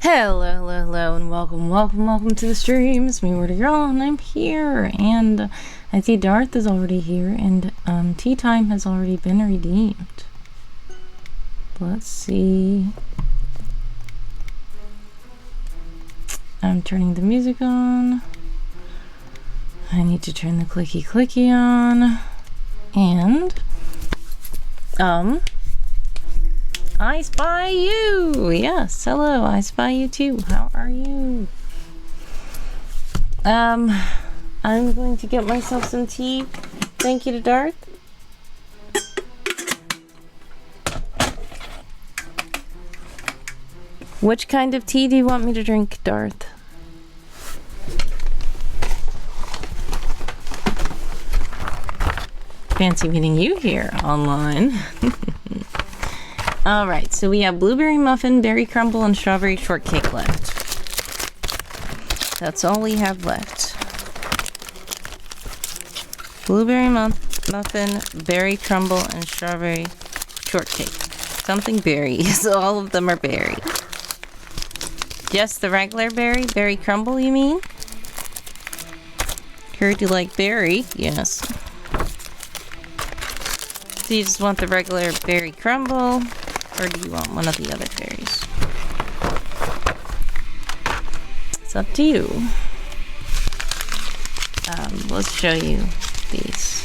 Hello, and welcome to the stream. It's me, Word Girl, and I'm here. And I see Darth is already here, and tea time has already been redeemed. Let's see. I'm turning the music on. I need to turn the clicky on. And I spy you! Yes, hello, I spy you too. How are you? I'm going to get myself some tea. Thank you to Darth. Which kind of tea do you want me to drink, Darth? Fancy meeting you here online. Alright, so we have blueberry muffin, berry crumble, and strawberry shortcake left. That's all we have left. Blueberry muffin, berry crumble, and strawberry shortcake. Something berry, so all of them are berry. Just the regular berry crumble, you mean? Heard you like berry, yes. So you just want the regular berry crumble, or do you want one of the other berries? It's up to you. Let's show you these.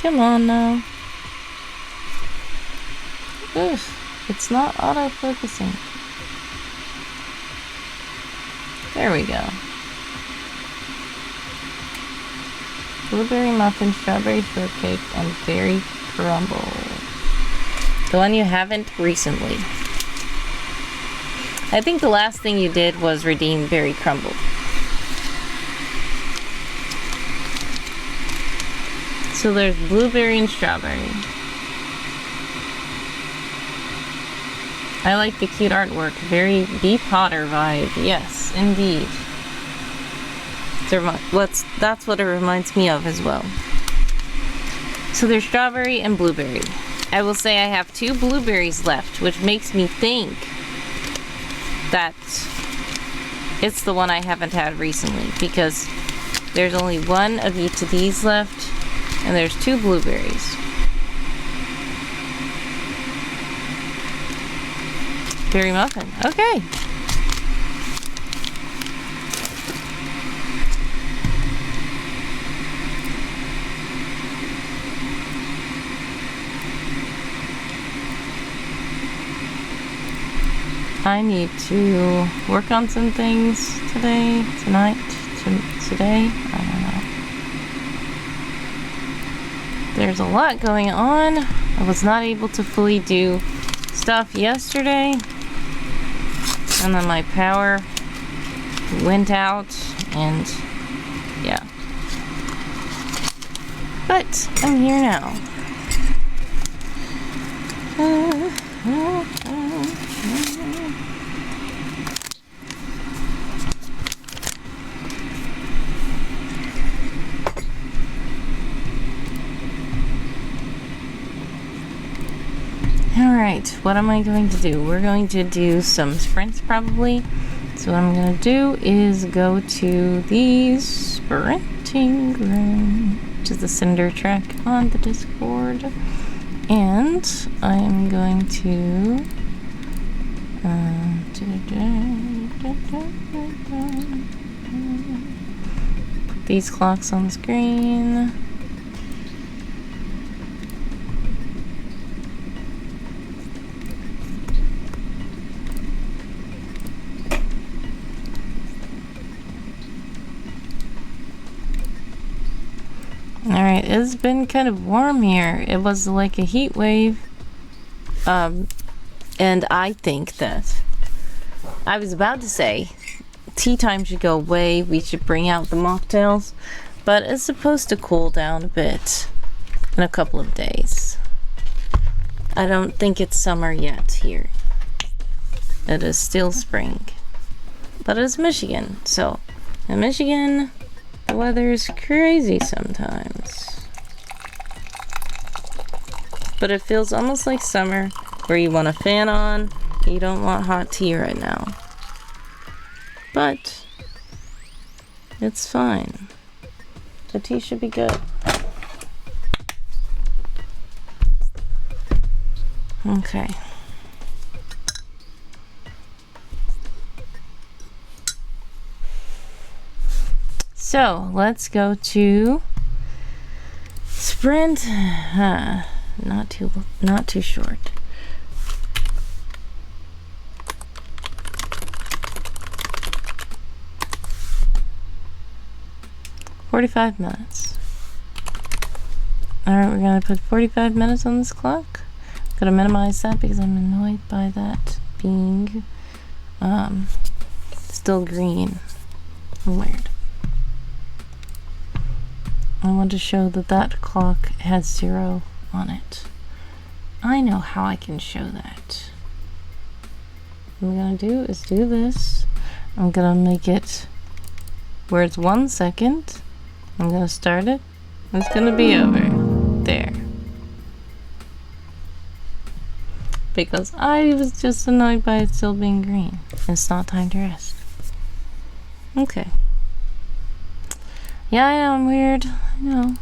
Come on now. Ugh, it's not auto-focusing. There we go. Blueberry muffin, strawberry shortcake, and berry crumble. The one you haven't recently. I think the last thing you did was redeem berry crumble. So there's blueberry and strawberry. I like the cute artwork. Very Deep Potter vibe. Yes, indeed. That's what it reminds me of as well. So there's strawberry and blueberry. I will say I have 2 blueberries left, which makes me think that it's the one I haven't had recently, because there's only 1 of each of these left, and there's 2 blueberries. Berry muffin. Okay. I need to work on some things today, tonight, today. I don't know. There's a lot going on. I was not able to fully do stuff yesterday. And then my power went out, and yeah. But I'm here now. Alright, what am I going to do? We're going to do some sprints probably. So what I'm going to do is go to the sprinting room, which is the cinder track on the Discord. And I'm going to put these clocks on the screen. Alright, it's been kind of warm here. It was like a heat wave. And I think that I was about to say tea time should go away. We should bring out the mocktails. But it's supposed to cool down a bit in a couple of days. I don't think it's summer yet here. It is still spring. But it's Michigan, so In Michigan, the weather's crazy sometimes. But it feels almost like summer, where you want a fan on, you don't want hot tea right now. But it's fine. The tea should be good. Okay. So let's go to sprint. Not too short. $45 minutes. Alright, we're gonna put 45 minutes on this clock. Gotta minimize that because I'm annoyed by that being still green. Weird. I want to show that that clock has 0 on it. I know how I can show that. What I'm gonna do is do this. I'm gonna make it where it's 1 second. I'm gonna start it. It's gonna be over there. Because I was just annoyed by it still being green. It's not time to rest. Okay. Yeah, I know I'm weird. I know.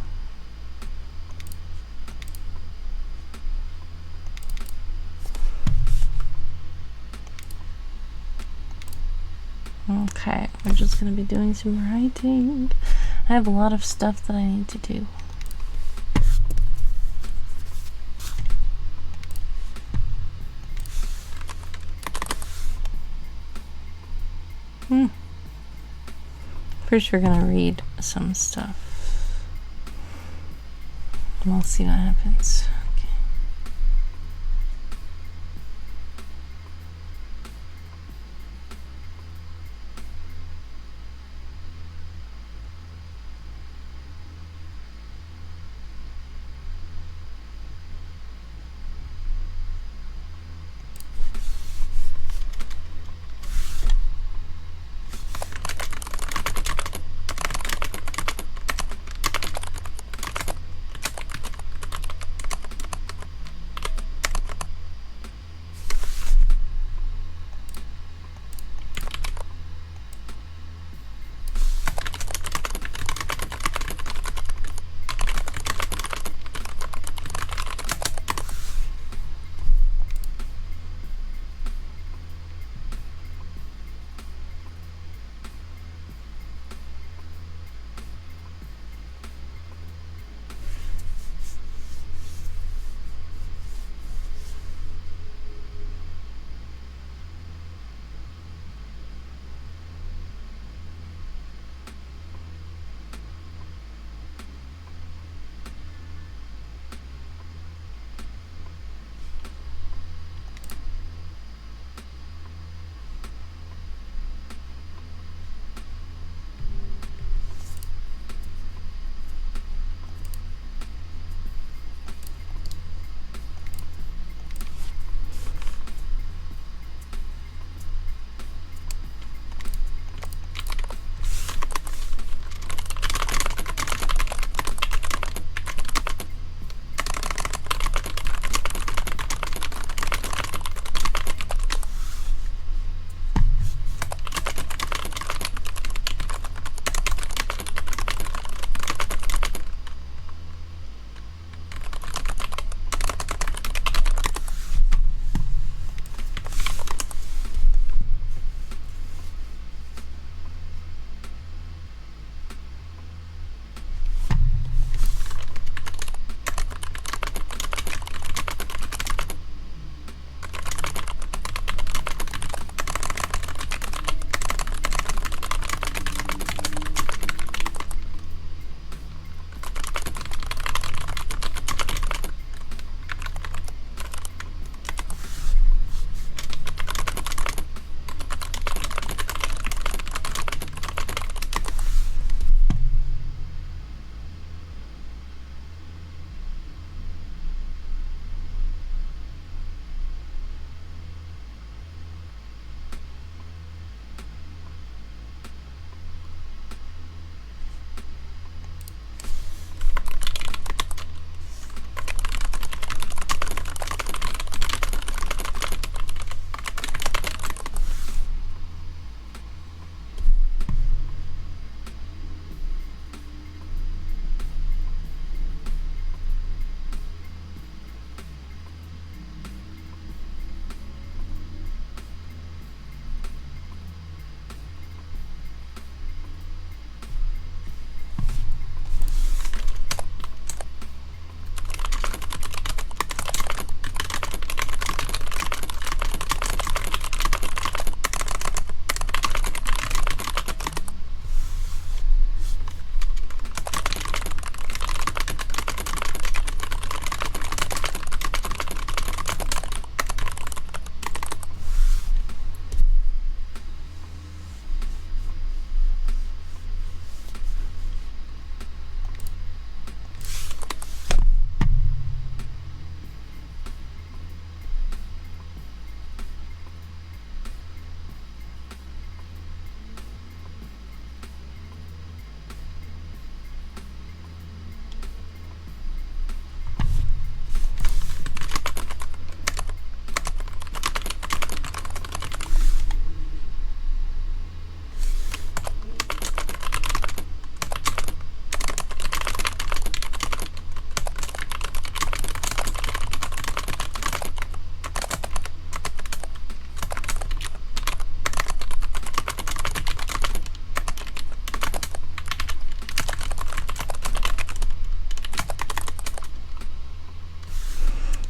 Okay, we're just gonna be doing some writing. I have a lot of stuff that I need to do. First we're gonna read some stuff. And we'll see what happens. Okay.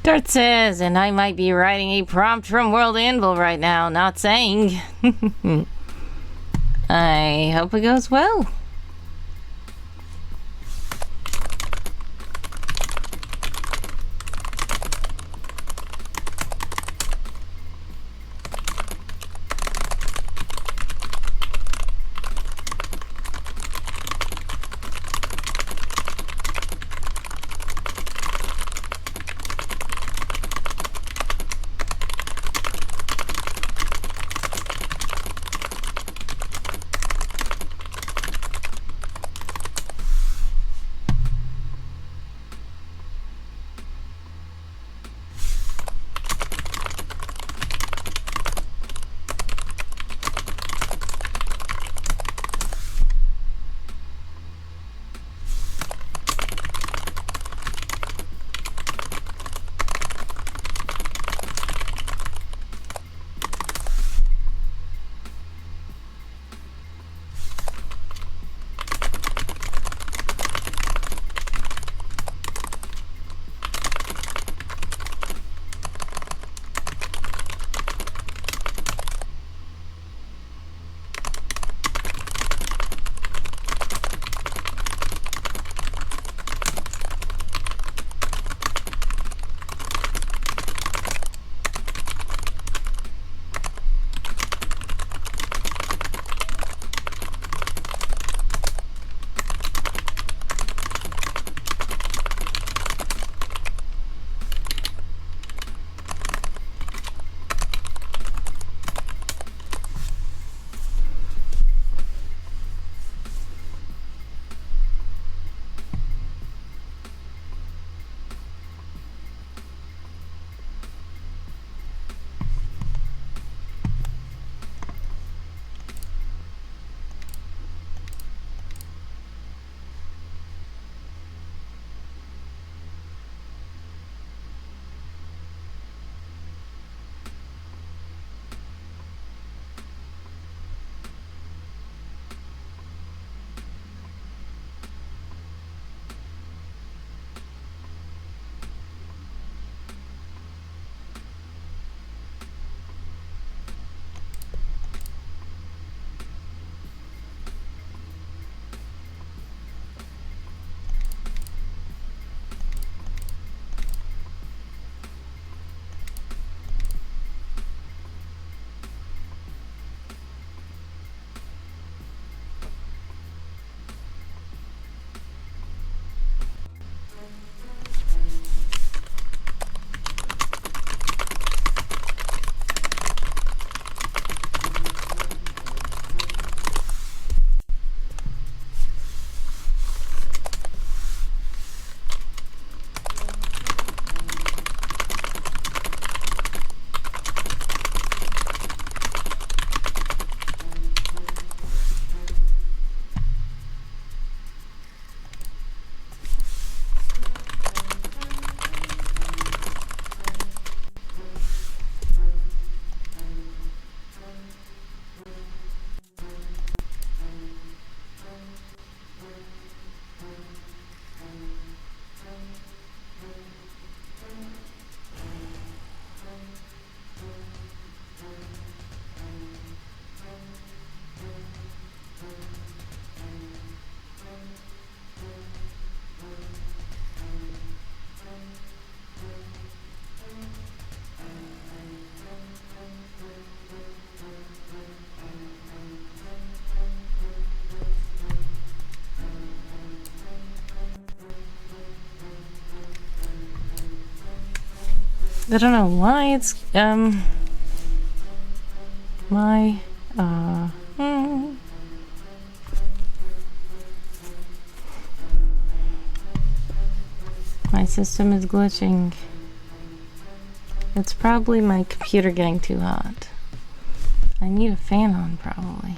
Dart says, and I might be writing a prompt from World Anvil right now, not saying. I hope it goes well. I don't know why it's my my system is glitching. It's probably my computer getting too hot. I need a fan on probably.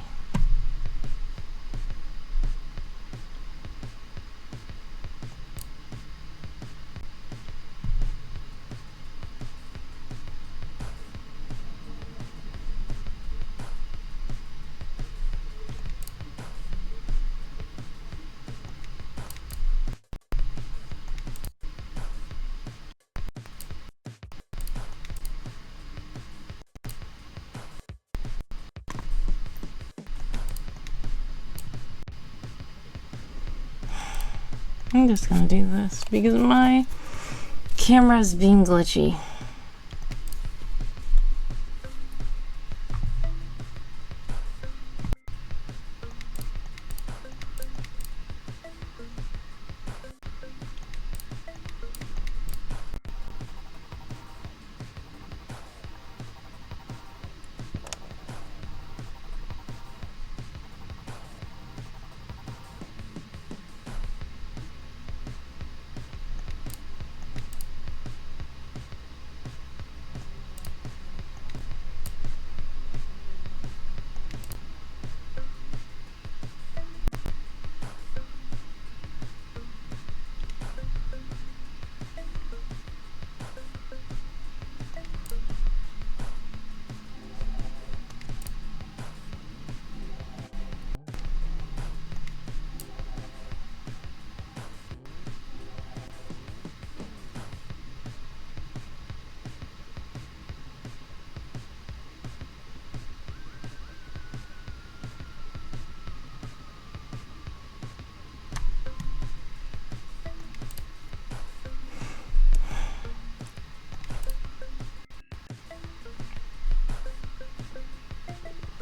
I'm just gonna do this because my camera's being glitchy.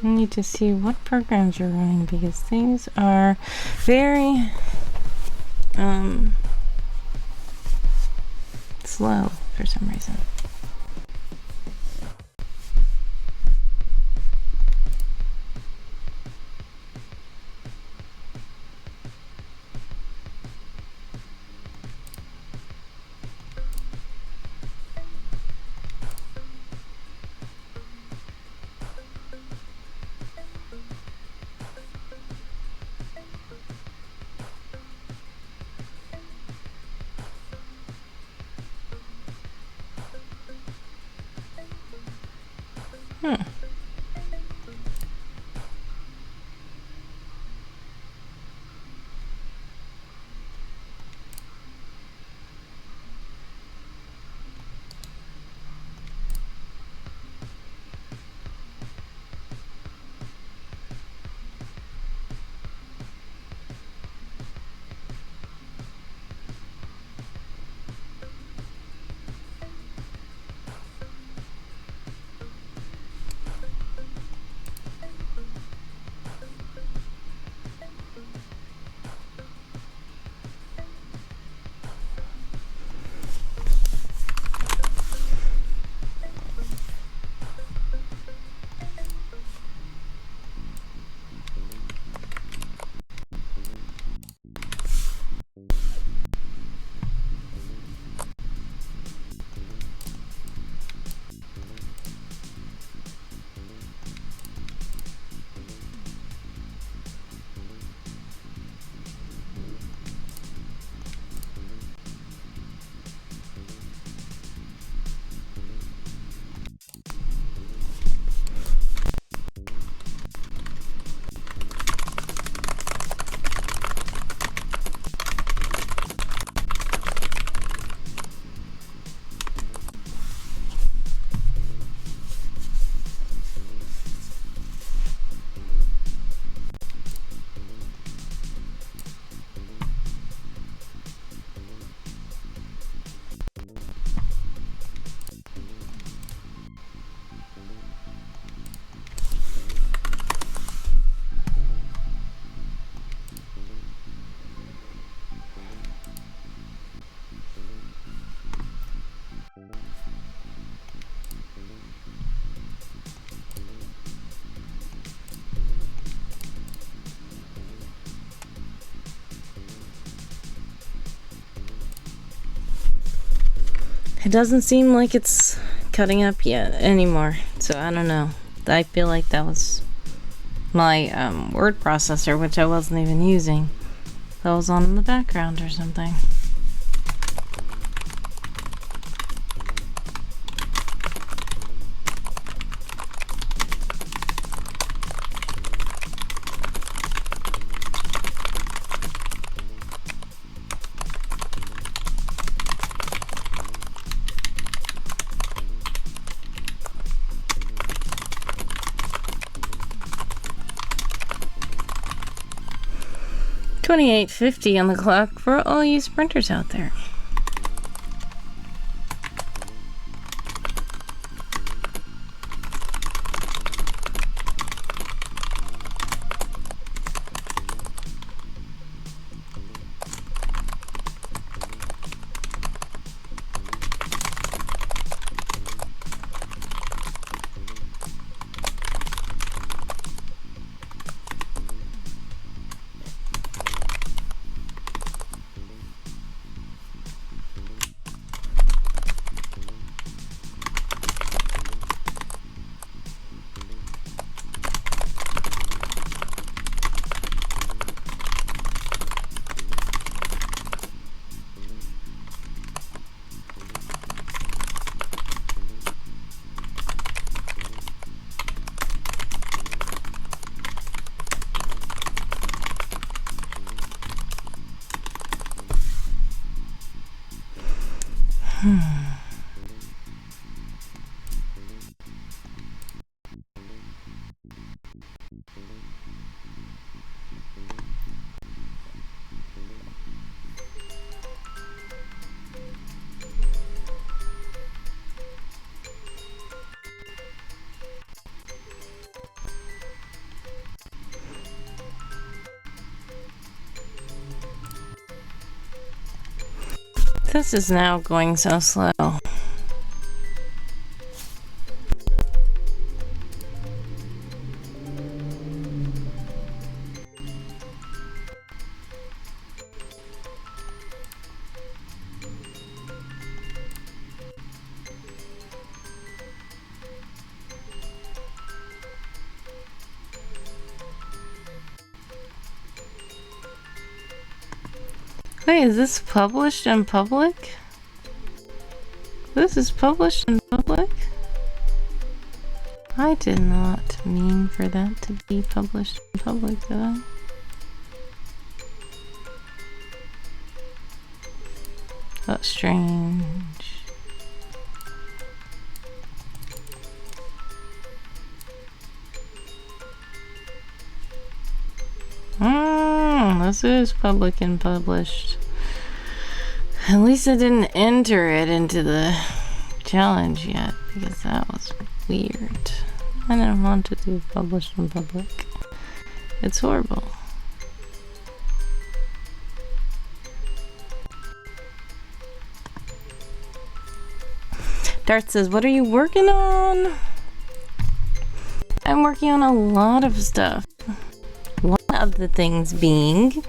I need to see what programs you're running because these are very slow for some reason. It doesn't seem like it's cutting up yet anymore, so I don't know. I feel like that was my word processor, which I wasn't even using. That was on in the background or something. 28:50 on the clock for all you sprinters out there. This is now going so slow. Wait, is this published in public? This is published in public? I did not mean for that to be published in public, did I? That's strange. This is public and published. At least I didn't enter it into the challenge yet, because that was weird. I didn't want to do published in public. It's horrible. Dart says, what are you working on? I'm working on a lot of stuff. One of the things being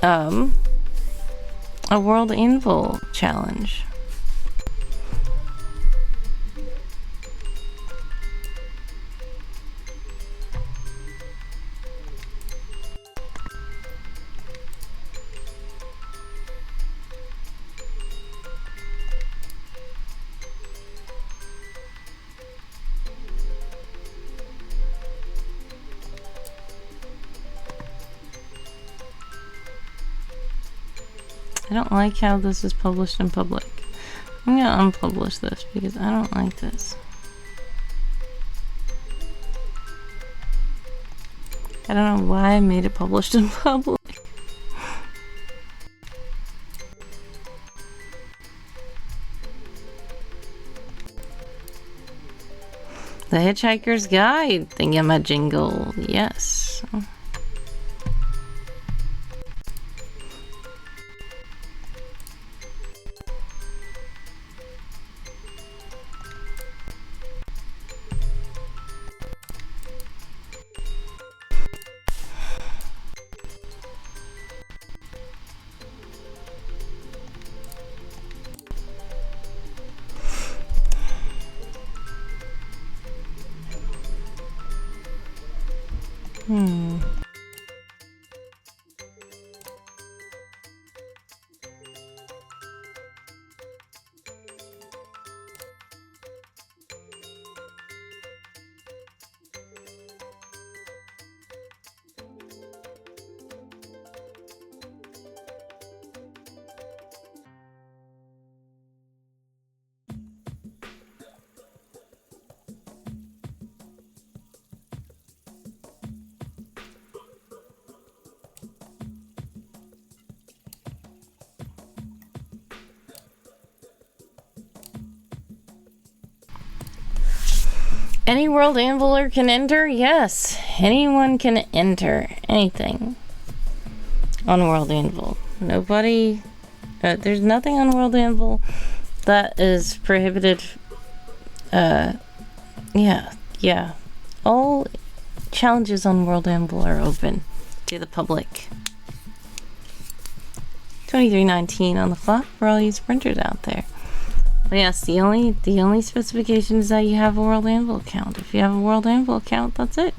a World Info challenge. I don't like how this is published in public. I'm gonna unpublish this because I don't like this. I don't know why I made it published in public. The Hitchhiker's Guide thingamajingle, yes. Any world anviler can enter? Yes, anyone can enter anything on World Anvil. Nobody, there's nothing on World Anvil that is prohibited. Yeah. All challenges on World Anvil are open to the public. 2319 on the clock for all you sprinters out there. But yes, the only specification is that you have a World Anvil account. If you have a World Anvil account, that's it.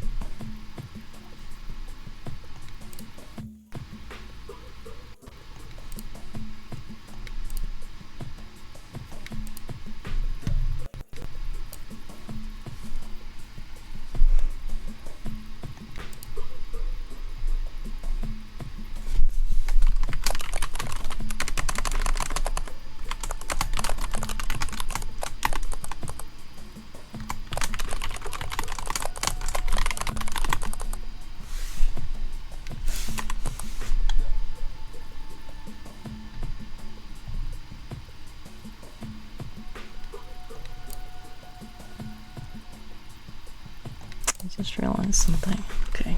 I just realized something. Okay.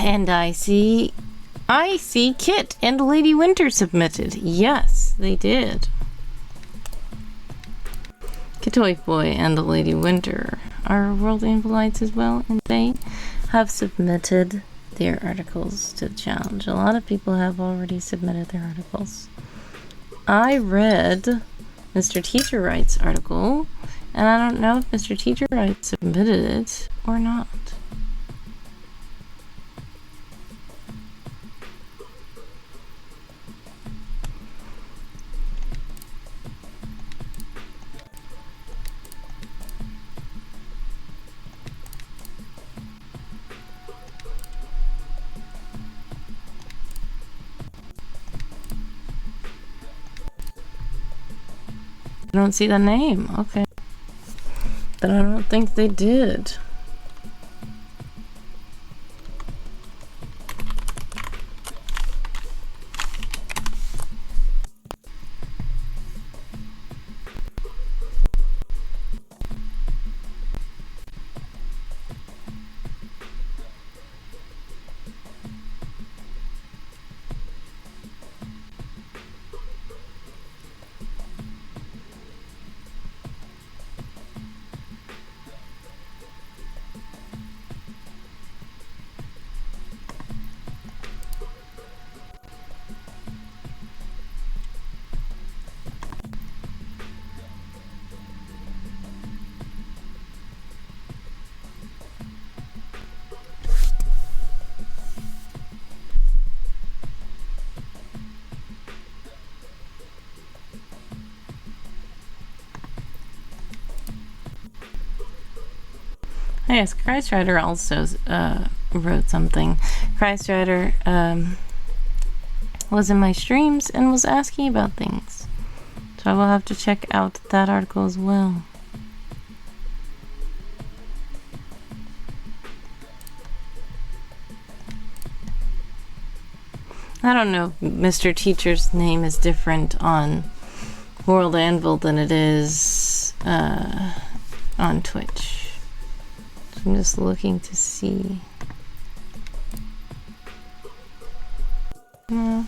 And I see Kit and Lady Winter submitted. Yes, they did. Kitoy Boy and Lady Winter are World Anvilites as well, and they have submitted their articles to the challenge. A lot of people have already submitted their articles. I read Mr. Teacher Wright's article, and I don't know if Mr. Teacher Wright submitted it or not. I don't see the name. Okay. Then I don't think they did. Yes, Christrider also wrote something. Christrider was in my streams and was asking about things. So I will have to check out that article as well. I don't know if Mr. Teacher's name is different on World Anvil than it is on Twitch. So I'm just looking to see. No.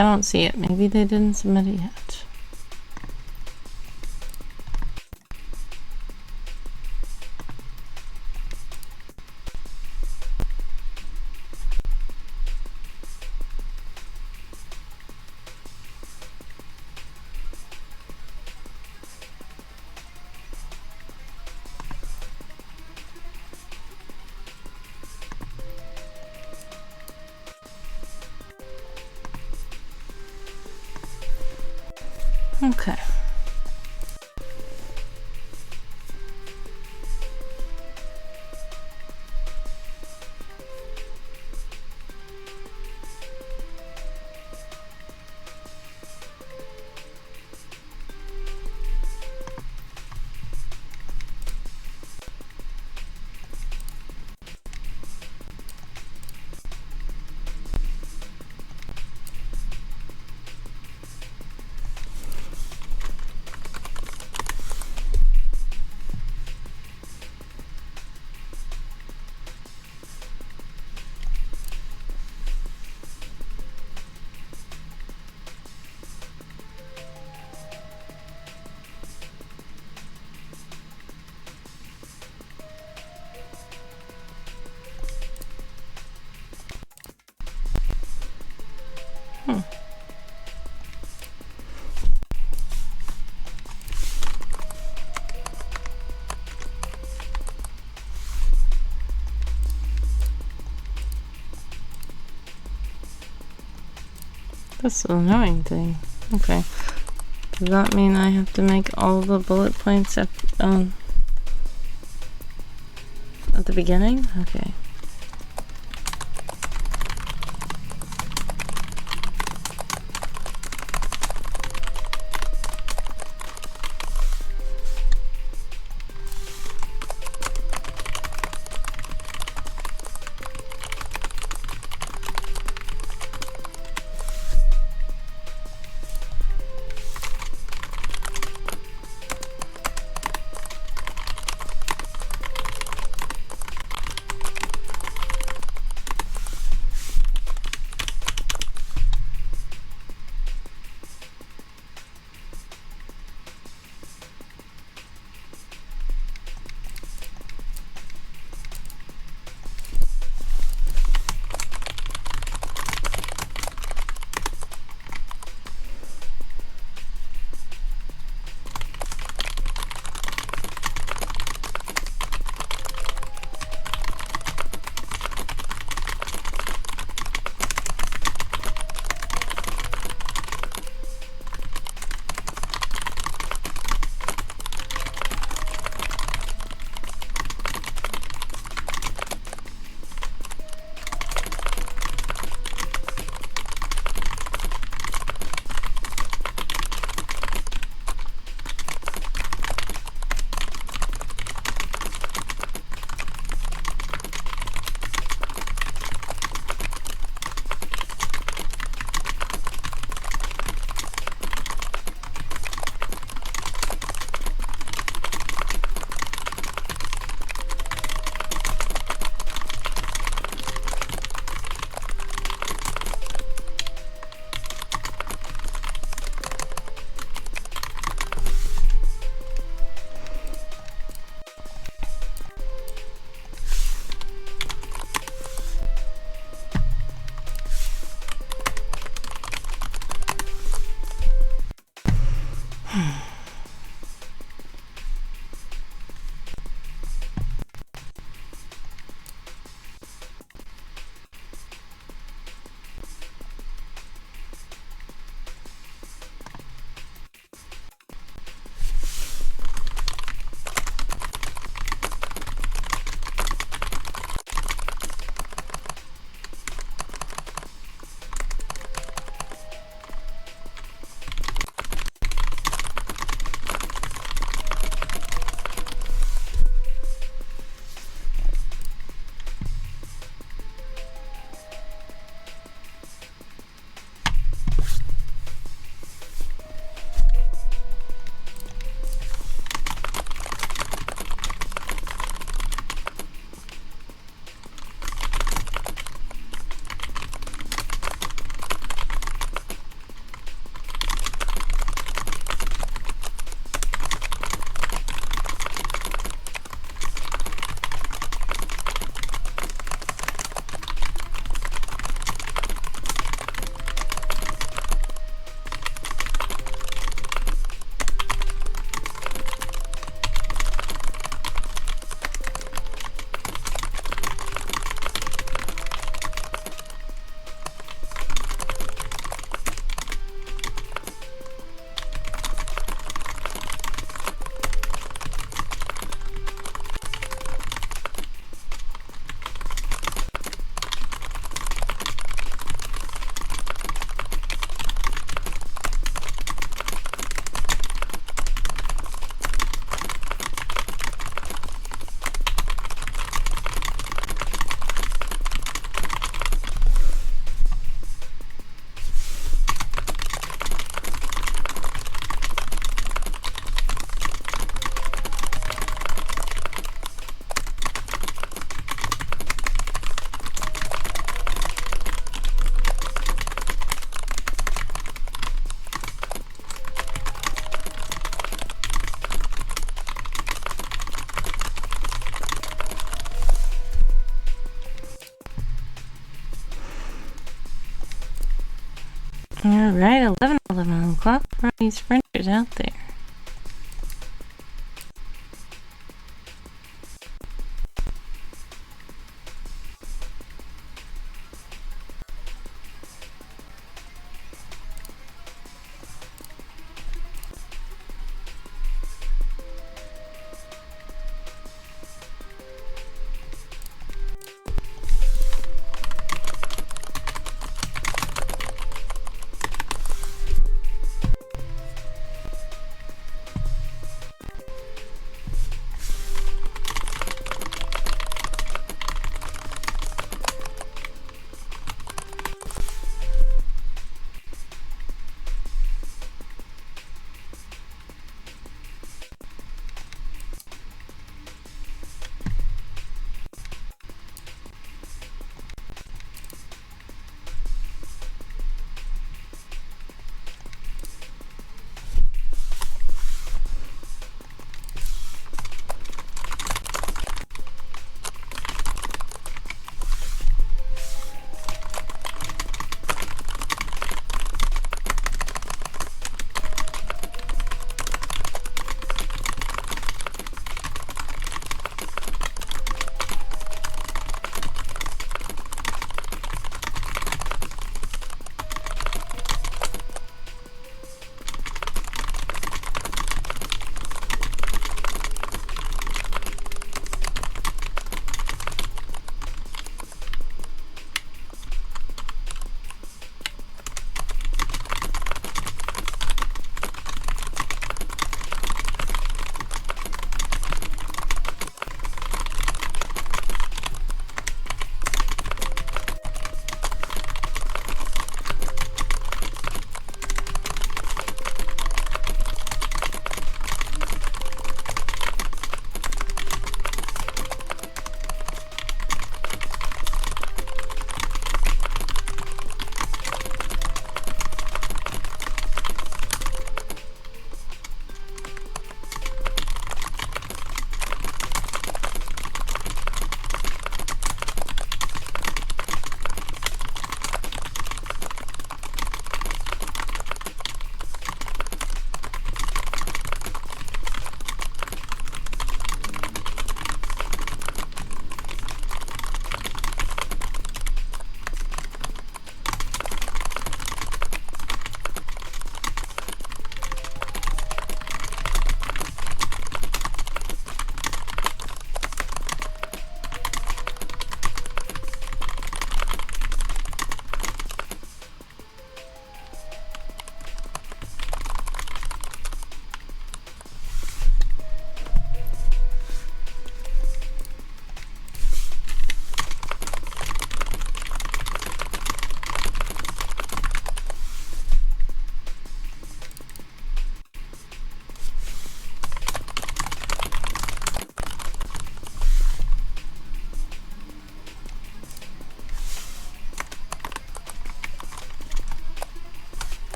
I don't see it. Maybe they didn't submit it yet. Okay. That's the annoying thing. Okay. Does that mean I have to make all the bullet points at the beginning? Okay. Alright, 11 o'clock for these sprinters out there.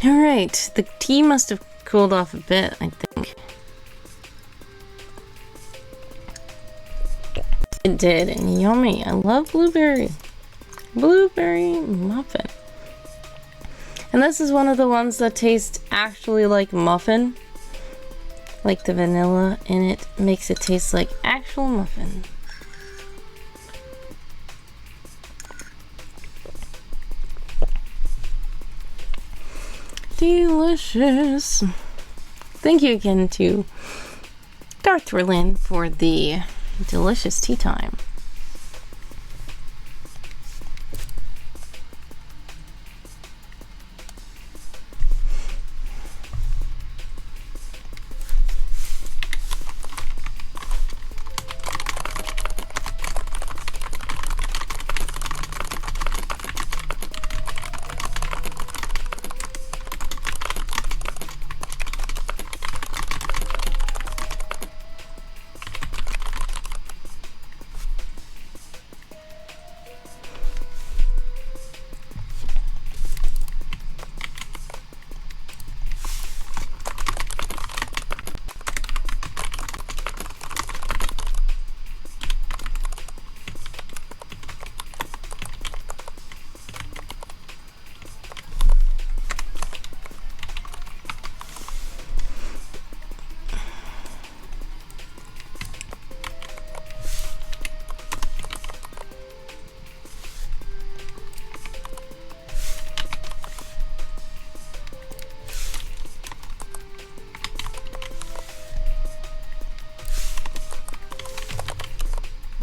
Alright, the tea must have cooled off a bit, I think. It did, and yummy. I love blueberry. Blueberry muffin. And this is one of the ones that tastes actually like muffin. Like the vanilla in it makes it taste like actual muffin. Delicious. Thank you again to Darth Berlin for the delicious tea time.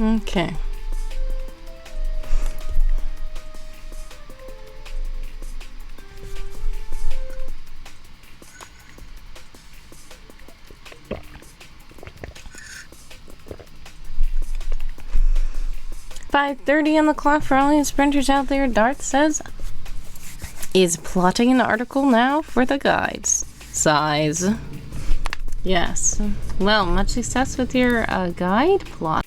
Okay. "5:30 on the clock for all you sprinters out there," Dart says. "Is plotting an article now for the guides." Sighs. Yes. Well, much success with your guide plot.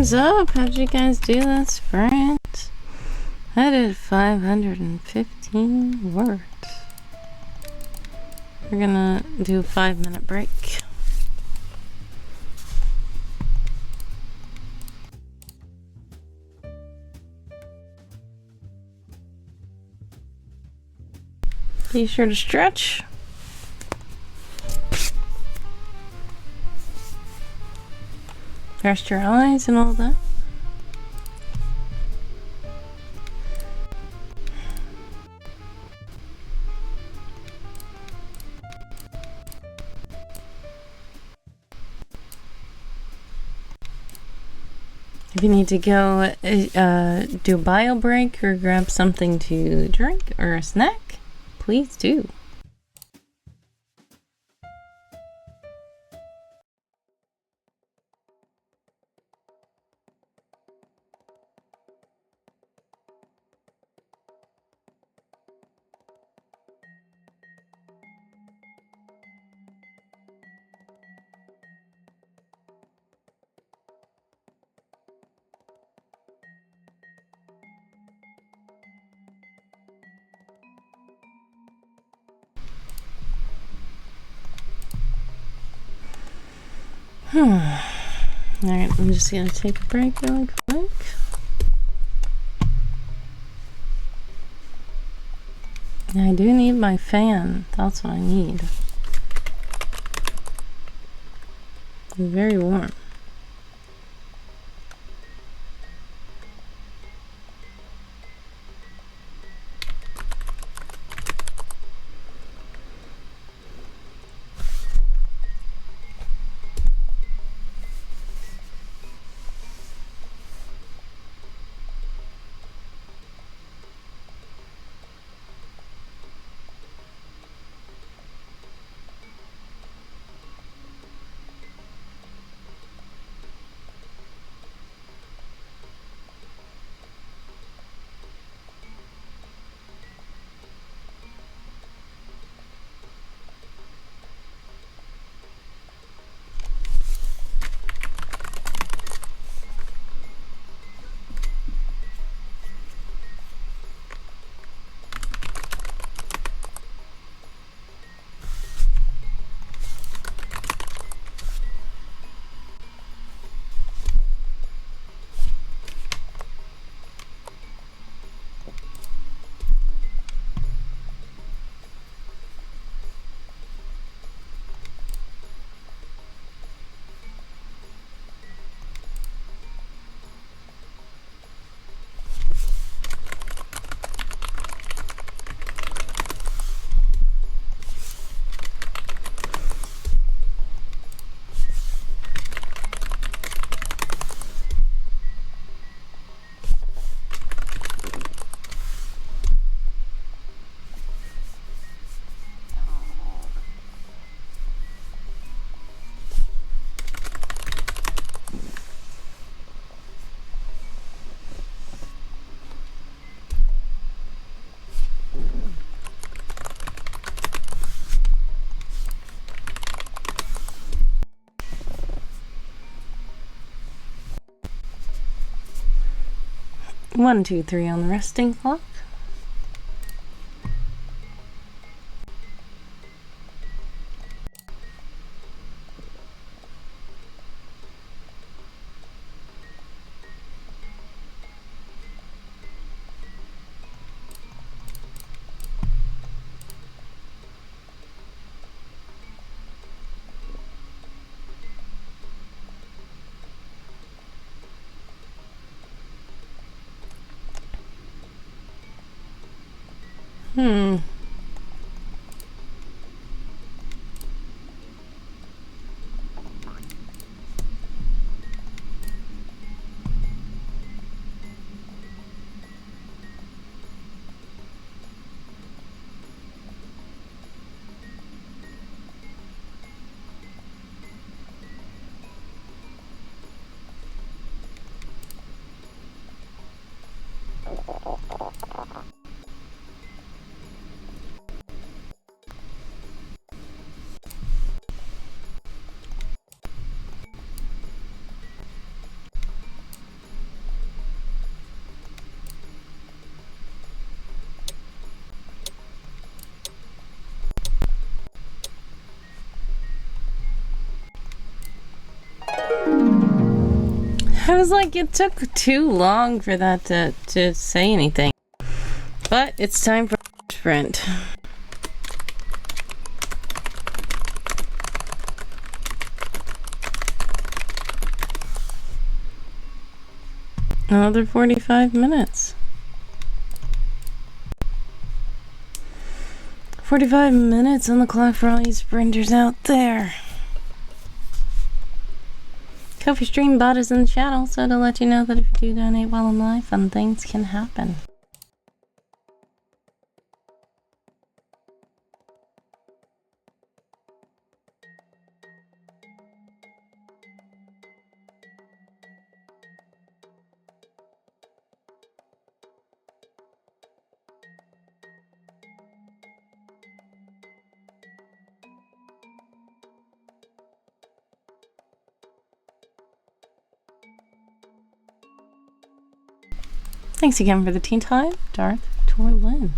is up? How'd you guys do that sprint? I did 515 words. We're gonna do a 5-minute break. Be sure to stretch. Rest your eyes and all that. If you need to go do a bio break or grab something to drink or a snack, please do. Alright, I'm just gonna take a break really quick. I do need my fan. That's what I need. It's very warm. One, two, three on the resting clock. I was like, it took too long for that to say anything. But it's time for sprint. Another 45 minutes. 45 minutes on the clock for all you sprinters out there. Kofi Stream bot is in the channel, so to let you know that if you do donate while I'm live, fun things can happen. Thanks again for the teen time, Darth Torlin.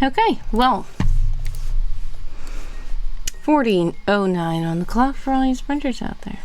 Okay, well, 14:09 on the clock for all you sprinters out there.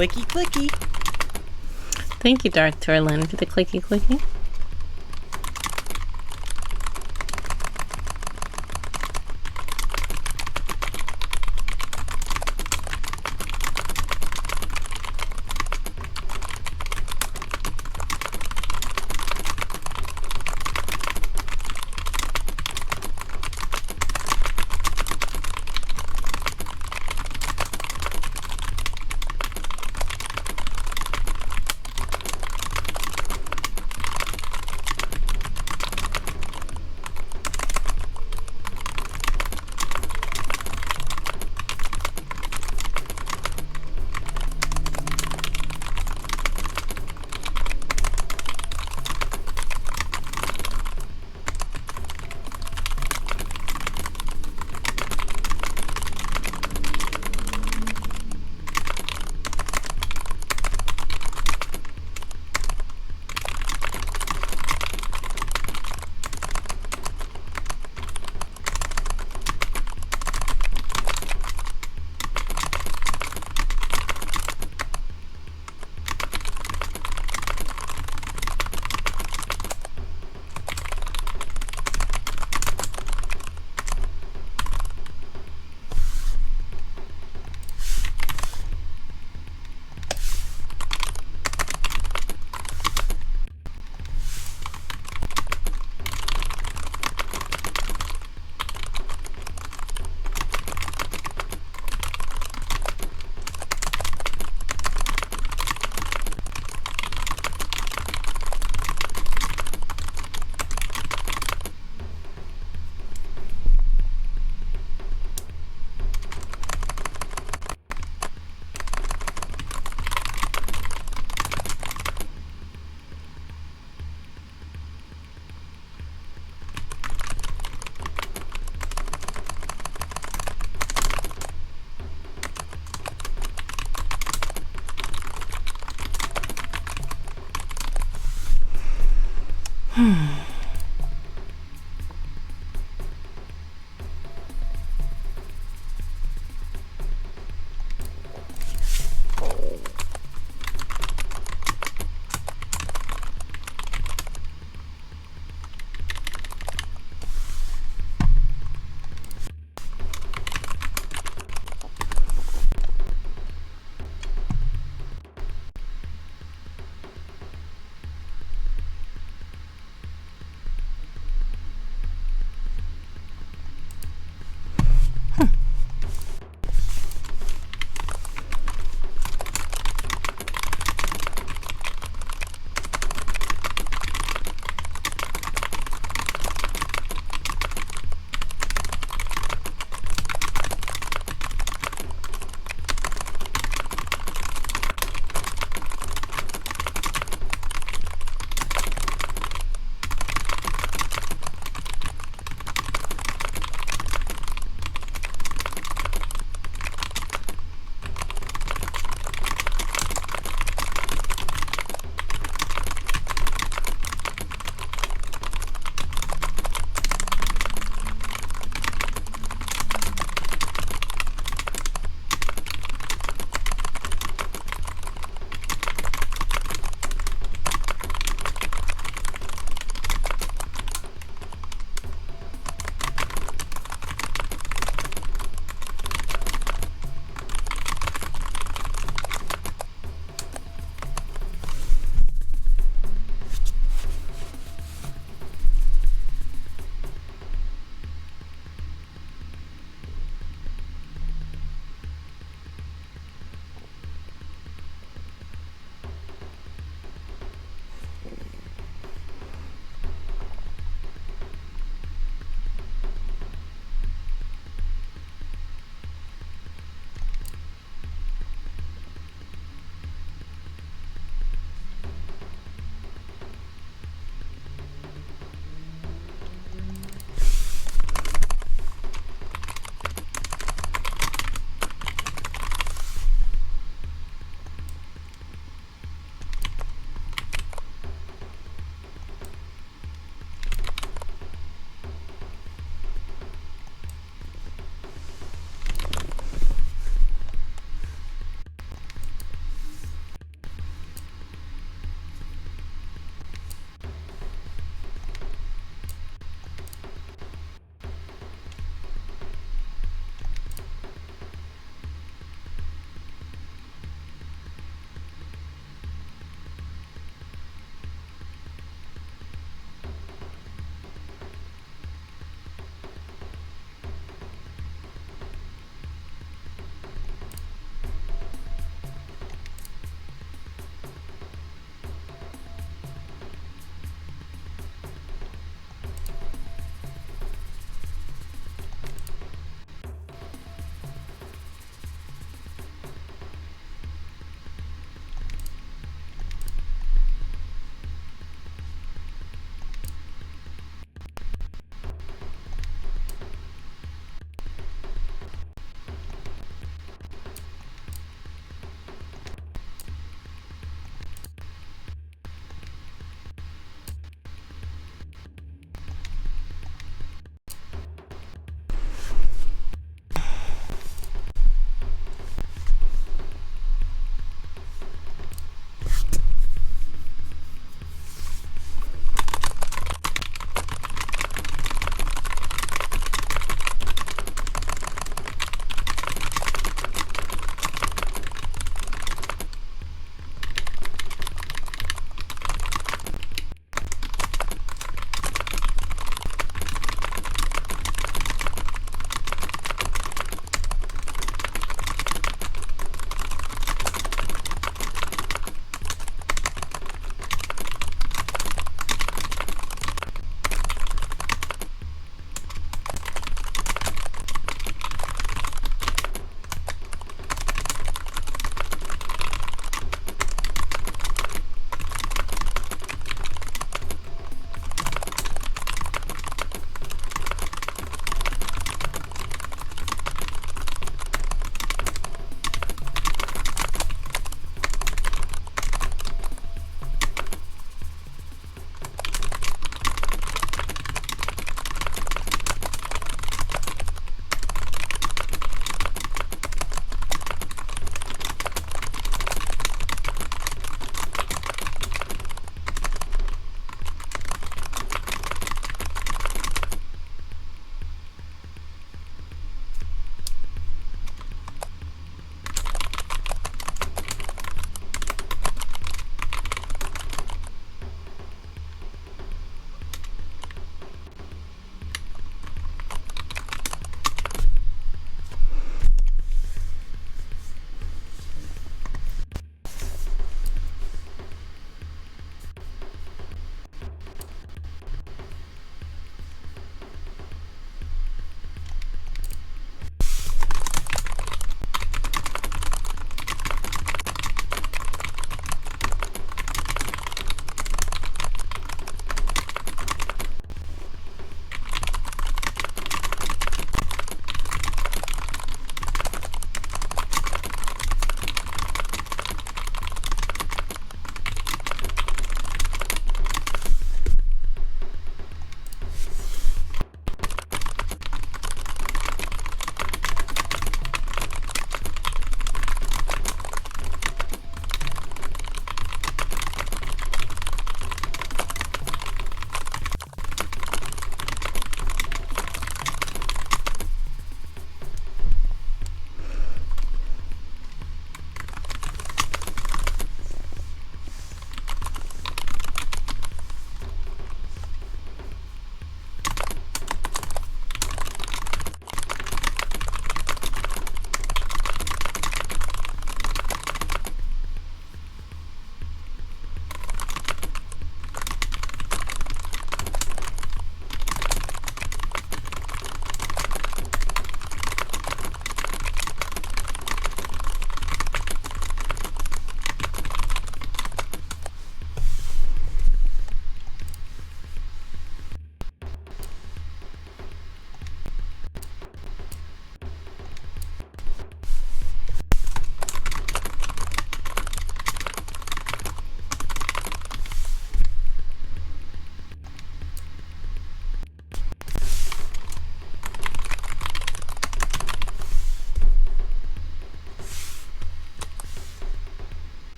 Clicky clicky. Thank you, Darth Torlin, for the clicky clicky.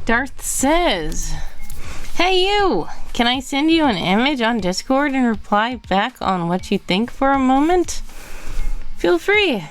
Darth says, "Hey you, can I send you an image on Discord and reply back on what you think for a moment? Feel free."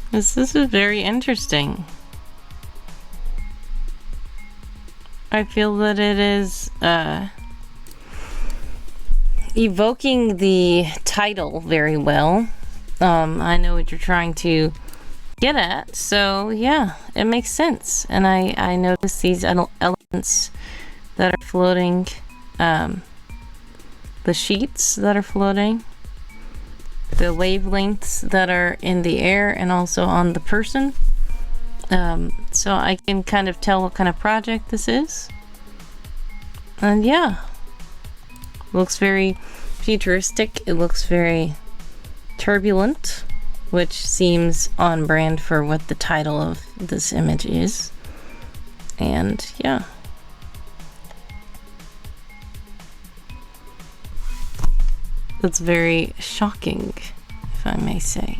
This is very interesting. I feel that it is evoking the title very well. I know what you're trying to get at, so yeah, it makes sense. And I notice these elements that are floating, the sheets that are floating, the wavelengths that are in the air and also on the person. So I can kind of tell what kind of project this is. And yeah, looks very futuristic. It looks very turbulent, which seems on brand for what the title of this image is. And yeah. That's very shocking, if I may say.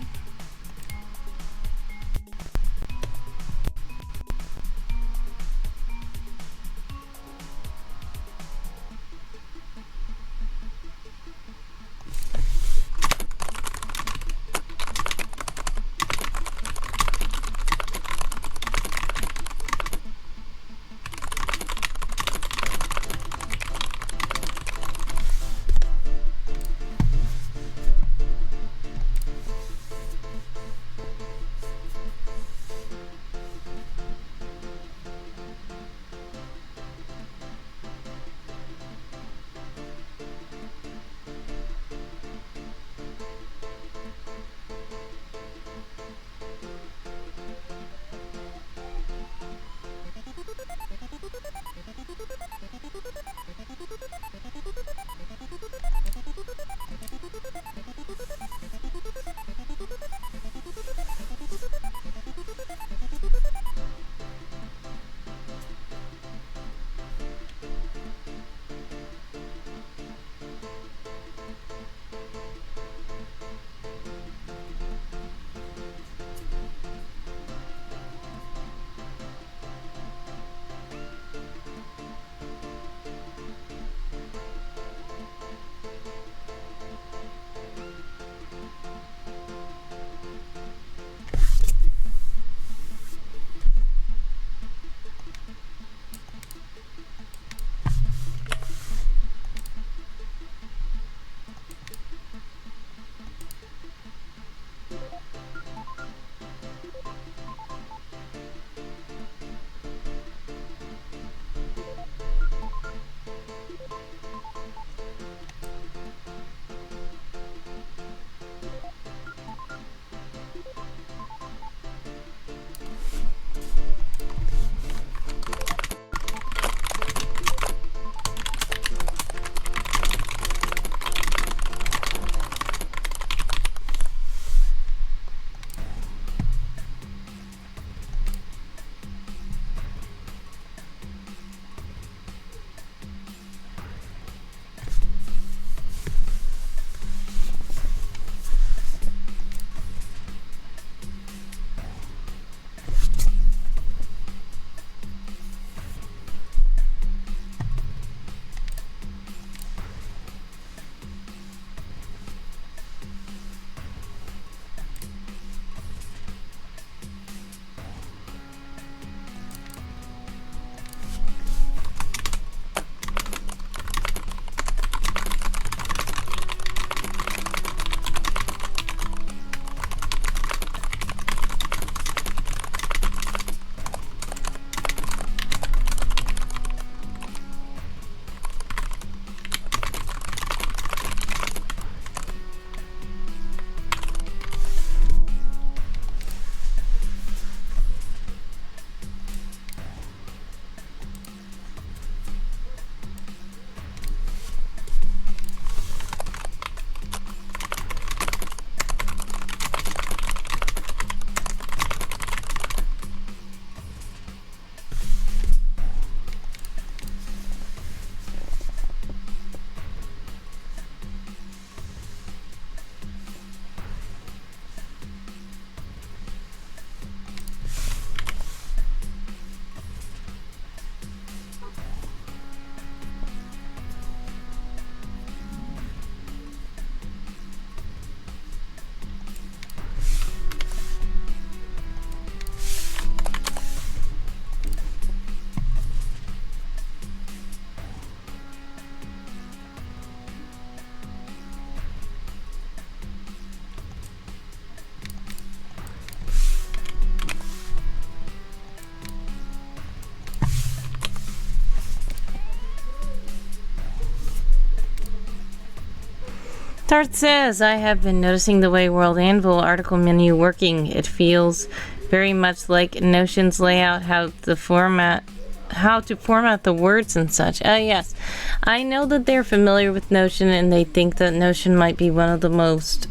Darth says, I have been noticing the way World Anvil article menu working. It feels very much like Notion's layout, how to format the words and such. Yes. I know that they're familiar with Notion and they think that Notion might be one of the most,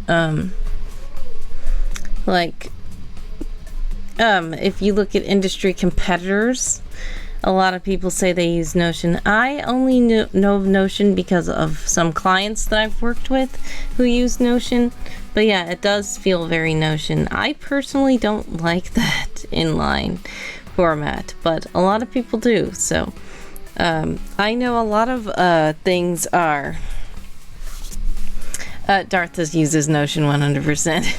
if you look at industry competitors, a lot of people say they use Notion. I only know of Notion because of some clients that I've worked with who use Notion. But yeah, it does feel very Notion. I personally don't like that inline format, but a lot of people do. So I know a lot of things are... Darth uses Notion 100%.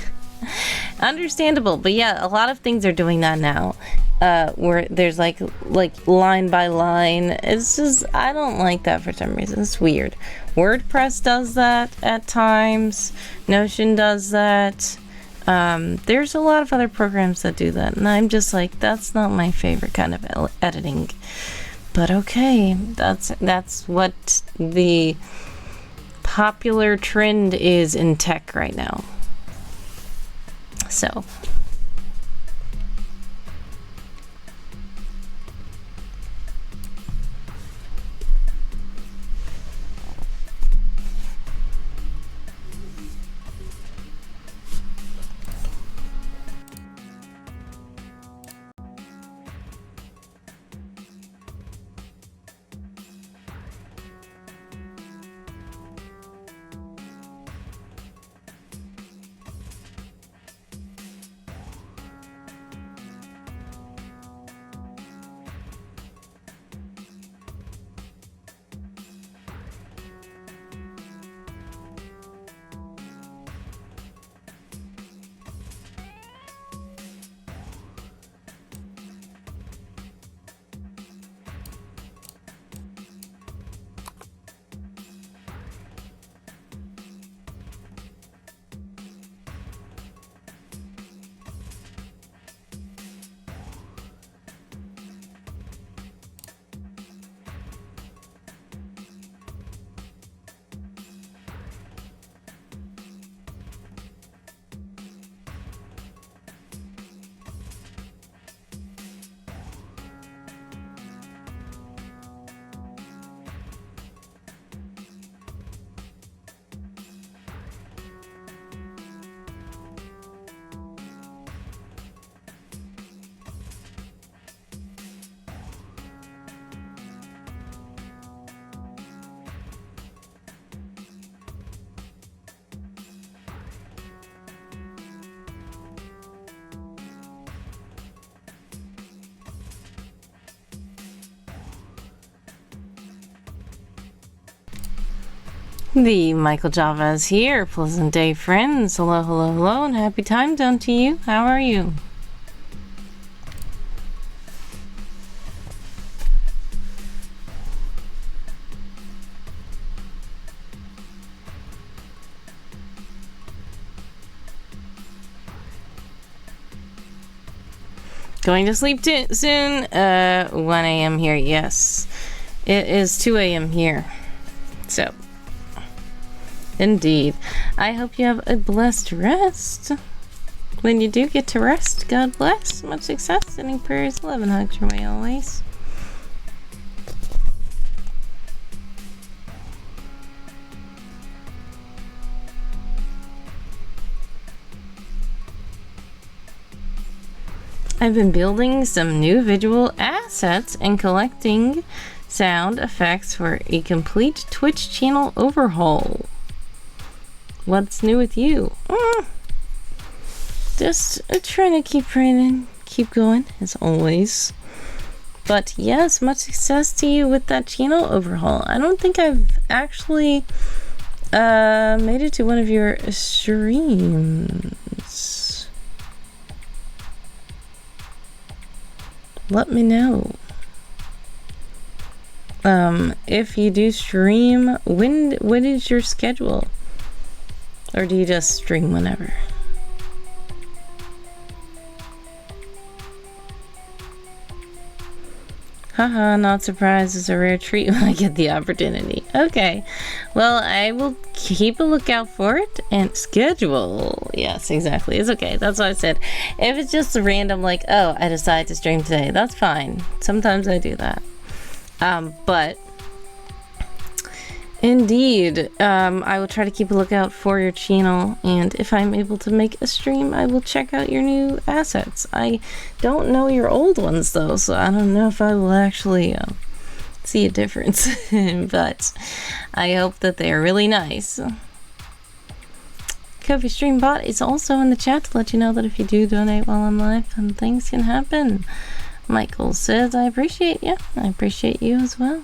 Understandable, but yeah, a lot of things are doing that now. Where there's like line by line. It's just, I don't like that for some reason. It's weird. WordPress does that at times. Notion does that. There's a lot of other programs that do that, and I'm just like, that's not my favorite kind of editing. But okay, that's what the popular trend is in tech right now. So the Michael Java is here. Pleasant day, friends. Hello, hello, hello, and happy time zone to you. How are you? Going to sleep soon. 1 a.m. here. Yes, it is 2 a.m. here. So, indeed. I hope you have a blessed rest. When you do get to rest, God bless. Much success. Sending prayers, love, and hugs your way always. I've been building some new visual assets and collecting sound effects for a complete Twitch channel overhaul. What's new with you? Just trying to keep running, keep going, as always. But yes, much success to you with that channel overhaul. I don't think I've actually made it to one of your streams. Let me know. If you do stream, when is your schedule? Or do you just stream whenever? Haha, not surprised. It's a rare treat when I get the opportunity. Okay. Well, I will keep a lookout for it and schedule. Yes, exactly. It's okay. That's what I said. If it's just a random, like, oh, I decided to stream today, that's fine. Sometimes I do that. But indeed, I will try to keep a lookout for your channel, and if I'm able to make a stream, I will check out your new assets. I don't know your old ones, though, so I don't know if I will actually see a difference, but I hope that they are really nice. Kofi Stream Bot is also in the chat to let you know that if you do donate while I'm live, then things can happen. Michael says, I appreciate you. I appreciate you as well.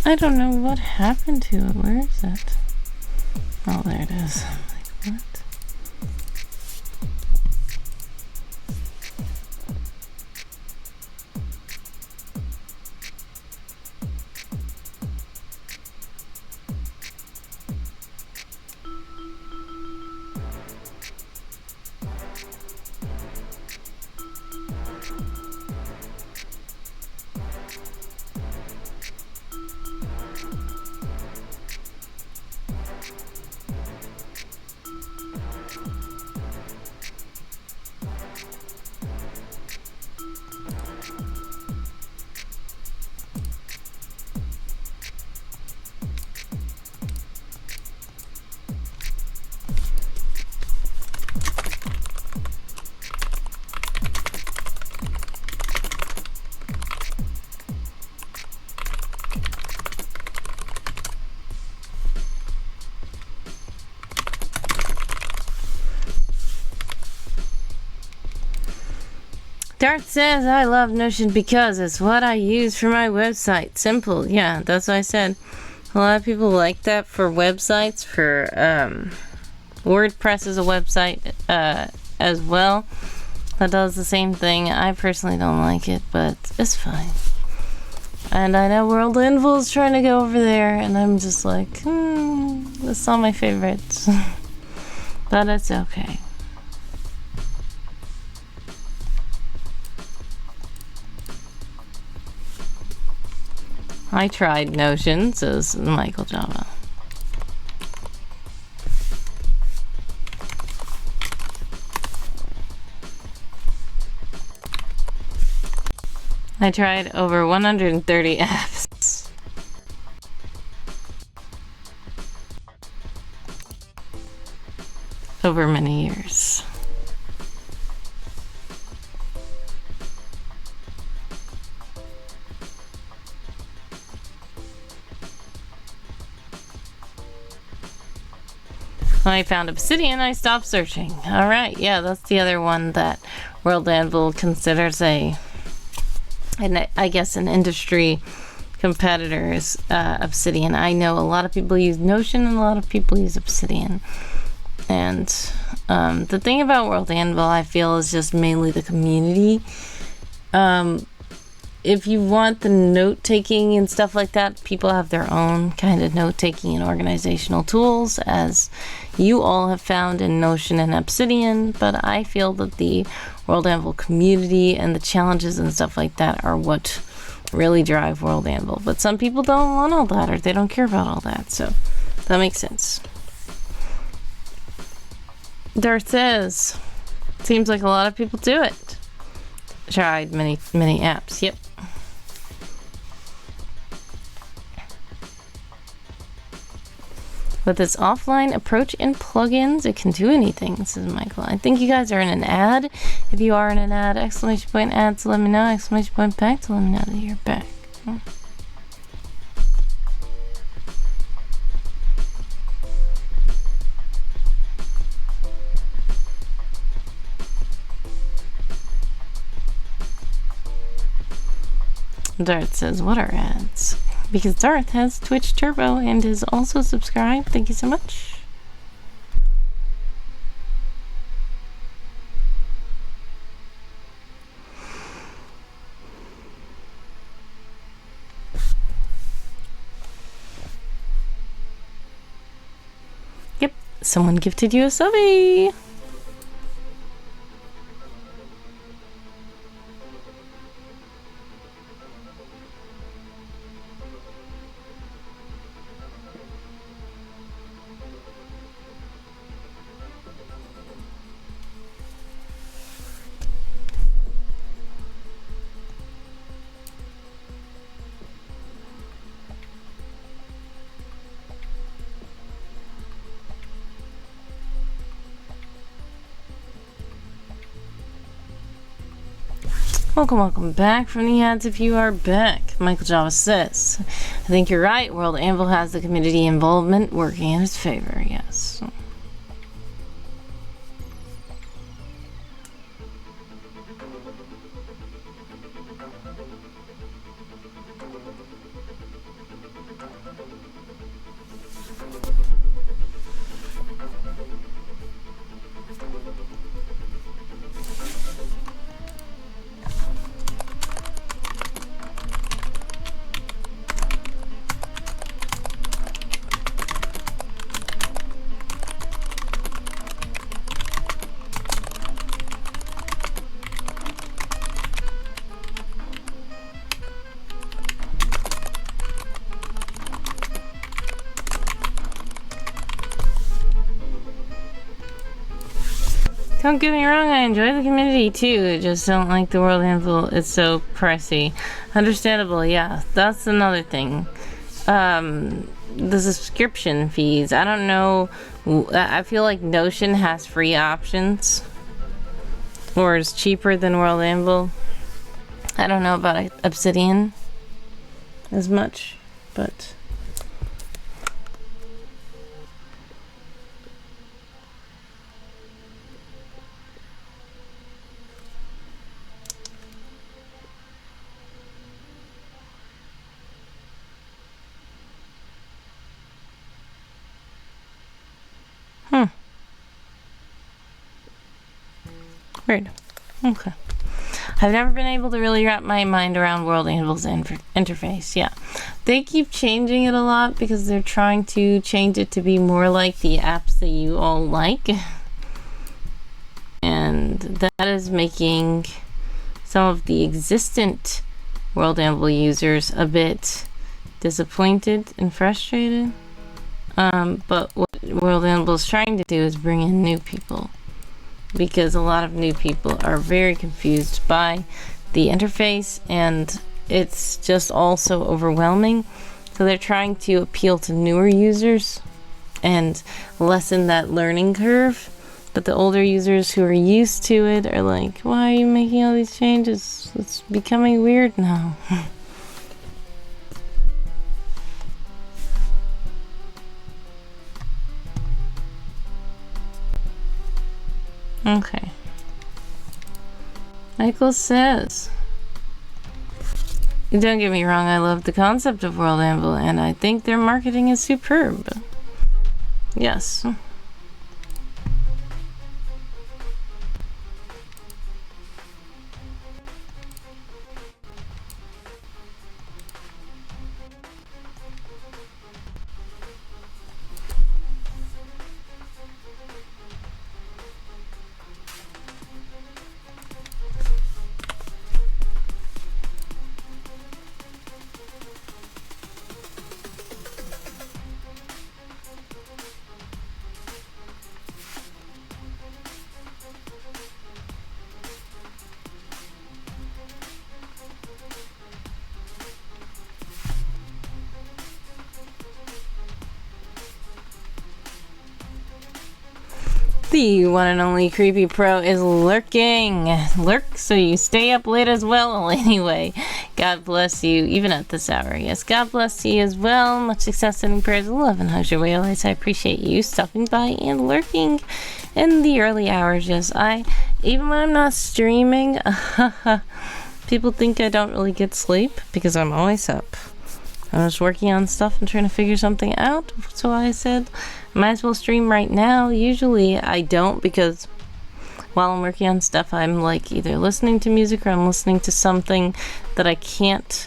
I don't know what happened to it. Where is it? Oh, there it is. I'm like, what? Dart says, I love Notion because it's what I use for my website. Simple. Yeah, that's what I said. A lot of people like that for websites. For WordPress is a website as well that does the same thing. I personally don't like it, but it's fine. And I know World Anvil is trying to go over there, and I'm just like, that's not my favorite. But it's okay. I tried Notion, says Michael Java. I tried over 130 apps. Over many years. When I found Obsidian, I stopped searching. Alright, yeah, that's the other one that World Anvil considers a and I guess an industry competitor is Obsidian. I know a lot of people use Notion and a lot of people use Obsidian. And the thing about World Anvil, I feel, is just mainly the community. If you want the note-taking and stuff like that, people have their own kind of note-taking and organizational tools, as you all have found in Notion and Obsidian, but I feel that the World Anvil community and the challenges and stuff like that are what really drive World Anvil. But some people don't want all that, or they don't care about all that, so that makes sense. Darth says, seems like a lot of people do it. Tried many apps, yep. With its offline approach and plugins, it can do anything, says Michael. I think you guys are in an ad. If you are in an ad, exclamation point ad to let me know, exclamation point back to let me know that you're back. Darth says, what are ads? Because Darth has Twitch Turbo and is also subscribed. Thank you so much. Yep, someone gifted you a subby. Welcome back from the ads if you are back. Michael Java says, I think you're right. World Anvil has the community involvement working in its favor, yes. Don't get me wrong, I enjoy the community too. I just don't like the World Anvil. It's so pricey. Understandable, yeah. That's another thing. The subscription fees. I don't know. I feel like Notion has free options, or is cheaper than World Anvil. I don't know about Obsidian as much, but weird. Okay. I've never been able to really wrap my mind around World Anvil's interface. Yeah. They keep changing it a lot because they're trying to change it to be more like the apps that you all like. And that is making some of the existent World Anvil users a bit disappointed and frustrated. But what World Anvil is trying to do is bring in new people, because a lot of new people are very confused by the interface and it's just all so overwhelming. So they're trying to appeal to newer users and lessen that learning curve. But the older users who are used to it are like, why are you making all these changes? It's becoming weird now. Okay. Michael says, Don't get me wrong, I love the concept of World Anvil, and I think their marketing is superb. Yes. The one and only Creepy Pro is lurking. Lurk so you stay up late as well. Anyway, God bless you, even at this hour. Yes, God bless you as well. Much success, sending prayers of love and hugs your way always. I appreciate you stopping by and lurking in the early hours. Yes, even when I'm not streaming, people think I don't really get sleep because I'm always up. I'm just working on stuff and trying to figure something out. So I said, might as well stream right now. Usually I don't, because while I'm working on stuff, I'm like either listening to music or I'm listening to something that I can't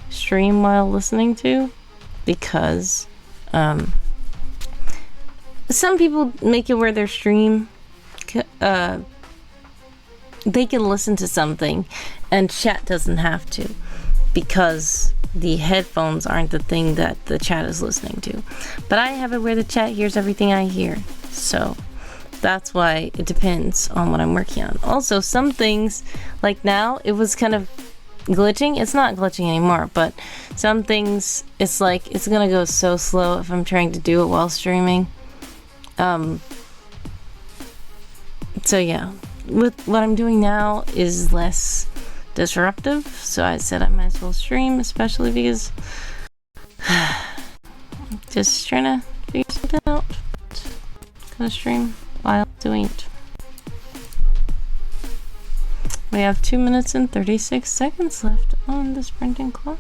stream while listening to, because some people make it where their stream they can listen to something and chat doesn't have to, because the headphones aren't the thing that the chat is listening to. But I have it where the chat hears everything I hear. So that's why it depends on what I'm working on. Also, some things, like now, it was kind of glitching. It's not glitching anymore, but some things, it's like, it's gonna go so slow if I'm trying to do it while streaming. So yeah, with what I'm doing now is less disruptive, so I said I might as well stream, especially because just trying to figure something out. Gonna stream while doing it. We have 2 minutes and 36 seconds left on the sprinting clock.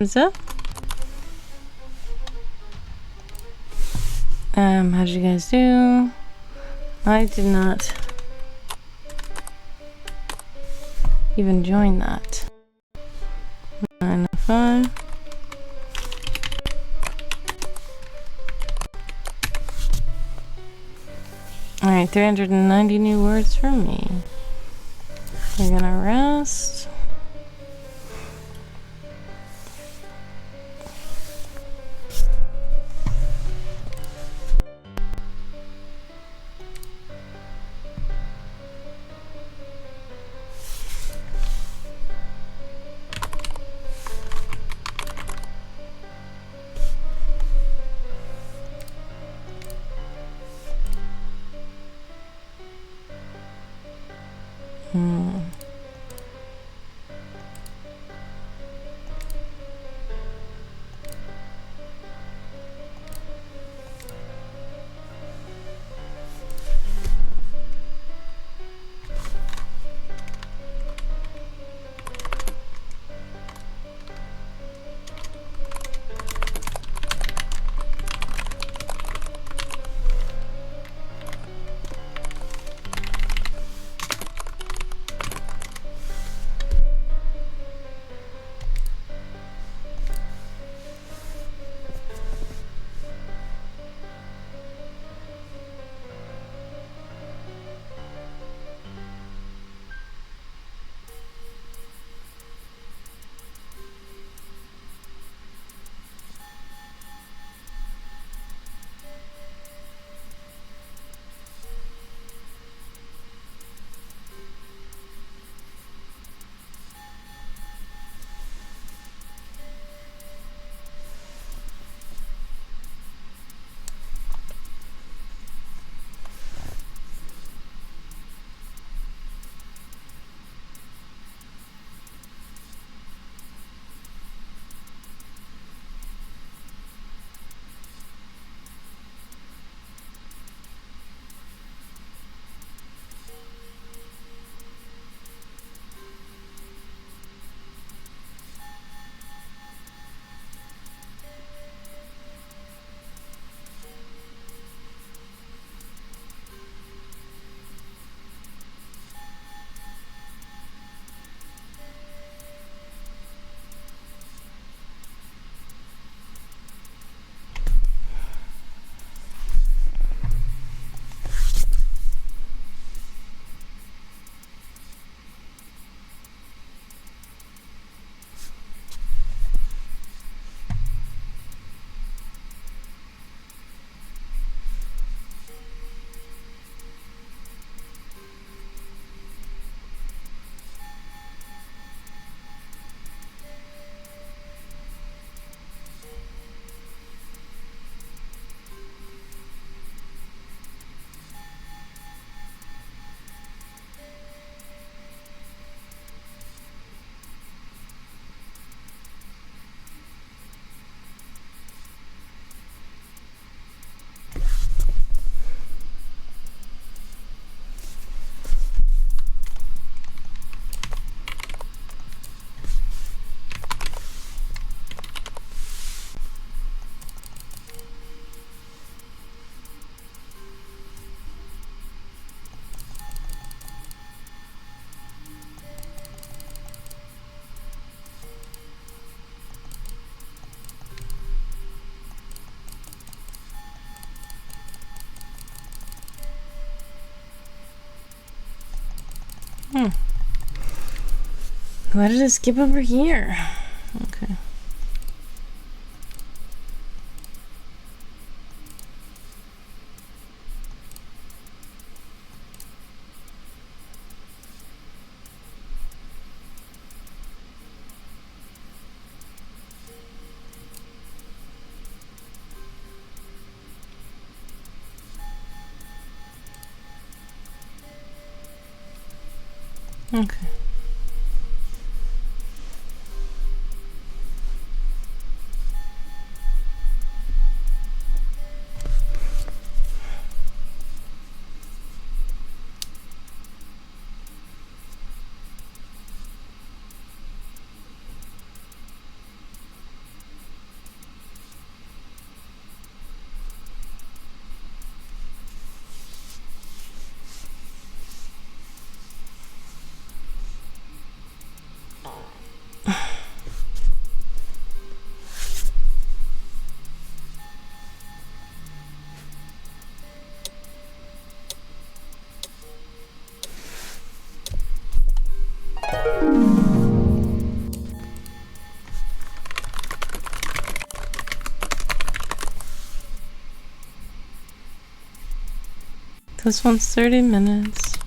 What's up? How did you guys do? I did not even join that. 905. Alright, 390 new words from me. We're gonna rest. Why did it skip over here? Okay. Okay. This one's 30 minutes.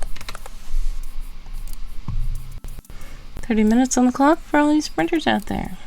30 minutes on the clock for all these sprinters out there.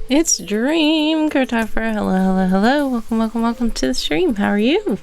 It's Dream Cartographer. Hello, hello, hello. Welcome, welcome, welcome to the stream. How are you?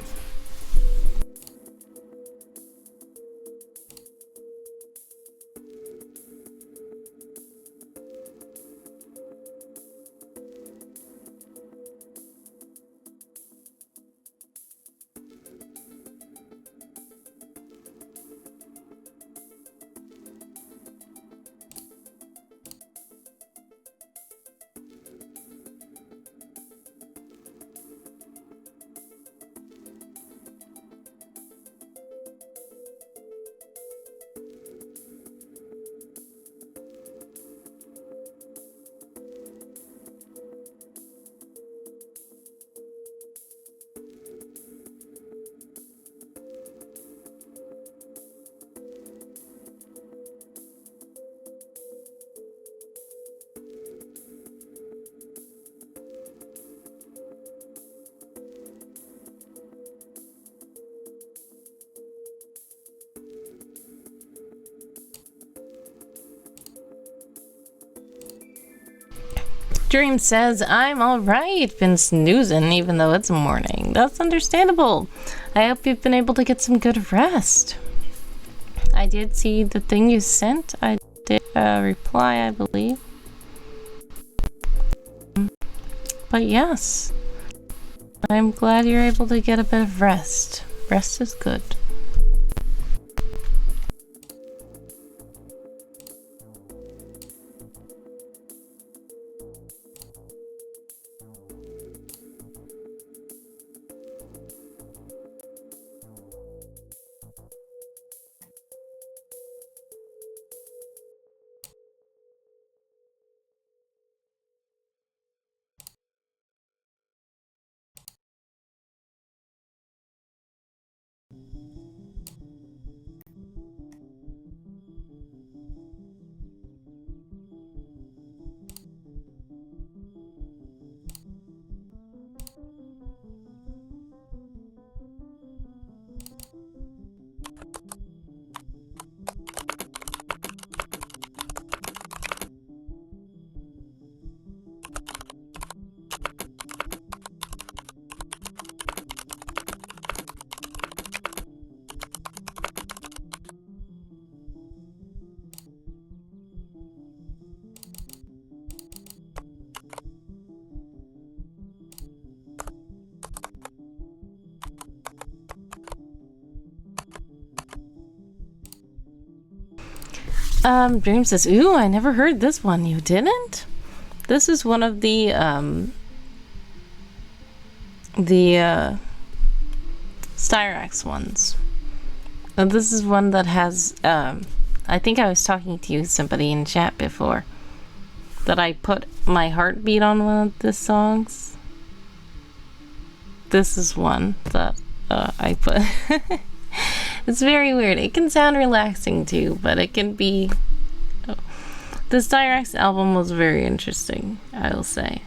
Dream says, I'm alright. Been snoozing even though it's morning. That's understandable. I hope you've been able to get some good rest. I did see the thing you sent. I did reply, I believe. But yes, I'm glad you're able to get a bit of rest. Rest is good. Dream says, ooh, I never heard this one. You didn't? This is one of the Styrax ones. This is one that has, I think I was talking to somebody in chat before, that I put my heartbeat on one of the songs. This is one that I put. It's very weird. It can sound relaxing too, but it can be... Oh. The Styrax album was very interesting, I will say.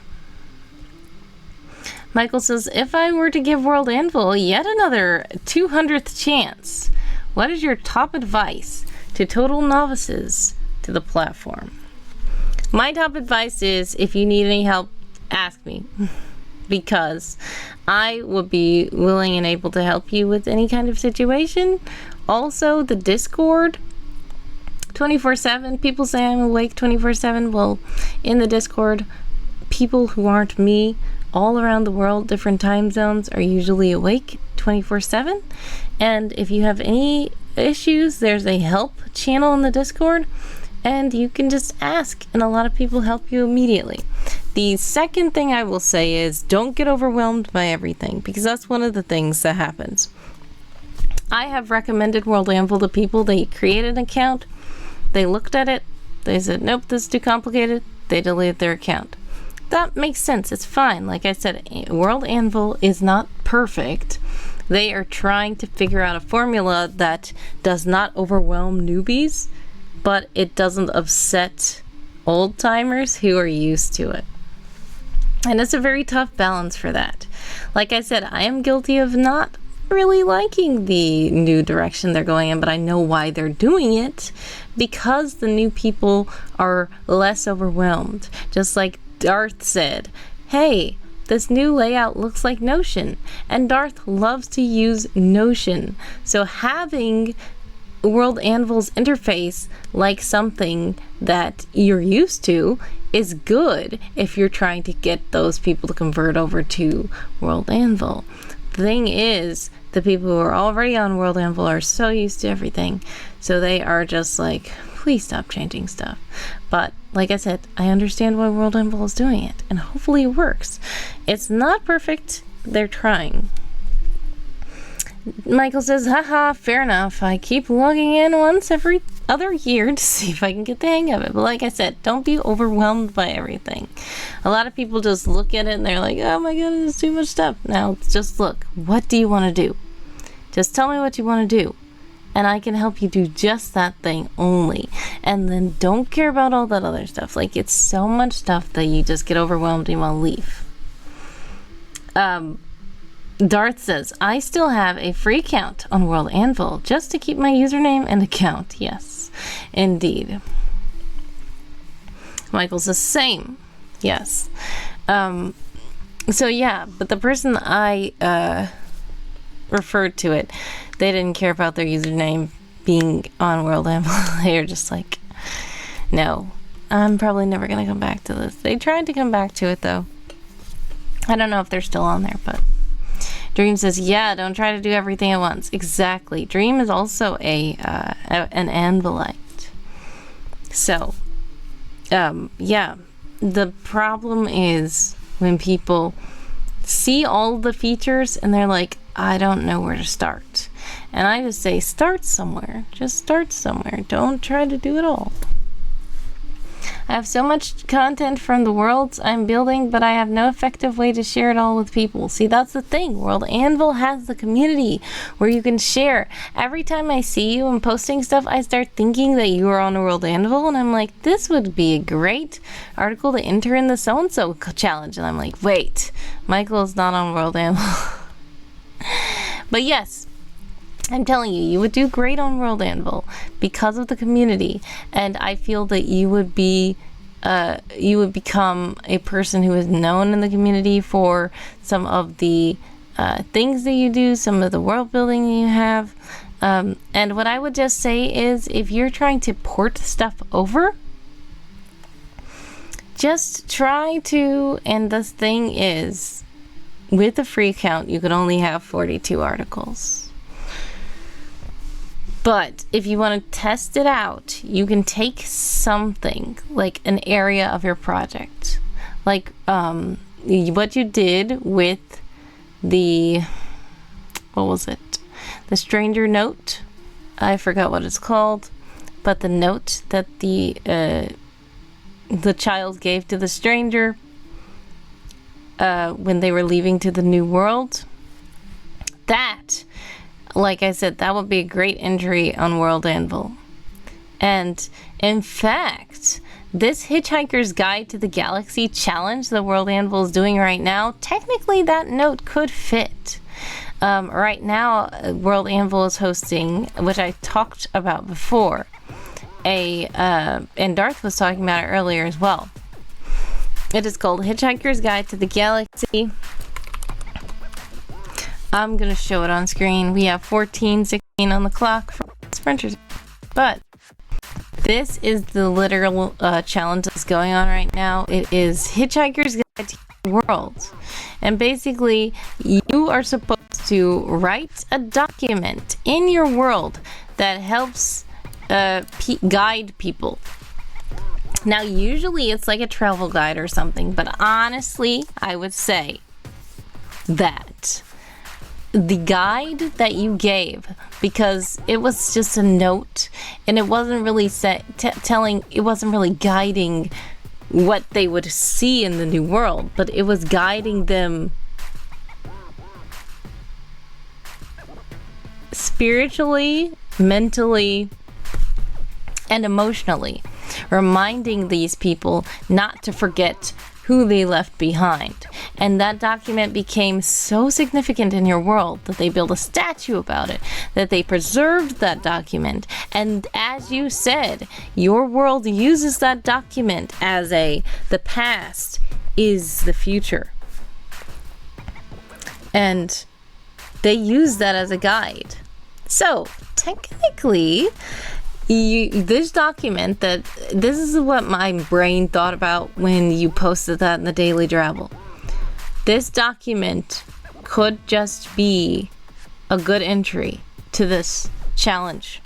Michael says, if I were to give World Anvil yet another 200th chance, what is your top advice to total novices to the platform? My top advice is, if you need any help, ask me. Because I would be willing and able to help you with any kind of situation. Also, the Discord, 24/7. People say I'm awake 24/7. Well, in the Discord, people who aren't me, all around the world, different time zones, are usually awake 24/7. And if you have any issues, there's a help channel in the Discord, and you can just ask, and a lot of people help you immediately. The second thing I will say is, don't get overwhelmed by everything, because that's one of the things that happens. I have recommended World Anvil to people. They created an account, they looked at it, they said, nope, this is too complicated, they deleted their account. That makes sense, it's fine. Like I said, World Anvil is not perfect. They are trying to figure out a formula that does not overwhelm newbies, but it doesn't upset old timers who are used to it. And it's a very tough balance for that. Like I said, I am guilty of not really liking the new direction they're going in, but I know why they're doing it, because the new people are less overwhelmed. Just like Darth said, hey, this new layout looks like Notion, and Darth loves to use Notion. So having World Anvil's interface like something that you're used to is good if you're trying to get those people to convert over to World Anvil. The thing is, the people who are already on World Anvil are so used to everything, so they are just like, please stop changing stuff. But like I said, I understand why World Anvil is doing it, and hopefully it works. It's not perfect, they're trying. Michael says, haha, fair enough. I keep logging in once every other year to see if I can get the hang of it. But like I said, don't be overwhelmed by everything. A lot of people just look at it and they're like, oh my god, there's too much stuff. Now, just look. What do you want to do? Just tell me what you want to do, and I can help you do just that thing only. And then don't care about all that other stuff. Like, it's so much stuff that you just get overwhelmed and you want to leave. Darth says, I still have a free account on World Anvil just to keep my username and account. Yes, indeed. Michael says, same. Yes. So yeah, but the person I referred to it, they didn't care about their username being on World Anvil. They were just like, no, I'm probably never going to come back to this. They tried to come back to it though. I don't know if they're still on there, but Dream says, yeah, don't try to do everything at once. Exactly. Dream is also an Anvilite. So, yeah, the problem is when people see all the features and they're like, I don't know where to start. And I just say, start somewhere. Just start somewhere. Don't try to do it all. I have so much content from the worlds I'm building, but I have no effective way to share it all with people. See, that's the thing. World Anvil has the community where you can share. Every time I see you and posting stuff, I start thinking that you are on a World Anvil, and I'm like, this would be a great article to enter in the so-and-so challenge. And I'm like, wait, Michael is not on World Anvil. But yes, I'm telling you, you would do great on World Anvil because of the community, and I feel that you would become a person who is known in the community for some of the things that you do, some of the world building you have. And what I would just say is, if you're trying to port stuff over, just try to, and the thing is, with a free account, you could only have 42 articles. But if you want to test it out, you can take something like an area of your project, like what you did with the, what was it? The stranger note. I forgot what it's called, but the note that the child gave to the stranger when they were leaving to the new world. That, like I said, that would be a great entry on World Anvil. And in fact, this Hitchhiker's Guide to the Galaxy challenge that World Anvil is doing right now, technically that note could fit. Right now, World Anvil is hosting, which I talked about before, and Darth was talking about it earlier as well. It is called Hitchhiker's Guide to the Galaxy. I'm going to show it on screen. We have 14:16 on the clock for sprinters. But this is the literal challenge that's going on right now. It is Hitchhiker's Guide to the World. And basically, you are supposed to write a document in your world that helps guide people. Now, usually it's like a travel guide or something, but honestly, I would say that the guide that you gave, because it was just a note and it wasn't really it wasn't really guiding what they would see in the new world, but it was guiding them spiritually, mentally, and emotionally, reminding these people not to forget who they left behind. And that document became so significant in your world that they built a statue about it, that they preserved that document. And as you said, your world uses that document as the past is the future. And they use that as a guide. So technically, this document, this is what my brain thought about when you posted that in the Daily Drabble. This document could just be a good entry to this challenge.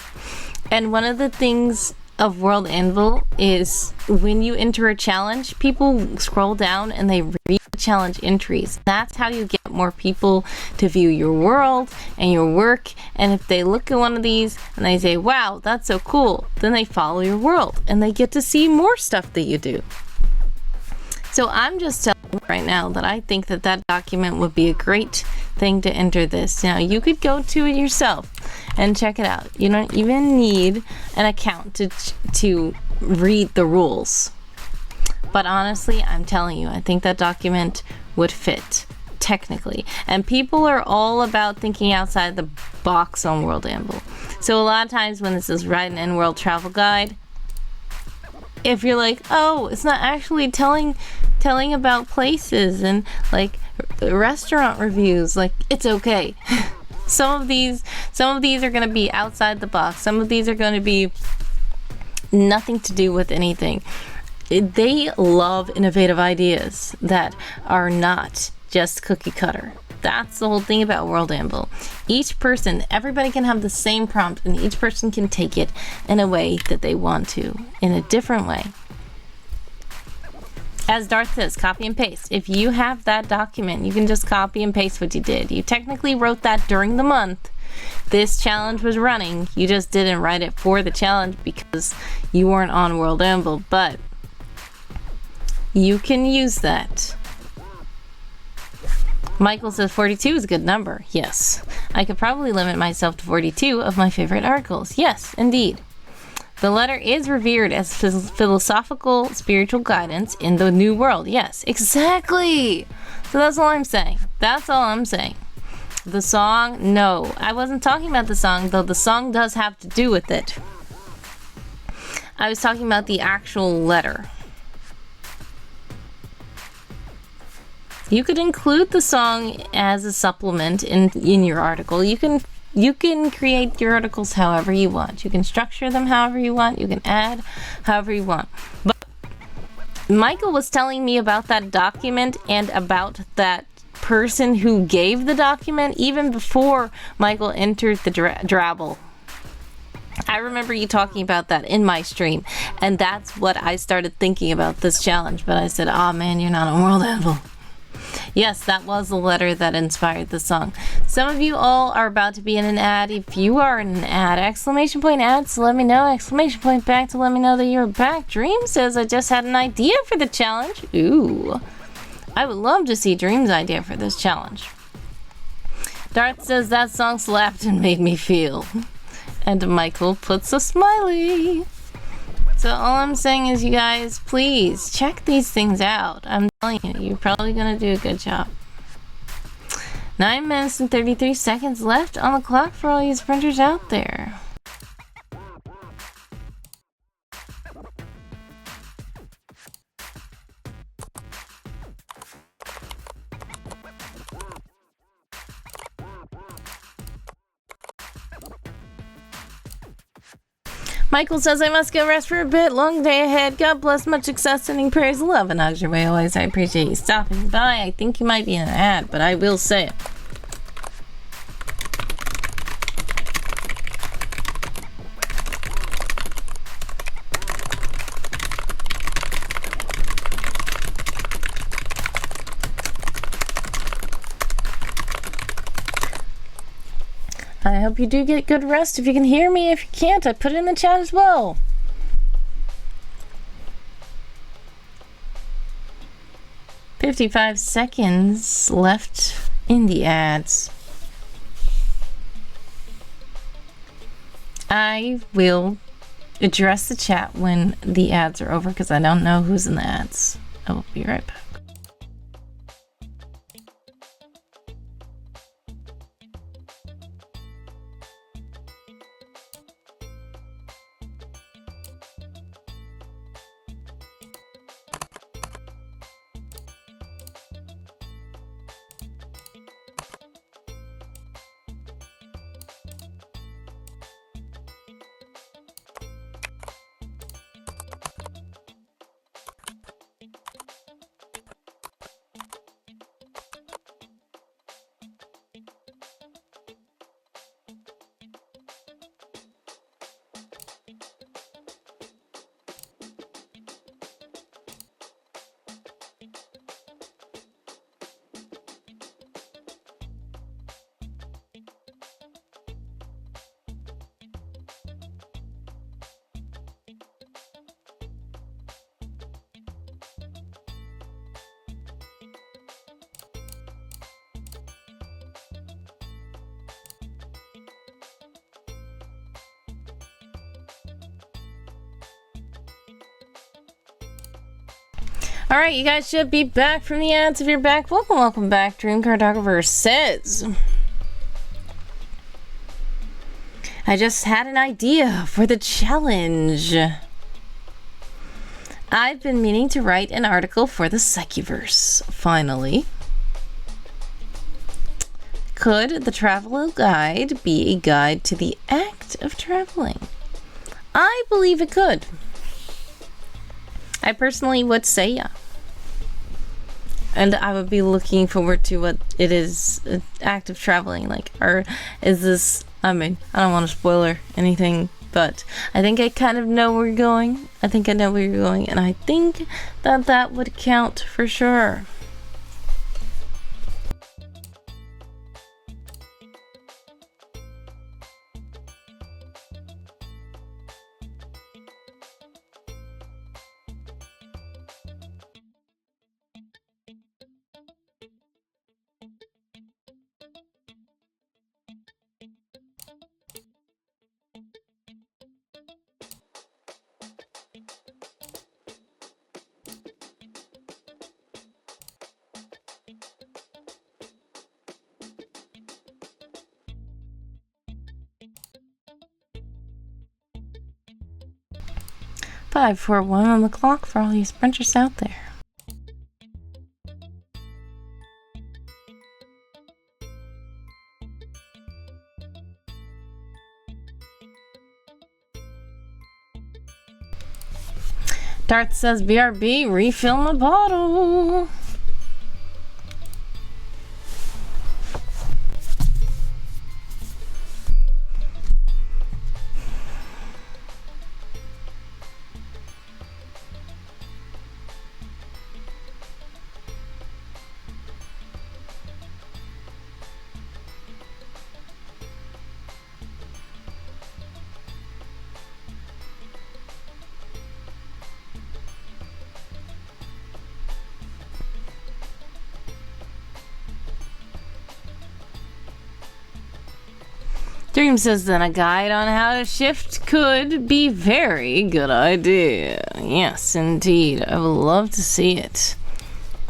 And one of the things of World Anvil is when you enter a challenge, people scroll down and they read the challenge entries. That's how you get more people to view your world and your work. And if they look at one of these and they say, wow, that's so cool, then they follow your world and they get to see more stuff that you do. So I'm just telling you right now that I think that document would be a great thing to enter this. Now, you could go to it yourself and check it out. You don't even need an account to read the rules. But honestly, I'm telling you, I think that document would fit technically. And people are all about thinking outside the box on World Anvil. So a lot of times when this is Write an in-world travel guide, if you're like, oh, it's not actually telling about places and like restaurant reviews, like, it's okay. Some of these are going to be outside the box. Some of these are going to be nothing to do with anything. They love innovative ideas that are not just cookie cutter. That's the whole thing about World Anvil. Everybody can have the same prompt, and each person can take it in a way that they want to, in a different way. As Darth says, copy and paste. If you have that document, you can just copy and paste what you did. You technically wrote that during the month this challenge was running. You just didn't write it for the challenge because you weren't on World Anvil, but you can use that. Michael says 42 is a good number. Yes. I could probably limit myself to 42 of my favorite articles. Yes, indeed. The letter is revered as philosophical spiritual guidance in the new world. Yes, exactly. So that's all I'm saying. That's all I'm saying. The song, no. I wasn't talking about the song, though the song does have to do with it. I was talking about the actual letter. You could include the song as a supplement in your article. You can create your articles however you want. You can structure them however you want. You can add however you want. But Michael was telling me about that document and about that person who gave the document even before Michael entered the Drabble. I remember you talking about that in my stream, and that's what I started thinking about this challenge. But I said, oh man, you're not on World Anvil. Yes, that was the letter that inspired the song. Some of you all are about to be in an ad. If you are in an ad, exclamation point ads to let me know, exclamation point back to let me know that you're back. Dream says, I just had an idea for the challenge. Ooh, I would love to see Dream's idea for this challenge. Darth says, that song slapped and made me feel. And Michael puts a smiley. So all I'm saying is, you guys, please check these things out. I'm telling you, you're probably going to do a good job. 9 minutes and 33 seconds left on the clock for all you sprinters out there. Michael says, I must go rest for a bit. Long day ahead. God bless. Much success. Sending prayers, love, and hugs your way always. I appreciate you stopping by. I think you might be in an ad, but I will say it. I hope you do get good rest. If you can hear me, if you can't, I put it in the chat as well. "55 seconds left in the ads. I will address the chat when the ads are over because I don't know who's in the ads. I will be right back. Alright, you guys should be back from the ads. If you're back, welcome back. Dream Cartographer says, I just had an idea for the challenge. I've been meaning to write an article for the Psychiverse, finally. Could the travel guide be a guide to the act of traveling? I believe it could. I personally would say yeah. And I would be looking forward to what it is, an act of traveling like. Or is this, I mean, I don't want to spoiler anything, but I think I kind of know where you're going. I think I know where you're going, and I think that that would count for sure. Five, 4, 1 on the clock for all you sprinters out there. Darth says, BRB, refill my bottle. Dream says that a guide on how to shift could be very good idea. Yes, indeed. I would love to see it.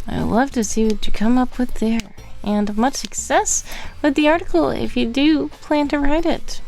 I would love to see what you come up with there. And much success with the article if you do plan to write it.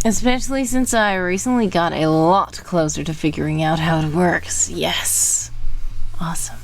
Especially since I recently got a lot closer to figuring out how it works. Yes. Awesome.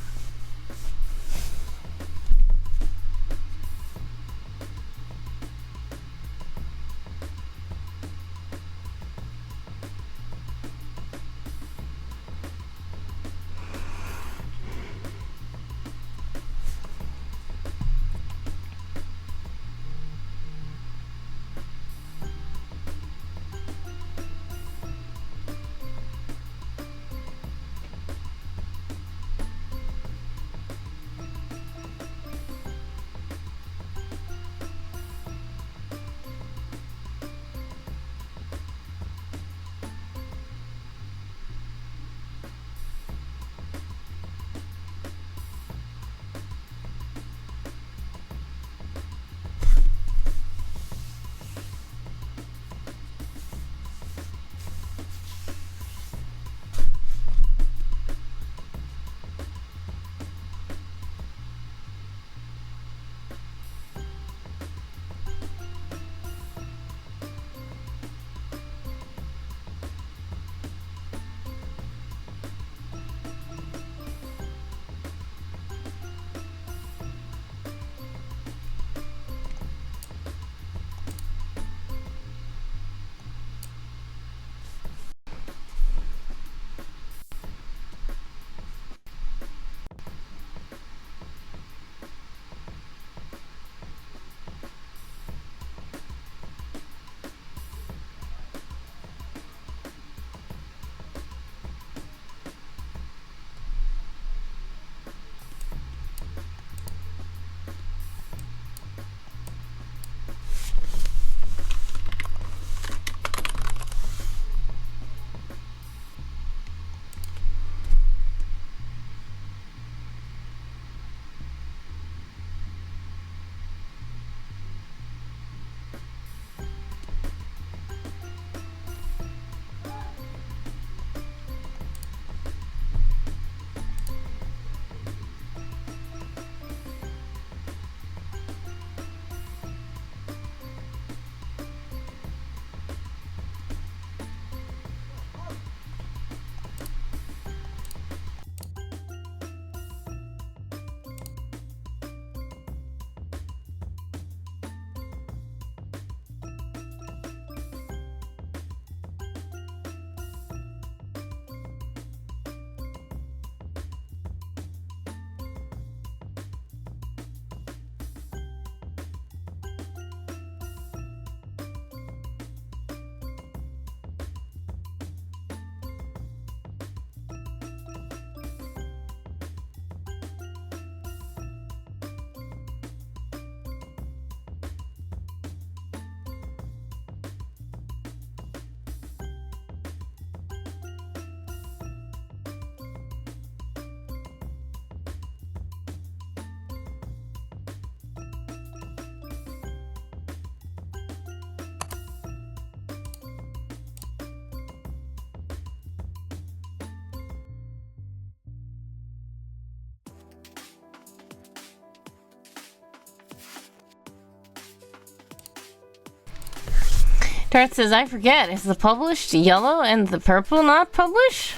Kurt says, I forget. Is the published yellow and the purple not published?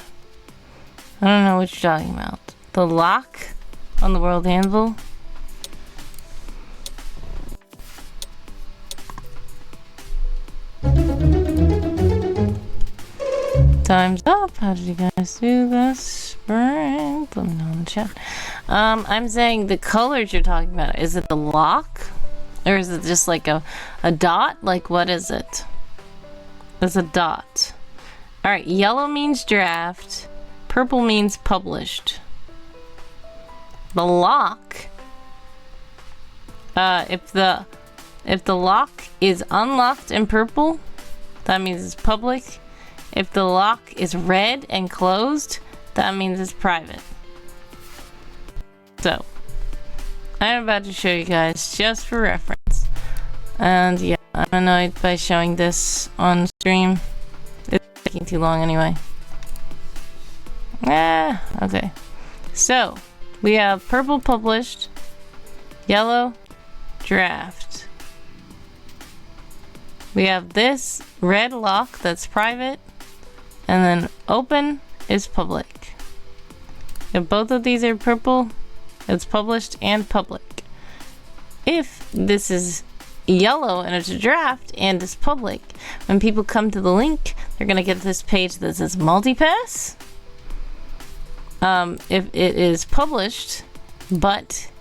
I don't know what you're talking about. The lock on the world anvil. Time's up. How did you guys do this spring? Let me know in the chat. I'm saying the colors you're talking about. Is it the lock? Or is it just like a dot? Like, what is it? It's a dot. Alright, yellow means draft. Purple means published. The lock. If the lock is unlocked in purple, that means it's public. If the lock is red and closed, that means it's private. So, I'm about to show you guys just for reference. And yeah, I'm annoyed by showing this on stream. It's taking too long anyway. Okay. So, we have purple published, yellow draft. We have this red lock that's private, and then open is public. If both of these are purple, it's published and public. If this is yellow and it's a draft and it's public, when people come to the link, they're gonna get this page that says multipass. If it is published, but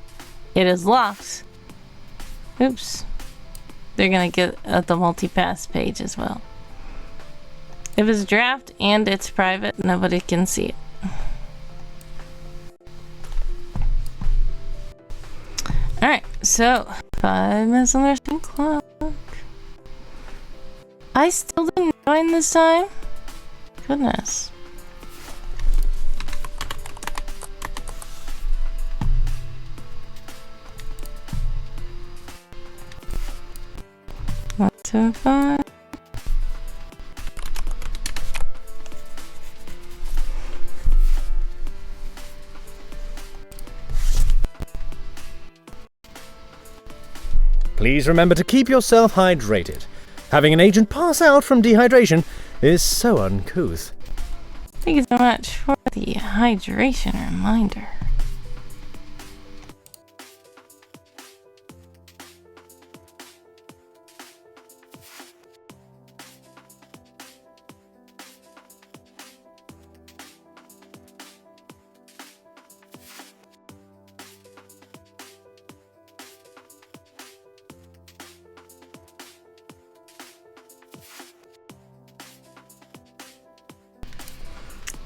it is locked, oops, they're gonna get the multipass page as well. If it's draft and it's private, nobody can see it. Alright, so 5 minutes on the resting clock. I still didn't join this time? Goodness. One, two, five. Please remember to keep yourself hydrated. Having an agent pass out from dehydration is so uncouth. Thank you so much for the hydration reminder.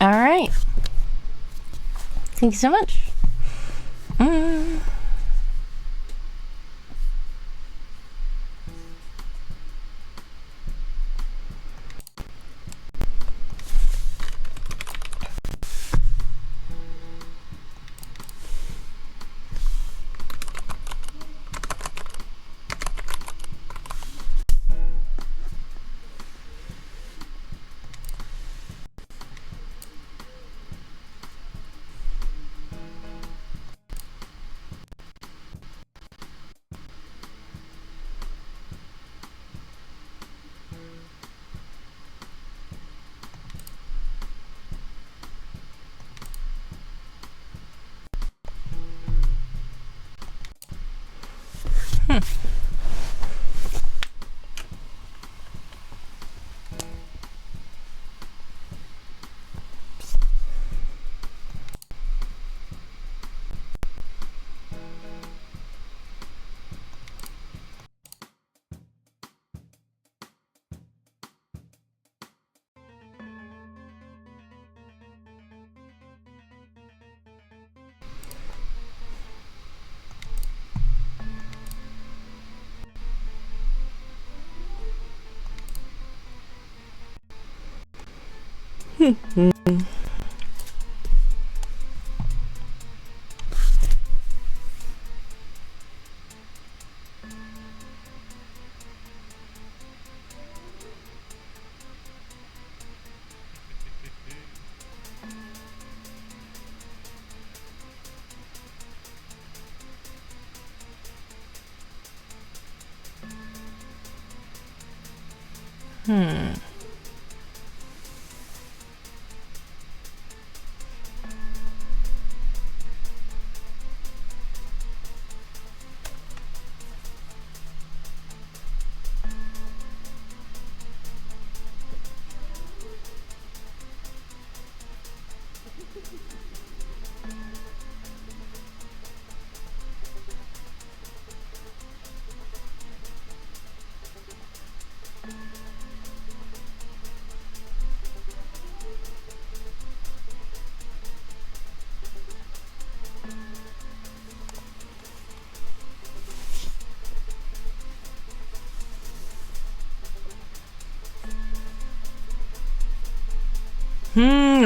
Alright. Thank you so much.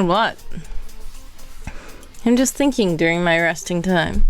What? I'm just thinking during my resting time.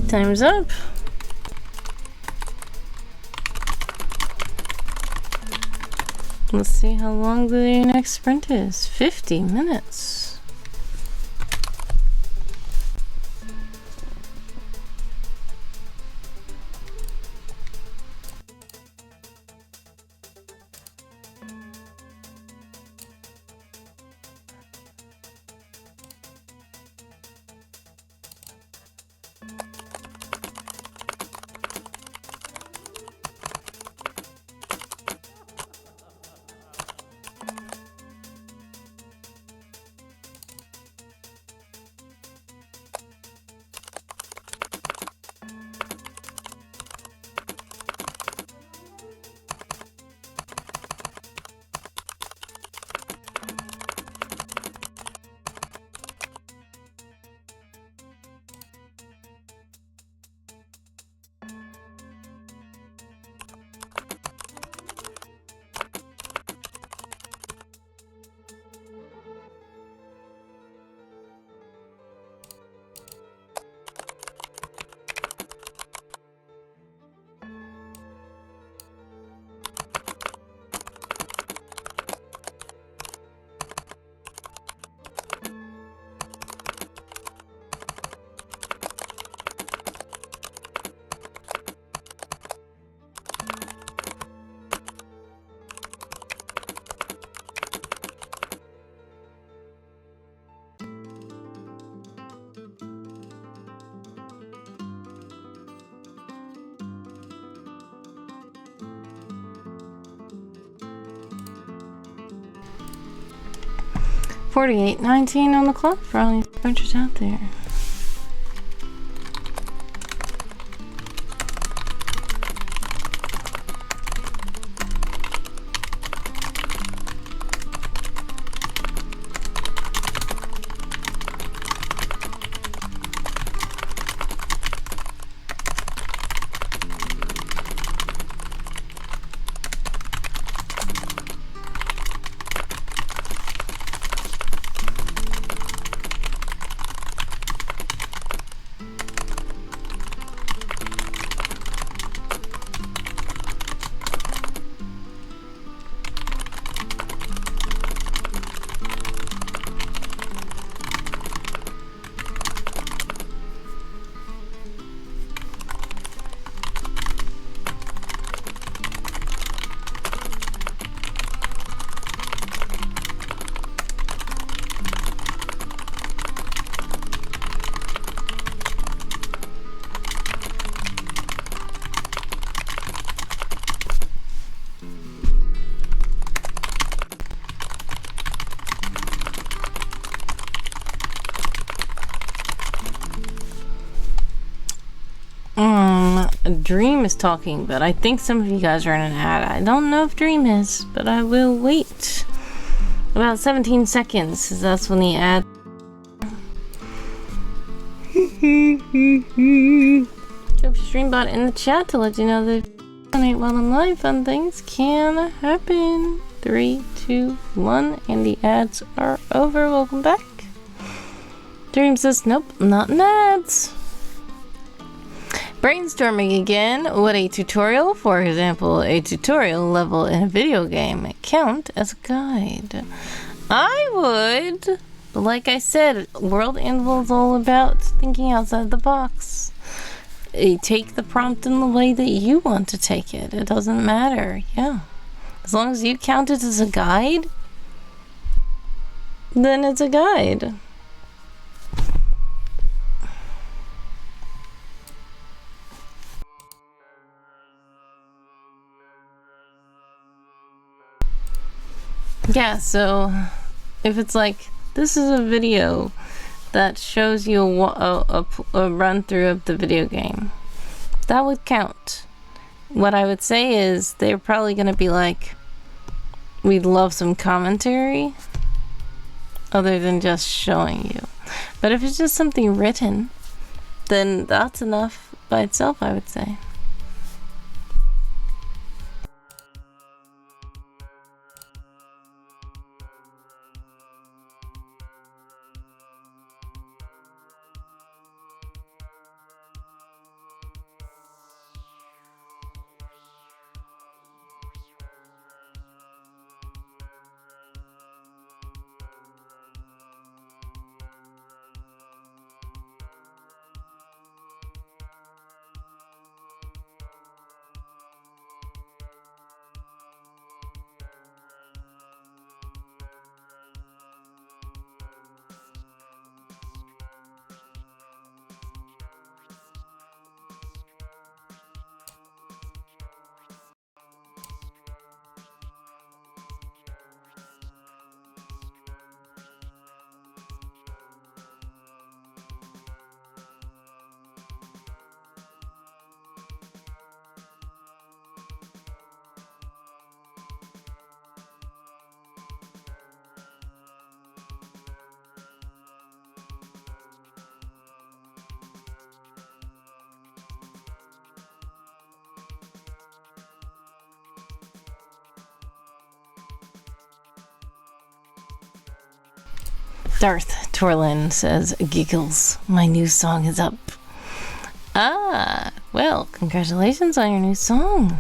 Time's up. Let's see how long the next sprint is. 50 minutes. $48.19 on the clock for all you sprinters out there. Dream is talking, but I think some of you guys are in an ad. I don't know if Dream is, but I will wait about 17 seconds, because that's when the ad. Drop Streambot in the chat to let you know that donate while I'm live. Fun things can happen. 3, 2, 1, and the ads are over. Welcome back. Dream says, nope, not in ads. Brainstorming again. Would a tutorial, for example, a tutorial level in a video game, count as a guide? I would. But like I said, World Anvil is all about thinking outside the box. You take the prompt in the way that you want to take it. It doesn't matter. Yeah. As long as you count it as a guide, then it's a guide. Yeah, so if it's like, this is a video that shows you a run through of the video game, that would count. What I would say is they're probably going to be like, we'd love some commentary other than just showing you. But if it's just something written, then that's enough by itself, I would say. Darth Torlin says, giggles, my new song is up. Ah, well, congratulations on your new song.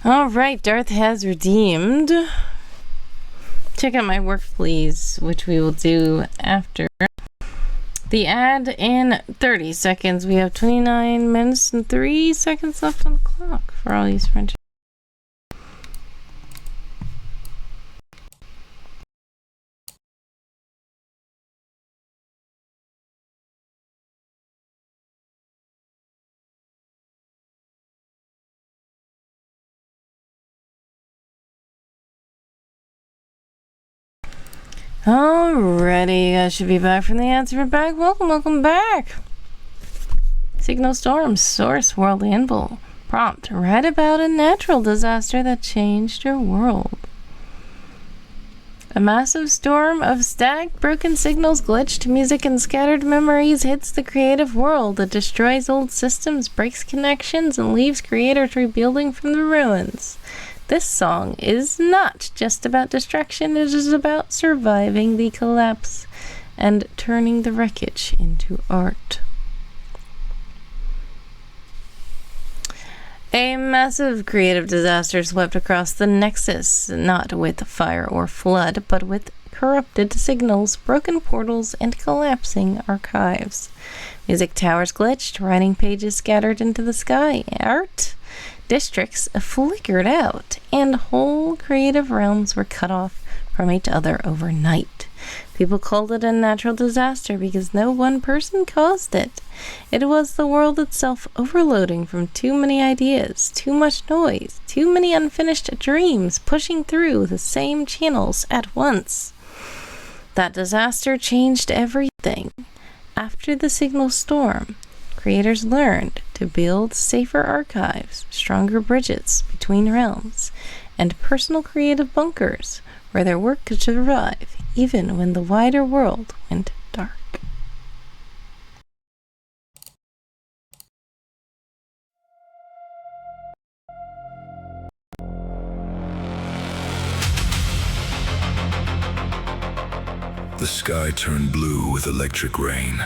Alright, Darth has redeemed. Check out my work, please, which we will do after the ad in 30 seconds. We have 29 minutes and 3 seconds left on the clock for all these French. Alrighty, I should be back from the ads. We're back. Welcome back. Signal Storm, Source, World Anvil. Prompt, write about a natural disaster that changed your world. A massive storm of static, broken signals, glitched music, and scattered memories hits the creative world. It destroys old systems, breaks connections, and leaves creators rebuilding from the ruins. This song is not just about destruction, it is about surviving the collapse and turning the wreckage into art. A massive creative disaster swept across the Nexus, not with fire or flood, but with corrupted signals, broken portals, and collapsing archives. Music towers glitched, writing pages scattered into the sky. Art districts flickered out, and whole creative realms were cut off from each other overnight. People called it a natural disaster because no one person caused it. It was the world itself overloading from too many ideas, too much noise, too many unfinished dreams pushing through the same channels at once. That disaster changed everything. After the signal storm, creators learned to build safer archives, stronger bridges between realms, and personal creative bunkers where their work could survive even when the wider world went dark. The sky turned blue with electric rain.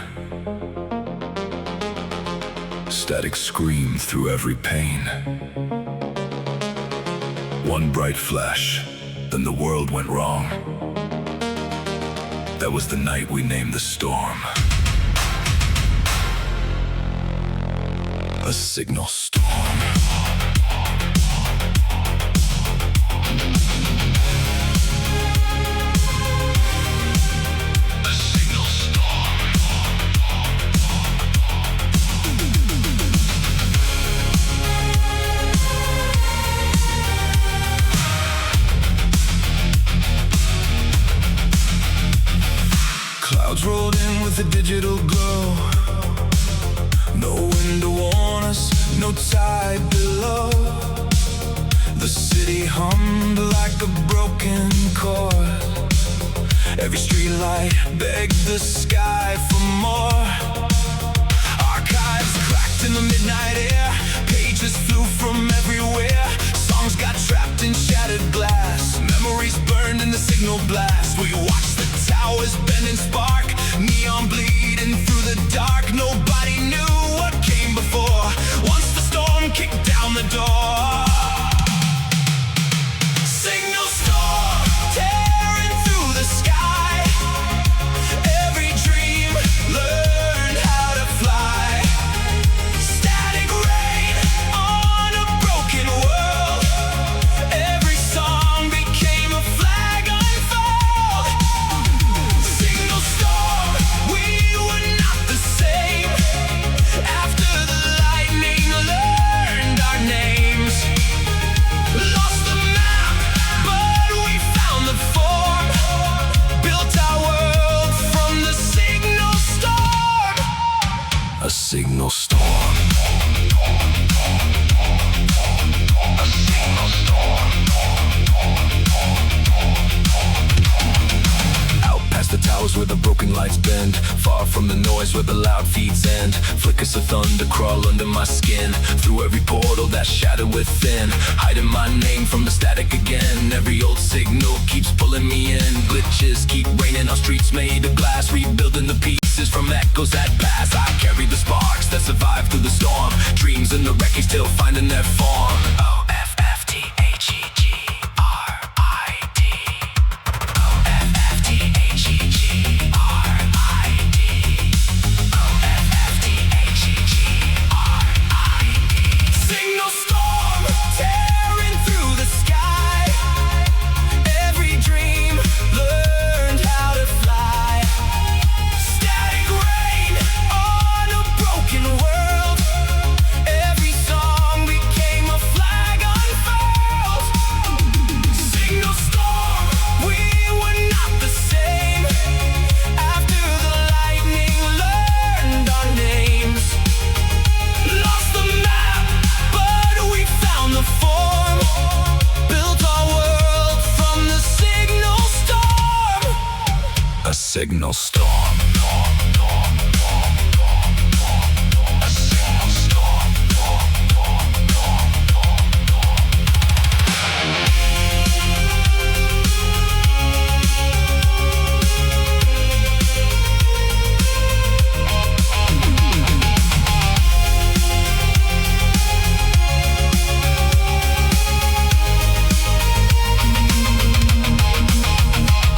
Static screamed through every pane. One bright flash, then the world went wrong. That was the night we named the storm. A signal storm. Clouds rolled in with a digital glow. No wind to warn us, no tide below. The city hummed like a broken chord. Every streetlight begged the sky for more. Archives cracked in the midnight air. Pages flew from everywhere. Songs got trapped in shattered glass. Memories burned in the signal blast. We watched the towers bend and spark. Neon bleeding through the dark. Nobody knew what came before. Once the storm kicked down the door. Signal storm tearing through the sky. Every dream learned how to fly. Static rain on a broken world. Every song became a flag unfurled. Signal storm, we were not the same. After the lightning learned our names. Lost the map, but we found the form. Built our world from the signal storm. A signal storm. A signal storm. Out past the towers where the broken lights bend. Far from the noise where the loud feeds end. Flickers of thunder crawl under my skin. Through every portal that's shattered within. Hiding my name from the static again. Every old signal keeps pulling me in. Glitches keep raining on streets made of glass. Rebuilding the pieces from echoes that pass. I carry the sparks that survive through the storm. Dreams in the wreckage still finding their form. OFFT. signal storm. A signal storm.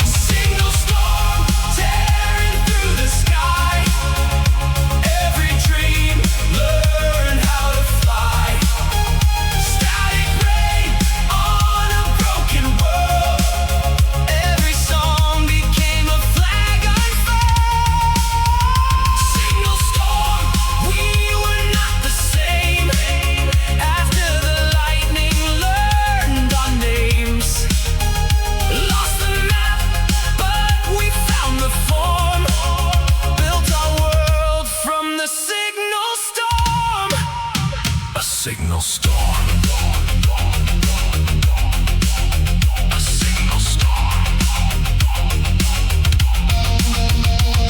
Signal storm tearing through the sky. Every dream learn how to fly. Static rain on a broken world. Every song became a flag unfurled. Signal storm, we were not the same. After the lightning learned our names. Lost the map, but we found the form. Built our world from the signal storm. A signal storm. A signal storm.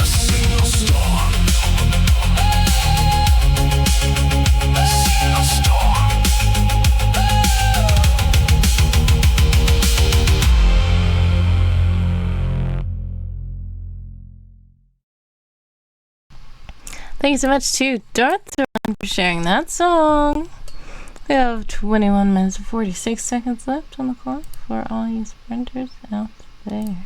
A signal storm. A signal storm. Thank you so much to Darth for sharing that song. We have 21 minutes and 46 seconds left on the clock for all you sprinters out there.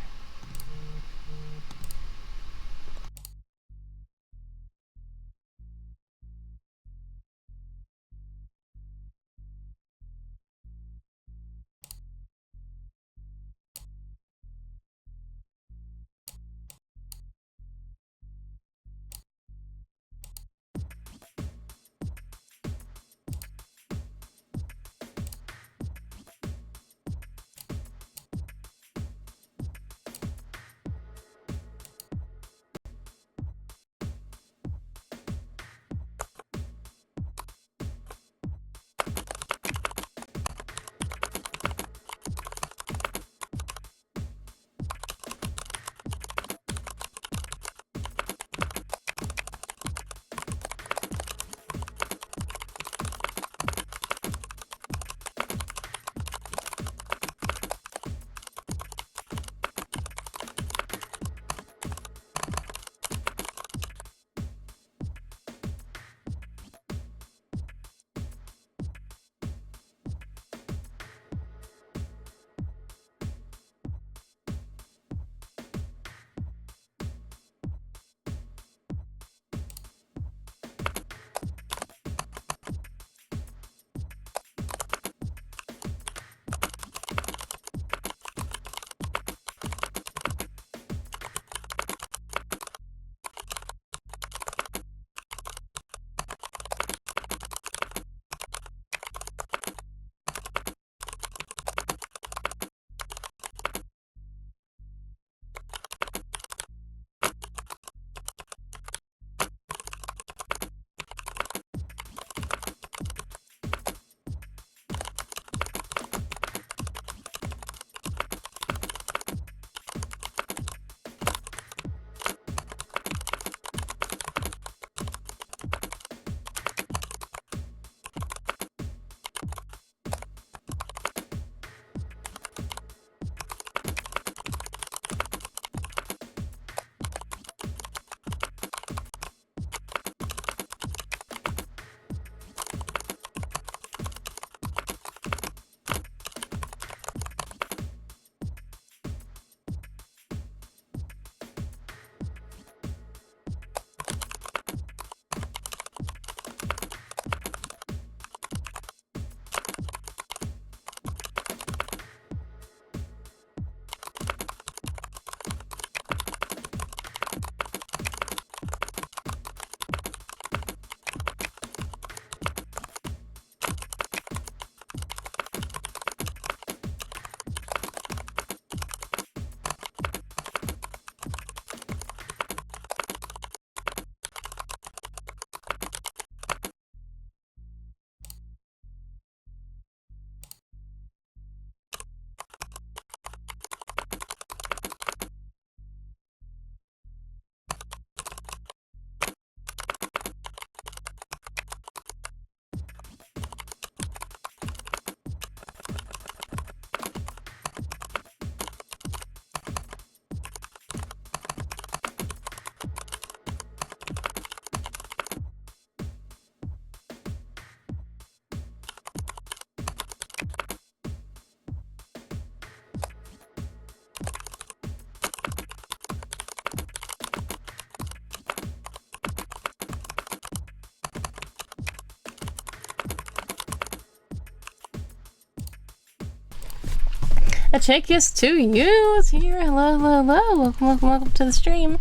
A check kiss to you is here. Hello, hello, hello. Welcome, welcome, welcome to the stream.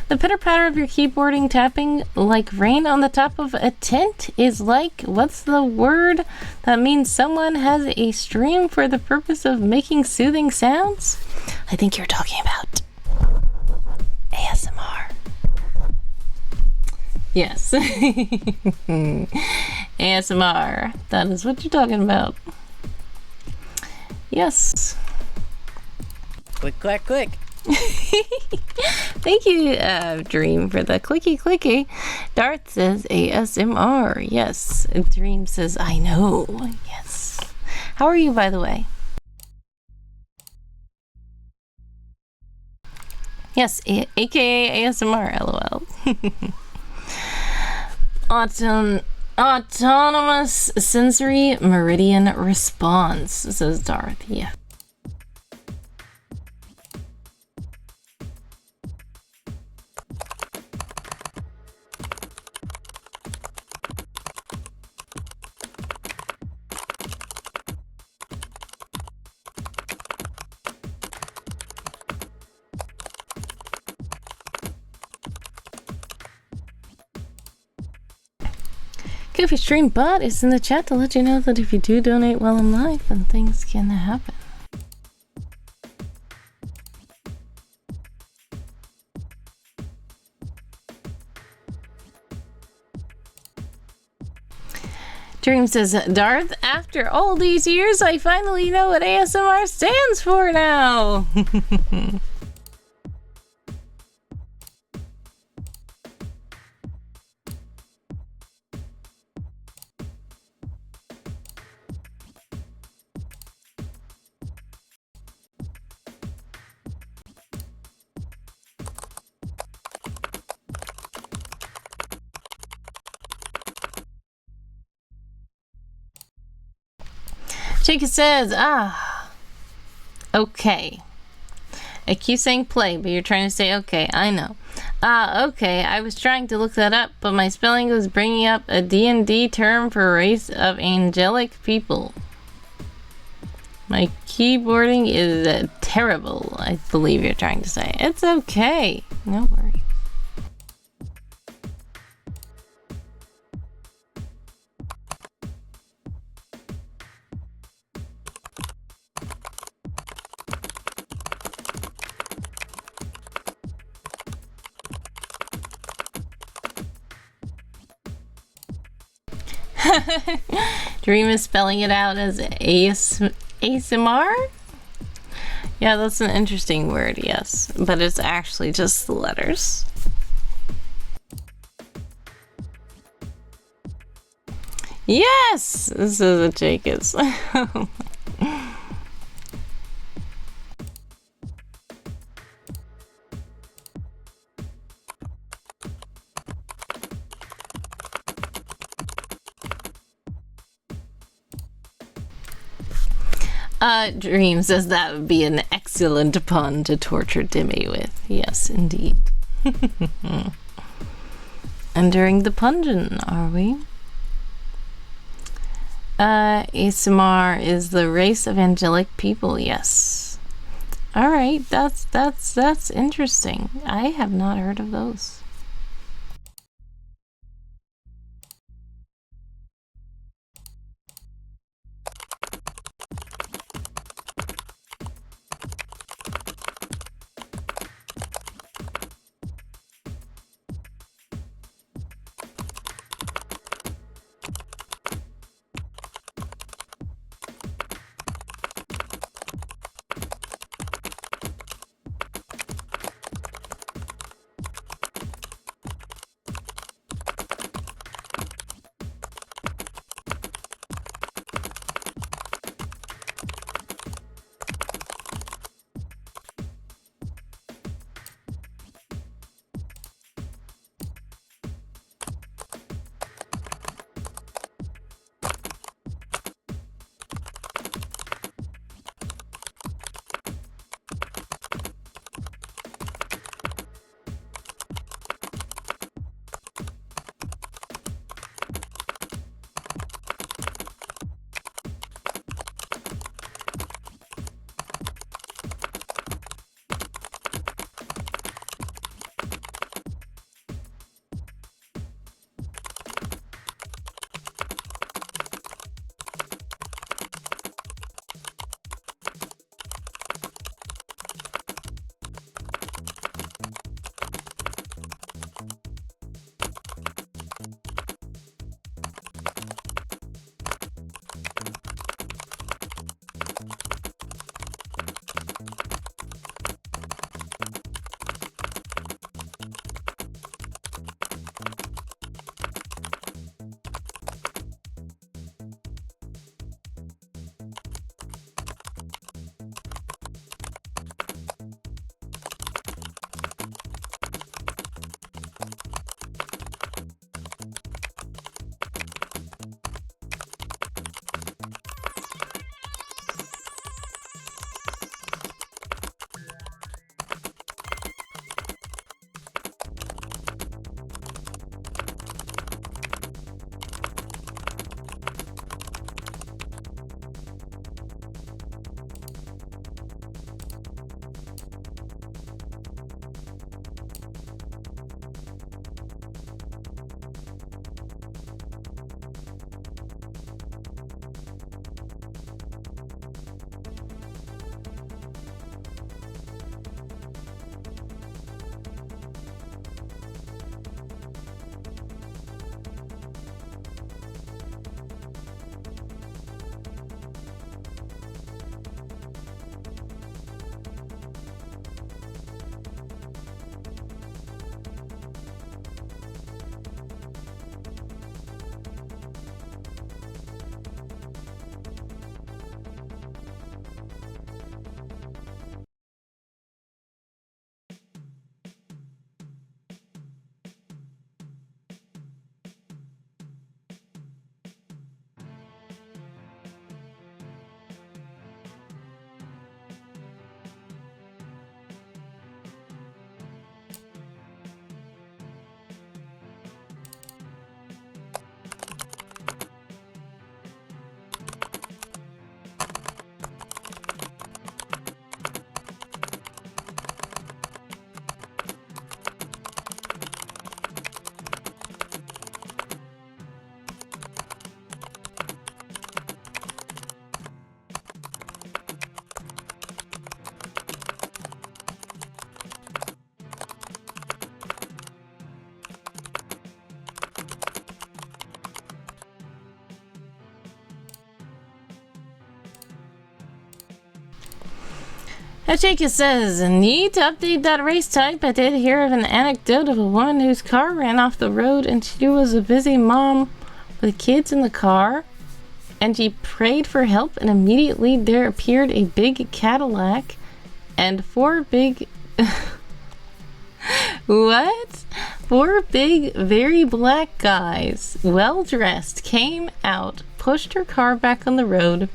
The pitter patter of your keyboarding tapping like rain on the top of a tent is like, what's the word? That means someone has a stream for the purpose of making soothing sounds? I think you're talking about ASMR. Yes. ASMR. That is what you're talking about. Yes. Click, clack, click. Thank you, Dream, for the clicky clicky. Darth says ASMR. Yes. Dream says I know. Yes. How are you, by the way? Yes, aka ASMR, lol. Autonomous sensory meridian response, says Darth. Yeah. Goofy Stream Bot is in the chat to let you know that if you do donate while I'm live, then things can happen. Dream says, Darth, after all these years, I finally know what ASMR stands for now. Chica says, okay. I keep saying play, but you're trying to say okay. I know. Okay. I was trying to look that up, but my spelling was bringing up a D&D term for a race of angelic people. My keyboarding is terrible, I believe you're trying to say. It's okay. No worries. Dream is spelling it out as ASMR? Yeah, that's an interesting word, yes. But it's actually just the letters. Yes! This is a Jacobs. Dream says that would be an excellent pun to torture Dimmy with. Yes, indeed. Entering the pungeon, are we? ASMR is the race of angelic people, yes. Alright, that's interesting. I have not heard of those. Hitchhiker says, need to update that race type. I did hear of an anecdote of a woman whose car ran off the road and she was a busy mom with kids in the car. And she prayed for help and immediately there appeared a big Cadillac and 4 big... What? 4 big, very black guys, well dressed, came out, pushed her car back on the road,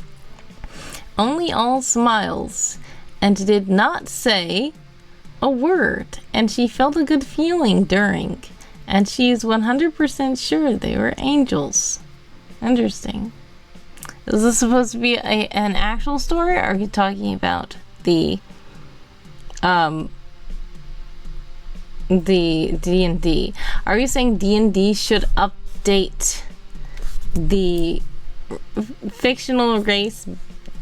only all smiles, and did not say a word, and she felt a good feeling during, and she is 100% sure they were angels. Interesting. Is this supposed to be an actual story, or are you talking about the D&D? Are you saying D&D should update the fictional race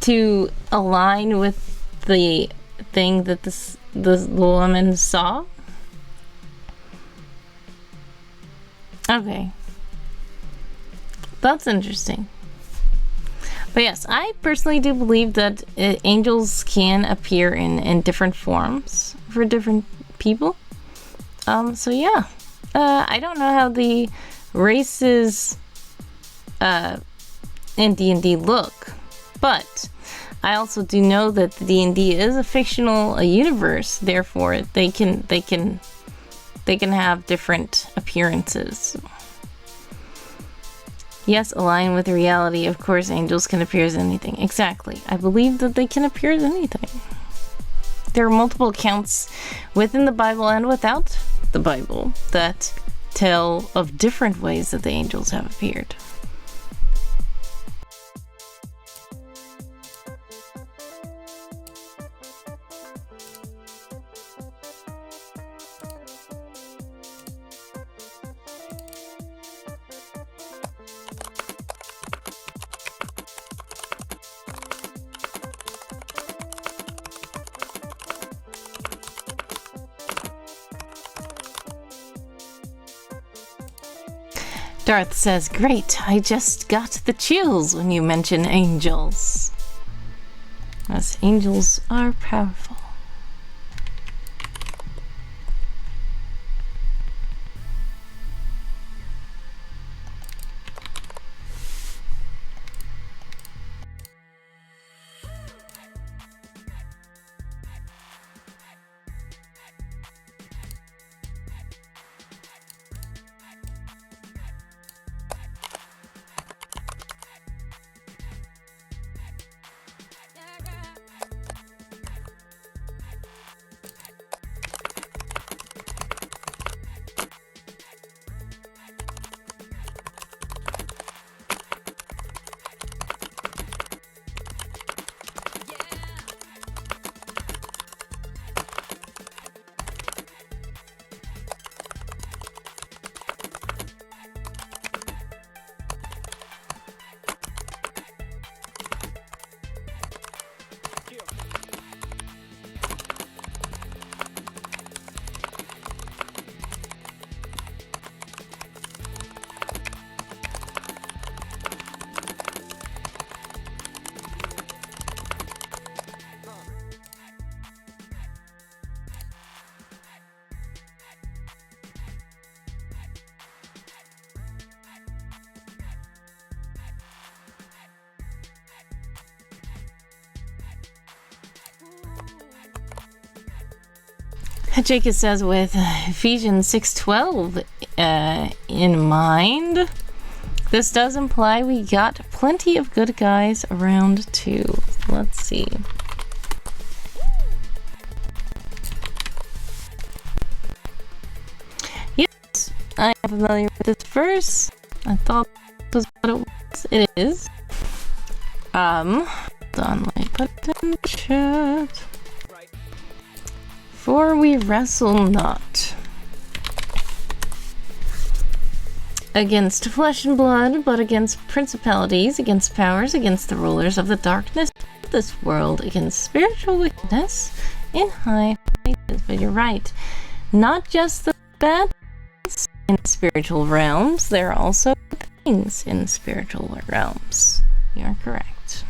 to align with the thing that the woman saw? Okay. That's interesting. But yes, I personally do believe that angels can appear in different forms for different people. So yeah. I don't know how the races in D&D look, but I also do know that the D&D is a fictional universe, therefore they can have different appearances. Yes, align with reality. Of course, angels can appear as anything. Exactly. I believe that they can appear as anything. There are multiple accounts within the Bible and without the Bible that tell of different ways that the angels have appeared. Darth says, great, I just got the chills when you mention angels. Yes, angels are powerful. Jacob says, with Ephesians 6:12 in mind, this does imply we got plenty of good guys around too. Let's see. Yes, I am familiar with this verse. I thought this was what it was. It is. Hold on, let me put it in the chat. For we wrestle not against flesh and blood, but against principalities, against powers, against the rulers of the darkness of this world, against spiritual wickedness in high places. But you're right, not just the bad things in spiritual realms, there are also things in spiritual realms. You're correct.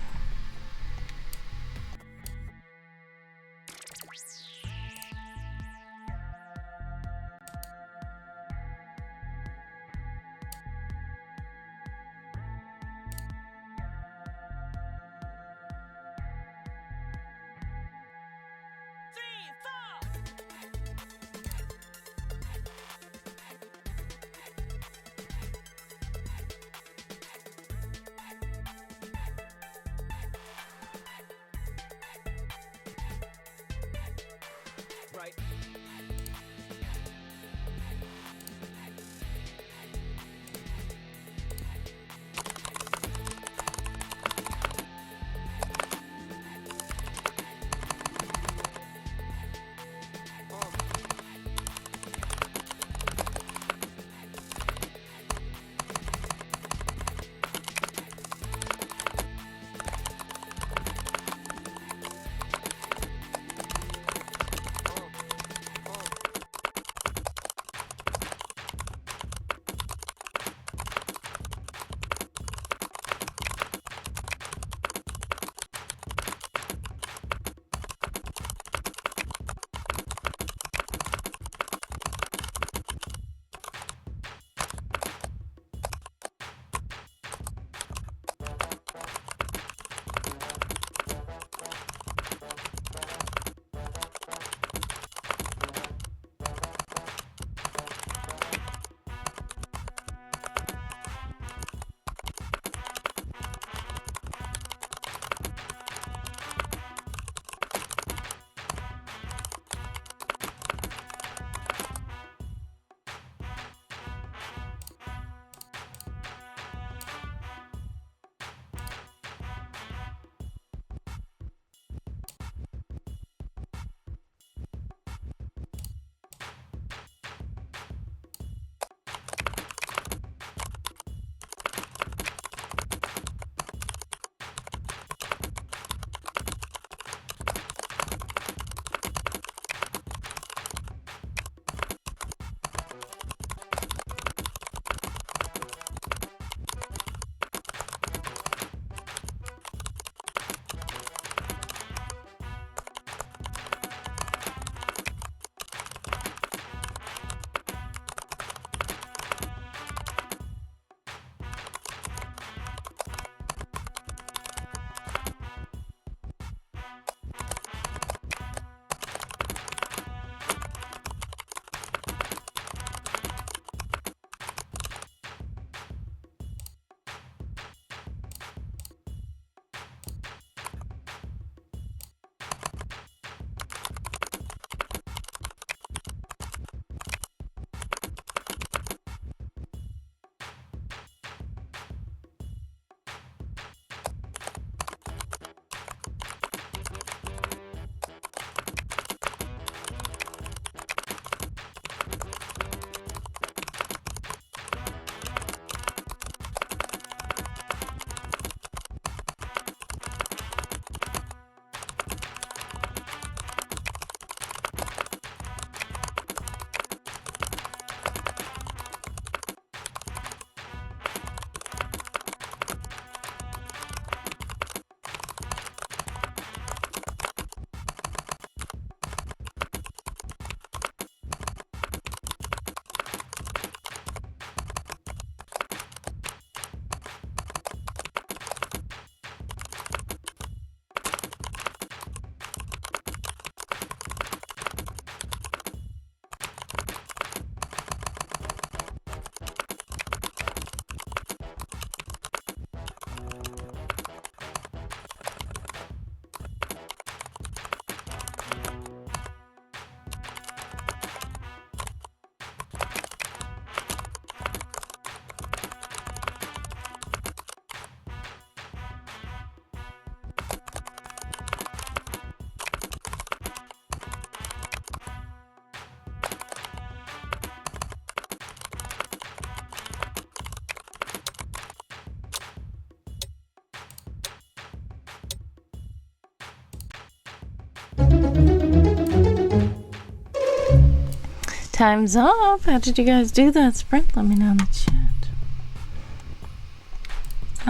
Time's up. How did you guys do that sprint? Let me know in the chat.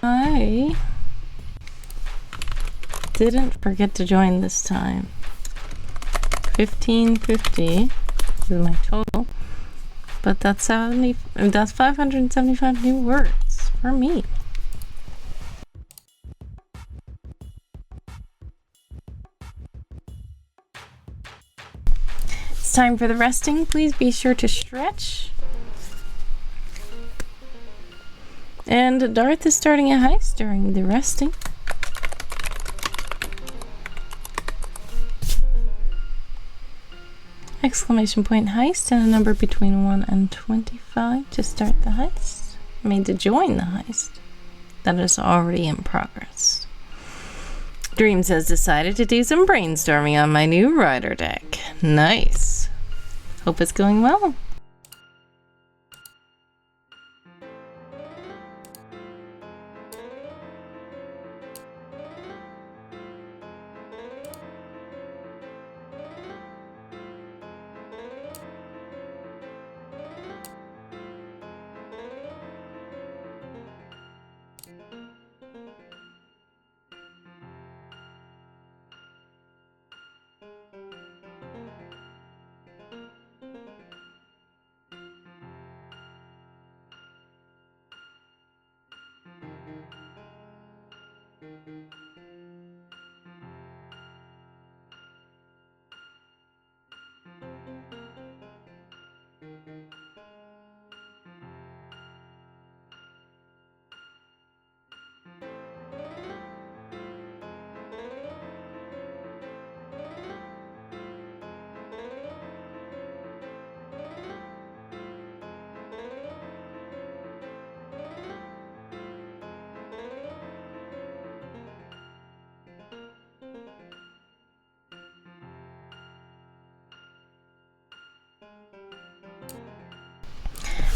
I didn't forget to join this time. 1550 is my total, but that's 575 new words for me. It's time for the resting. Please be sure to stretch. And Darth is starting a heist during the resting. Exclamation point heist and a number between 1 and 25 to start the heist. I mean, to join the heist that is already in progress. Dreams has decided to do some brainstorming on my new rider deck. Nice. Hope it's going well.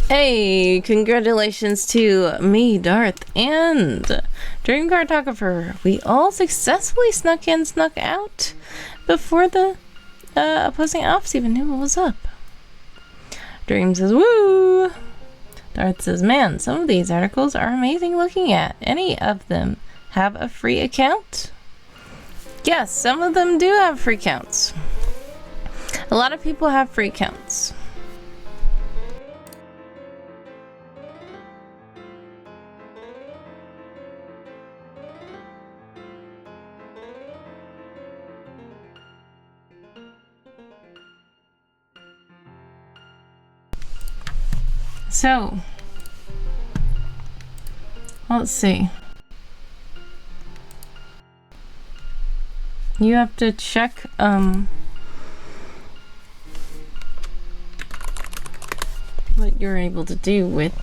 Hey, congratulations to me, Darth, and Dream Cartographer. We all successfully snuck in, snuck out before the opposing ops even knew what was up. Dream says, woo! Darth says, man, some of these articles are amazing looking at. Any of them have a free account? Yes, some of them do have free accounts. A lot of people have free accounts. So, let's see. You have to check what you're able to do with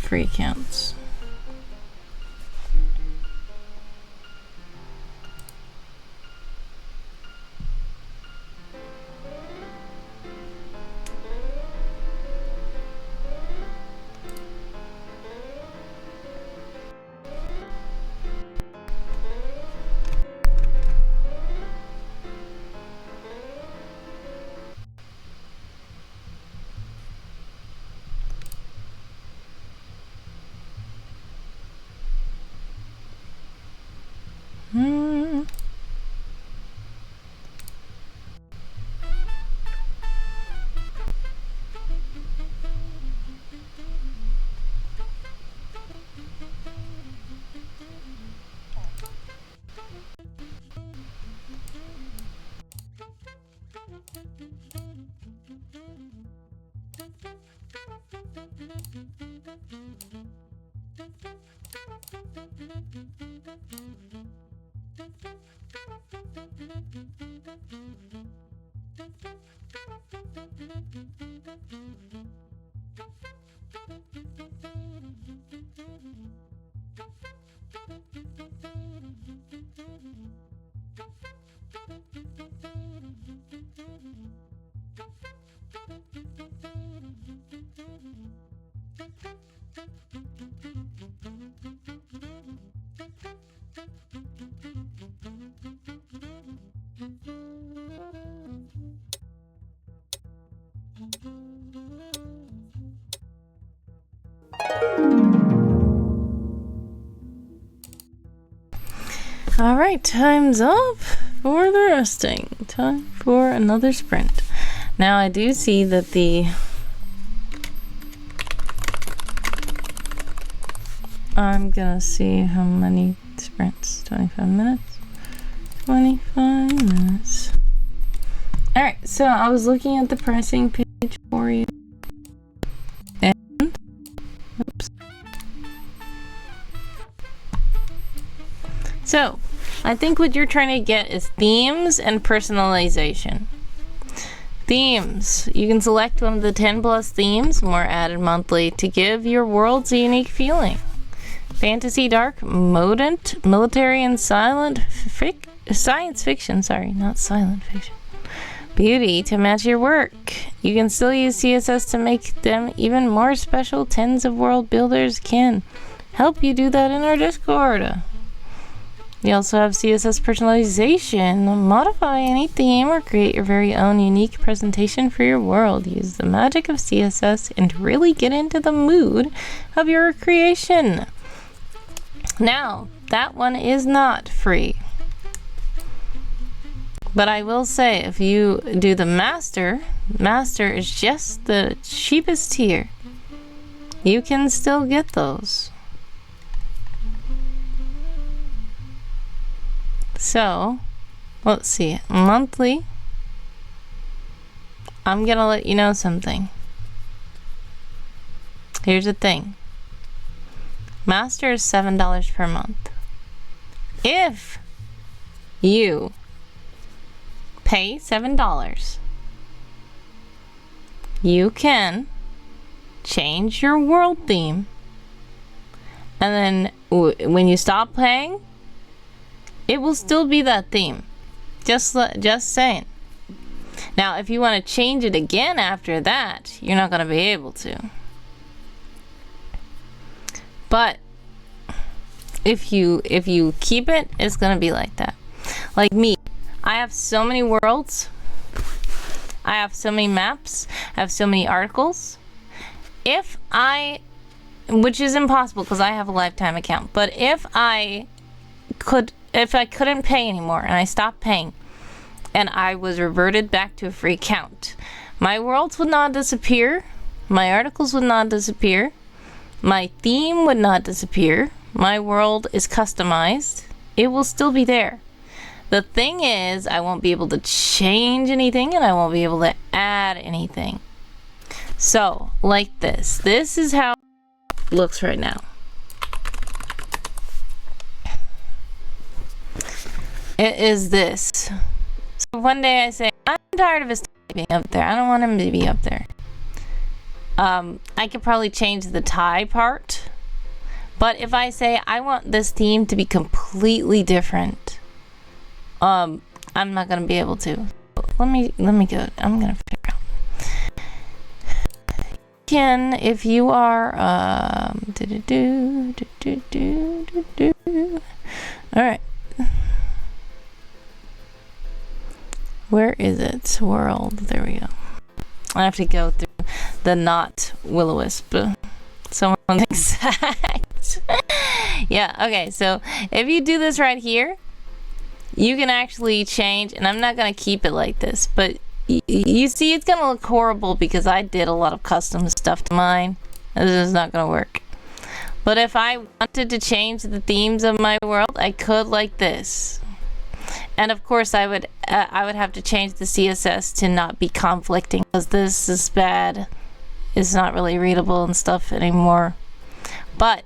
free accounts. All right, time's up for the resting. Time for another sprint. Now I do see that I'm gonna see how many sprints. 25 minutes. 25 minutes. All right, so I was looking at the pricing page for you. And, oops. So, I think what you're trying to get is themes and personalization. Themes. You can select one of the 10 plus themes, more added monthly, to give your worlds a unique feeling. Fantasy, dark, modant, military, and science fiction. Sorry, not silent fiction. Beauty to match your work. You can still use CSS to make them even more special. Tens of world builders can help you do that in our Discord. You also have CSS personalization. Modify any theme or create your very own unique presentation for your world. Use the magic of CSS and really get into the mood of your creation. Now, that one is not free. But I will say, if you do the master is just the cheapest tier. You can still get those. So, let's see. Monthly. I'm gonna let you know something. Here's the thing. Master is $7 per month. If you pay $7, you can change your world theme, and then when you stop paying, it will still be that theme. Just saying. Now, if you want to change it again after that, you're not going to be able to. But if you keep it, it's going to be like that. Like me, I have so many worlds. I have so many maps. I have so many articles. Which is impossible because I have a lifetime account. But if I couldn't pay anymore and I stopped paying and I was reverted back to a free account, my worlds would not disappear. My articles would not disappear. My theme would not disappear. My world is customized. It will still be there. The thing is, I won't be able to change anything and I won't be able to add anything. So, like this. This is how it looks right now. It is this. So one day I say, I'm tired of his being up there. I don't want him to be up there. I could probably change the tie part. But if I say, I want this theme to be completely different, I'm not going to be able to. Let me go. I'm going to figure out. If you are, alright. Where is it? World. There we go. I have to go through the not will-o-wisp. Someone exact. Yeah, okay, so if you do this right here, you can actually change, and I'm not going to keep it like this, but you see it's going to look horrible because I did a lot of custom stuff to mine. This is not going to work. But if I wanted to change the themes of my world, I could like this. And of course I would have to change the CSS to not be conflicting because this is bad. It's not really readable and stuff anymore. But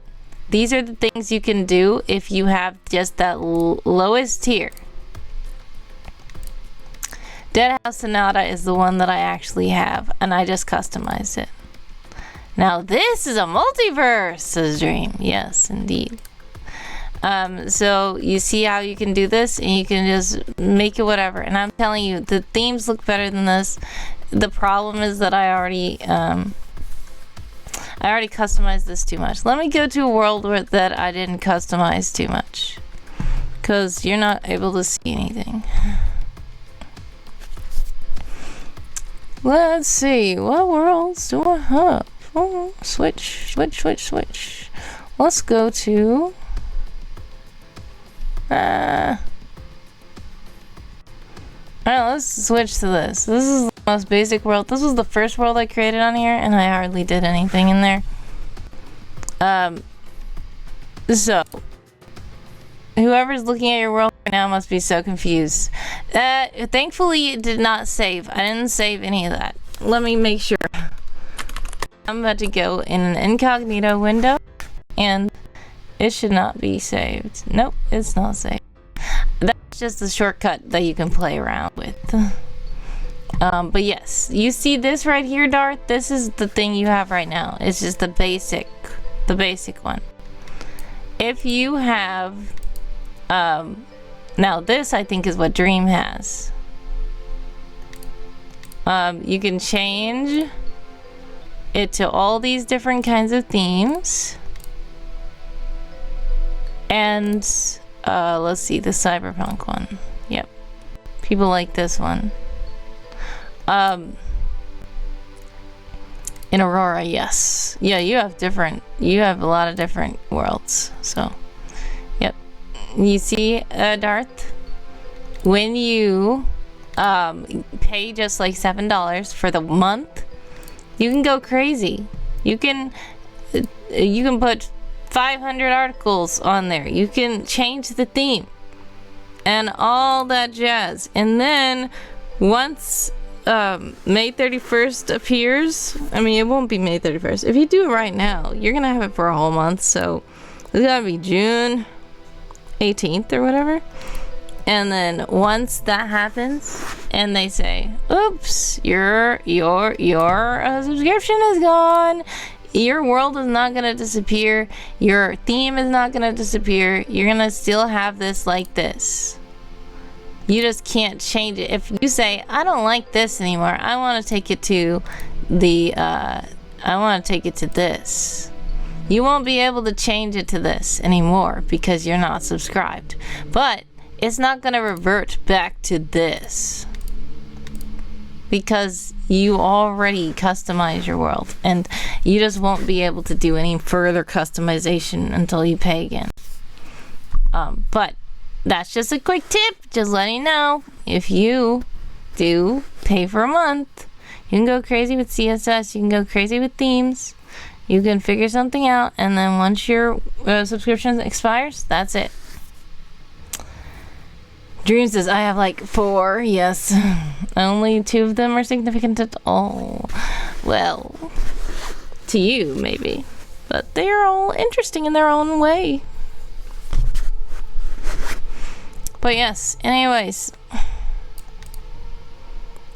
these are the things you can do if you have just that lowest tier. Dead House Sonata is the one that I actually have, and I just customized it. Now this is a multiverse, says Dream. Yes, indeed. So you see how you can do this, and you can just make it whatever. And I'm telling you, the themes look better than this. The problem is that I already customized this too much. Let me go to a world that I didn't customize too much, because you're not able to see anything. Let's see, what worlds do I have? Oh, switch. Let's go to Alright, let's switch to this. This is the most basic world. This was the first world I created on here, and I hardly did anything in there. So whoever's looking at your world right now must be so confused. Thankfully it did not save. I didn't save any of that. Let me make sure. I'm about to go in an incognito window, and it should not be saved. Nope, it's not saved. That's just a shortcut that you can play around with. But yes, you see this right here, Darth? This is the thing you have right now. It's just the basic one. If you have, now this I think is what Dream has. You can change it to all these different kinds of themes. And let's see, the cyberpunk one. Yep. People like this one. In Aurora, yes. Yeah, you have a lot of different worlds. So, yep. You see, Darth, when you pay just like $7 for the month, you can go crazy. You can put 500 articles on there. You can change the theme and all that jazz. And then once May 31st appears, I mean, it won't be May 31st. If you do it right now, you're gonna have it for a whole month. So it's gotta be June 18th or whatever. And then once that happens, and they say, "Oops, your subscription is gone. Your world is not gonna disappear. Your theme is not gonna disappear. You're gonna still have this like this. You just can't change it. If you say, I don't like this anymore. I want to take it to this. You won't be able to change it to this anymore because you're not subscribed. But it's not going to revert back to this because you already customize your world, and you just won't be able to do any further customization until you pay again. But that's just a quick tip, just letting you know. If you do pay for a month, you can go crazy with CSS, you can go crazy with themes, you can figure something out, and then once your subscription expires, that's it. Dream says, I have like 4, yes. Only 2 of them are significant at all. Well, to you, maybe. But they're all interesting in their own way. But yes, anyways,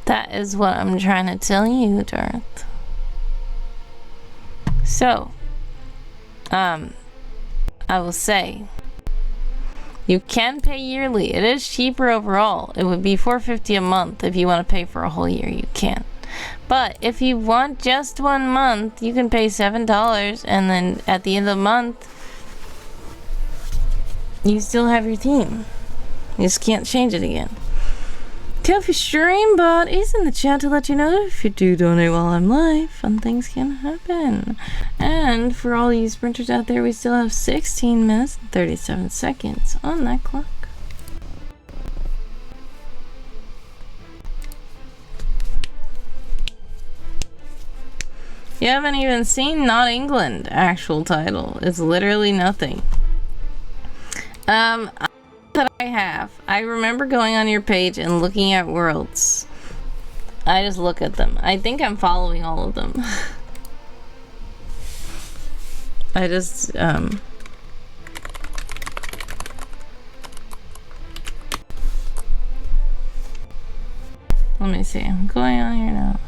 that is what I'm trying to tell you, Darth. So, I will say, you can pay yearly. It is cheaper overall. It would be $4.50 a month. If you want to pay for a whole year, you can. But if you want just 1 month, you can pay $7, and then at the end of the month, you still have your theme. You just can't change it again. Coffee Stream Bot is in the chat to let you know that if you do donate while I'm live, fun things can happen. And for all you sprinters out there, we still have 16 minutes and 37 seconds on that clock. You haven't even seen Not England actual title. It's literally nothing. That I have. I remember going on your page and looking at worlds. I just look at them. I think I'm following all of them. I just, let me see. I'm going on here now.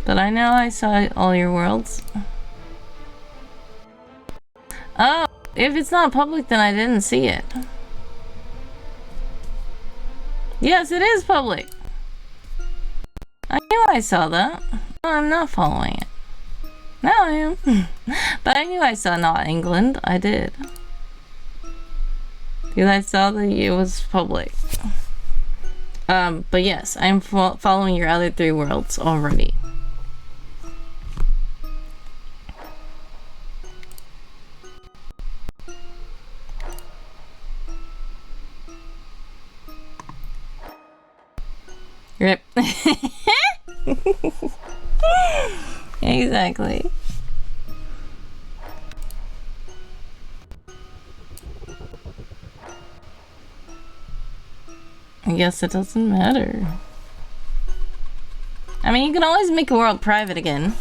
But I know I saw all your worlds. Oh, if it's not public, then I didn't see it. Yes, it is public. I knew I saw that. No, I'm not following it. Now I am. But I knew I saw Not England. I did. Because I saw that it was public. But yes, I'm following your other 3 worlds already. Rip. Exactly. I guess it doesn't matter. I mean, you can always make a world private again.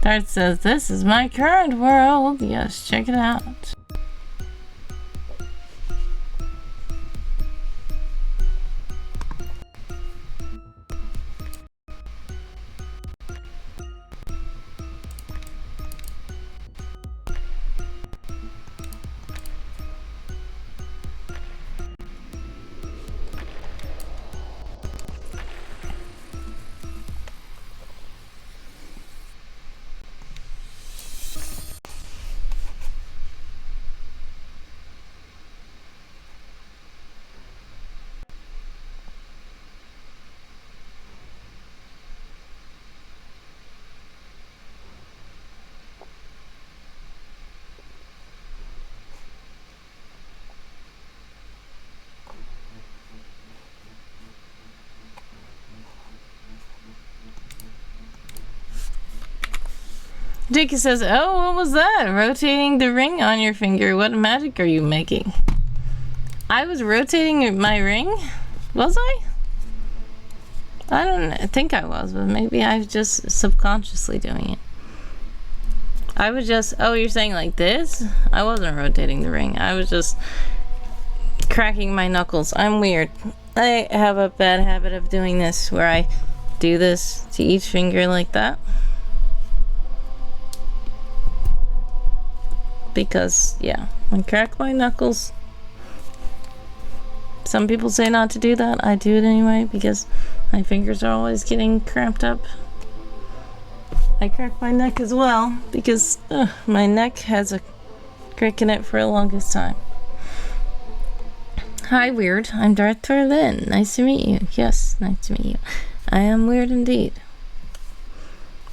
Dart says, this is my current world. Yes, check it out. Jakey says, oh, what was that? Rotating the ring on your finger. What magic are you making? I was rotating my ring? Was I? I don't think I was, but maybe I was just subconsciously doing it. I was just, oh, you're saying like this? I wasn't rotating the ring. I was just cracking my knuckles. I'm weird. I have a bad habit of doing this where I do this to each finger like that. Because, yeah, I crack my knuckles. Some people say not to do that. I do it anyway because my fingers are always getting cramped up. I crack my neck as well because my neck has a crick in it for the longest time. Hi, Weird. I'm Darth Torlin. Nice to meet you. Yes, nice to meet you. I am weird indeed.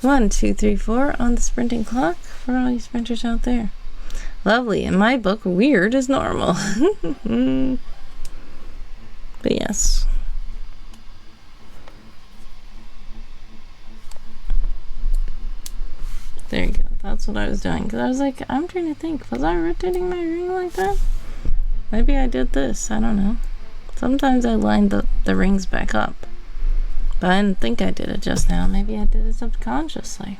1, 2, 3, 4 on the sprinting clock for all you sprinters out there. Lovely. In my book, weird is normal. But yes. There you go. That's what I was doing. Because I was like, I'm trying to think. Was I rotating my ring like that? Maybe I did this. I don't know. Sometimes I lined the rings back up. But I didn't think I did it just now. Maybe I did it subconsciously.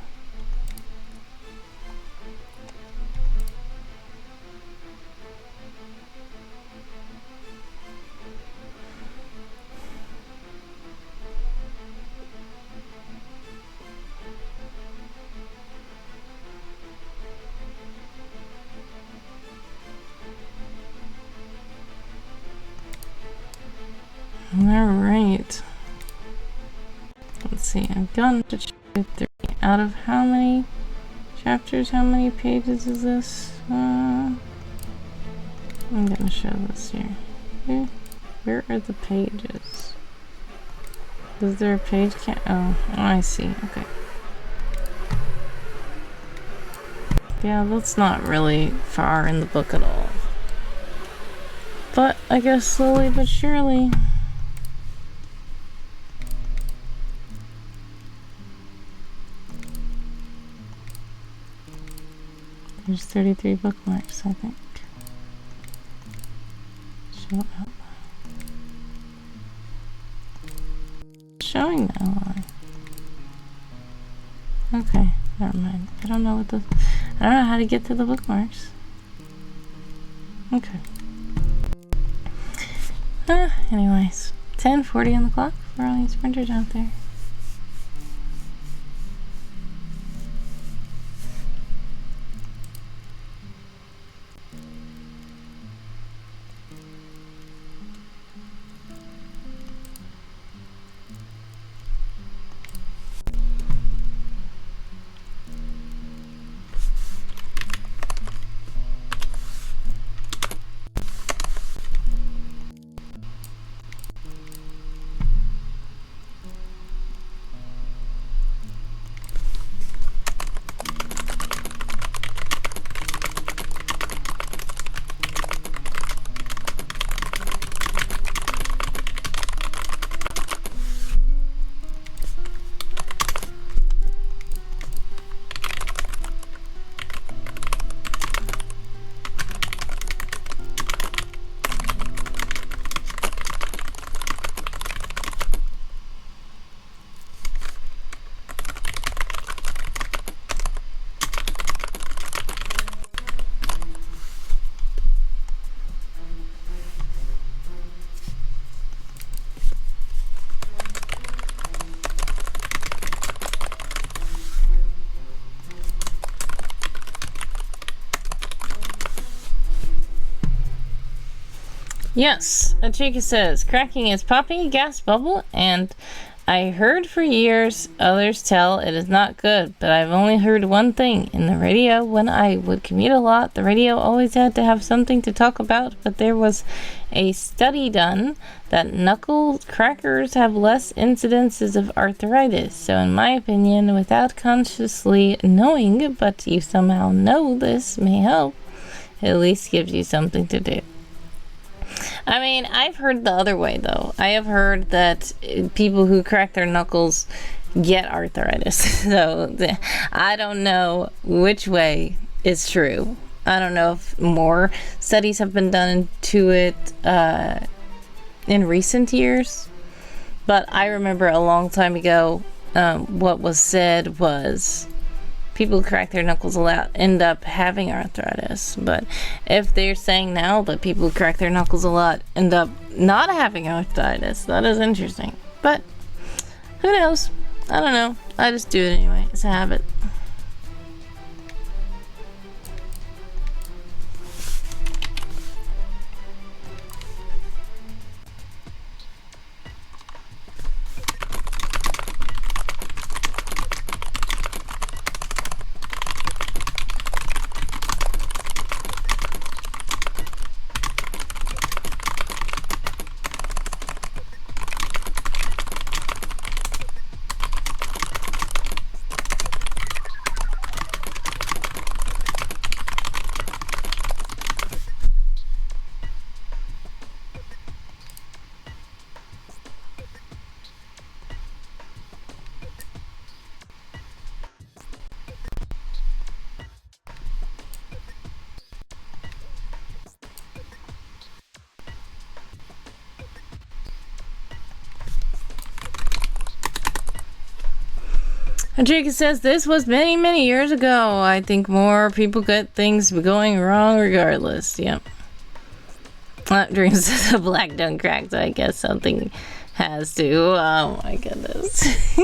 Alright. Let's see, I've gone to chapter 3. Out of how many chapters, how many pages is this? I'm gonna show this here. Where are the pages? Is there a page count? Oh, I see. Okay. Yeah, that's not really far in the book at all. But I guess slowly but surely. There's 33 bookmarks, I think. Show outline. Showing the outline. Okay, never mind. I don't know how to get to the bookmarks. Okay. Anyways, 10:40 on the clock for all you sprinters out there. Yes, Achika says, cracking is popping a gas bubble, and I heard for years others tell it is not good, but I've only heard one thing. In the radio, when I would commute a lot, the radio always had to have something to talk about, but there was a study done that knuckle crackers have less incidences of arthritis. So in my opinion, without consciously knowing, but you somehow know this may help, it at least gives you something to do. I mean, I've heard the other way, though. I have heard that people who crack their knuckles get arthritis. So I don't know which way is true. I don't know if more studies have been done into it in recent years. But I remember a long time ago, what was said was people who crack their knuckles a lot end up having arthritis. But if they're saying now that people who crack their knuckles a lot end up not having arthritis, that is interesting. But who knows? I don't know. I just do it anyway. It's a habit. Jacob says this was many, many years ago. I think more people get things going wrong regardless. Yep. Dreams of the black don't crack, so I guess something has to. Oh my goodness.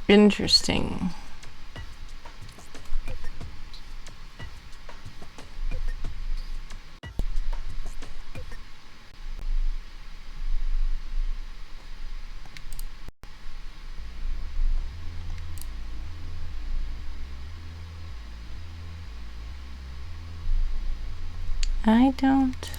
Interesting. I don't.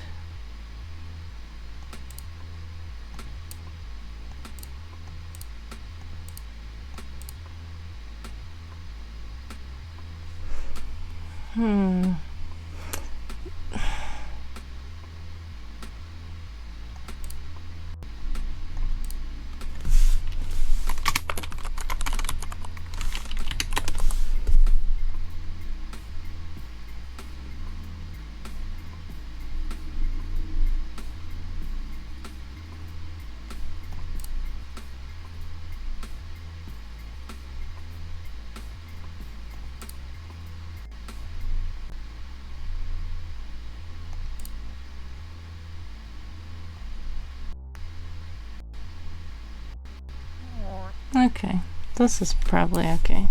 Okay, this is probably okay.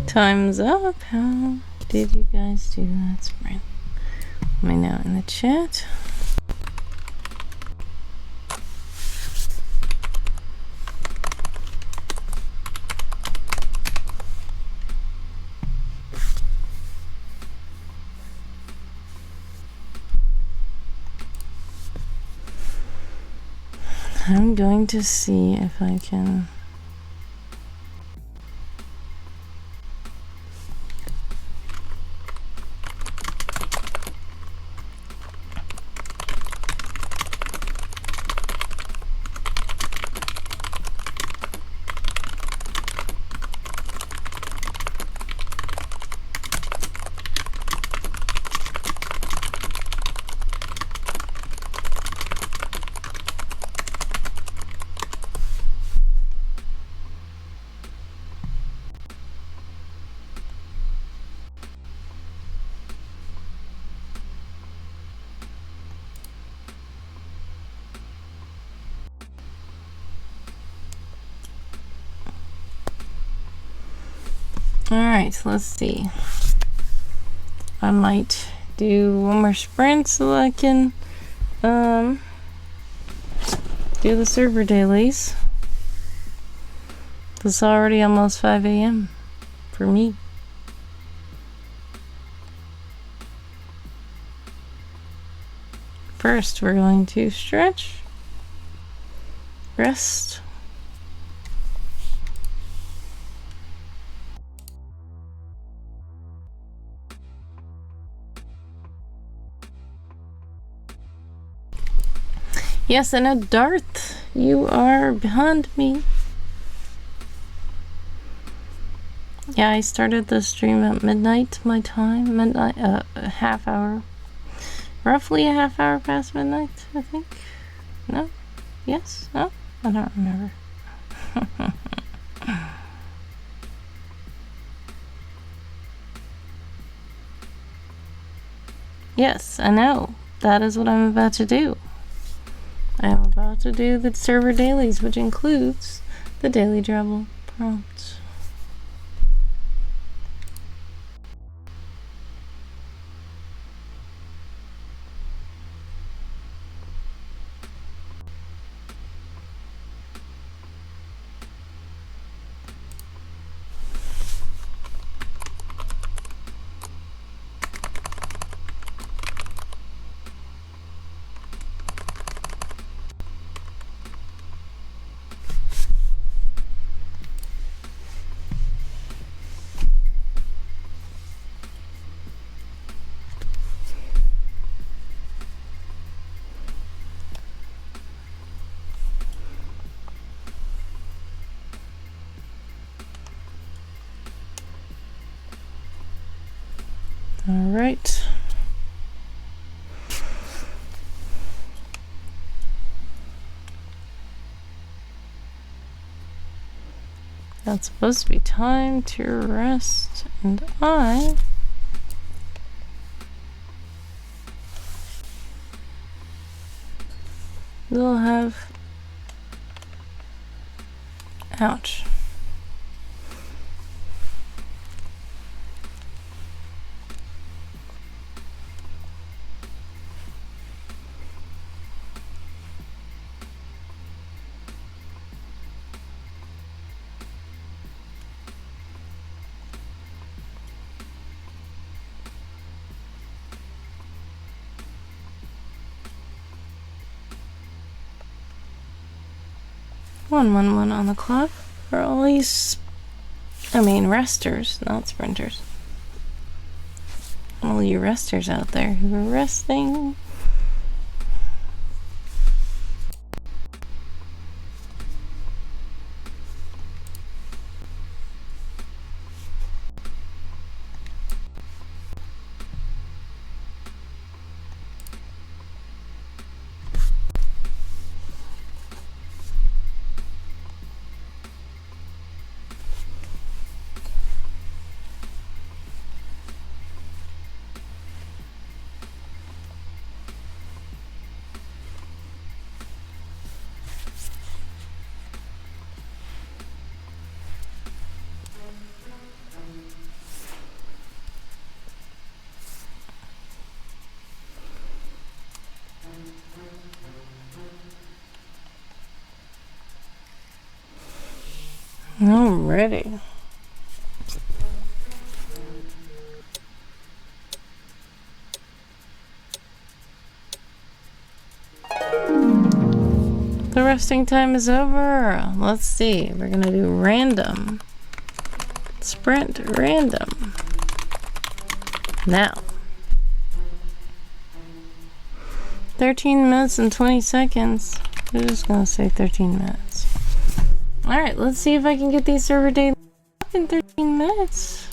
Time's up. How did you guys do that, Spring? Let me know in the chat. I'm going to see if I can. Alright, let's see. I might do one more sprint so I can do the server dailies. It's already almost 5 a.m. for me. First, we're going to stretch, rest. Yes, I know, Darth, you are behind me. Yeah, I started the stream at midnight, my time. Midnight, a half hour. Roughly a half hour past midnight, I think. No? Yes? No? I don't remember. Yes, I know. That is what I'm about to do. I am about to do the server dailies, which includes the daily travel prompts. All right. That's supposed to be time to rest, and I will have, ouch. One on the clock for all these, resters, not sprinters. All you resters out there who are resting. Alrighty. The resting time is over. Let's see. We're gonna do random. Sprint random. Now. 13 minutes and 20 seconds. We're just gonna say 13 minutes. Alright, let's see if I can get these server days in 13 minutes.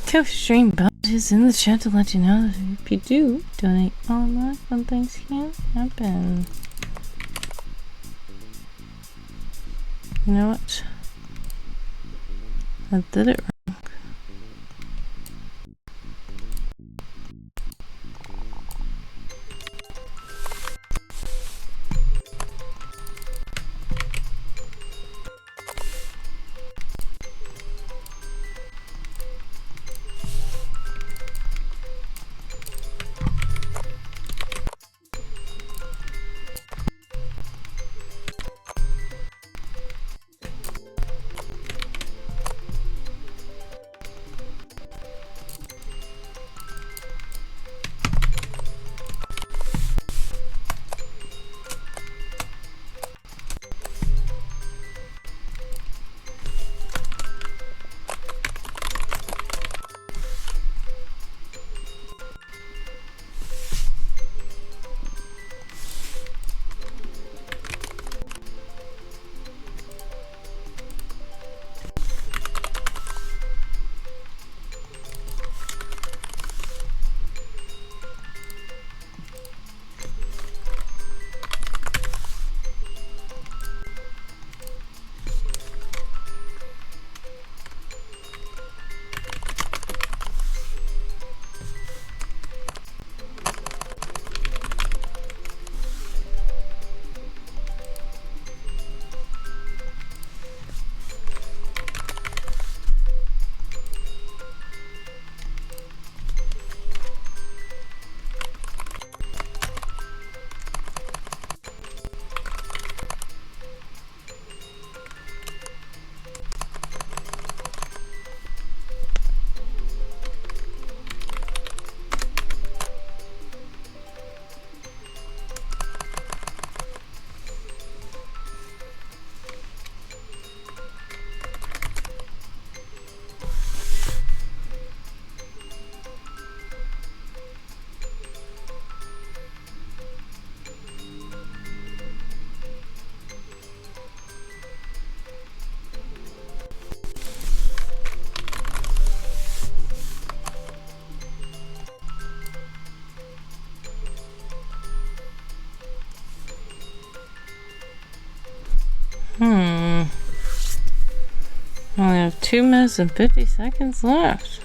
Co-stream bell is in the chat to let you know that if you do donate online, fun things can happen. You know what? I did it wrong. I only have 2 minutes and 50 seconds left.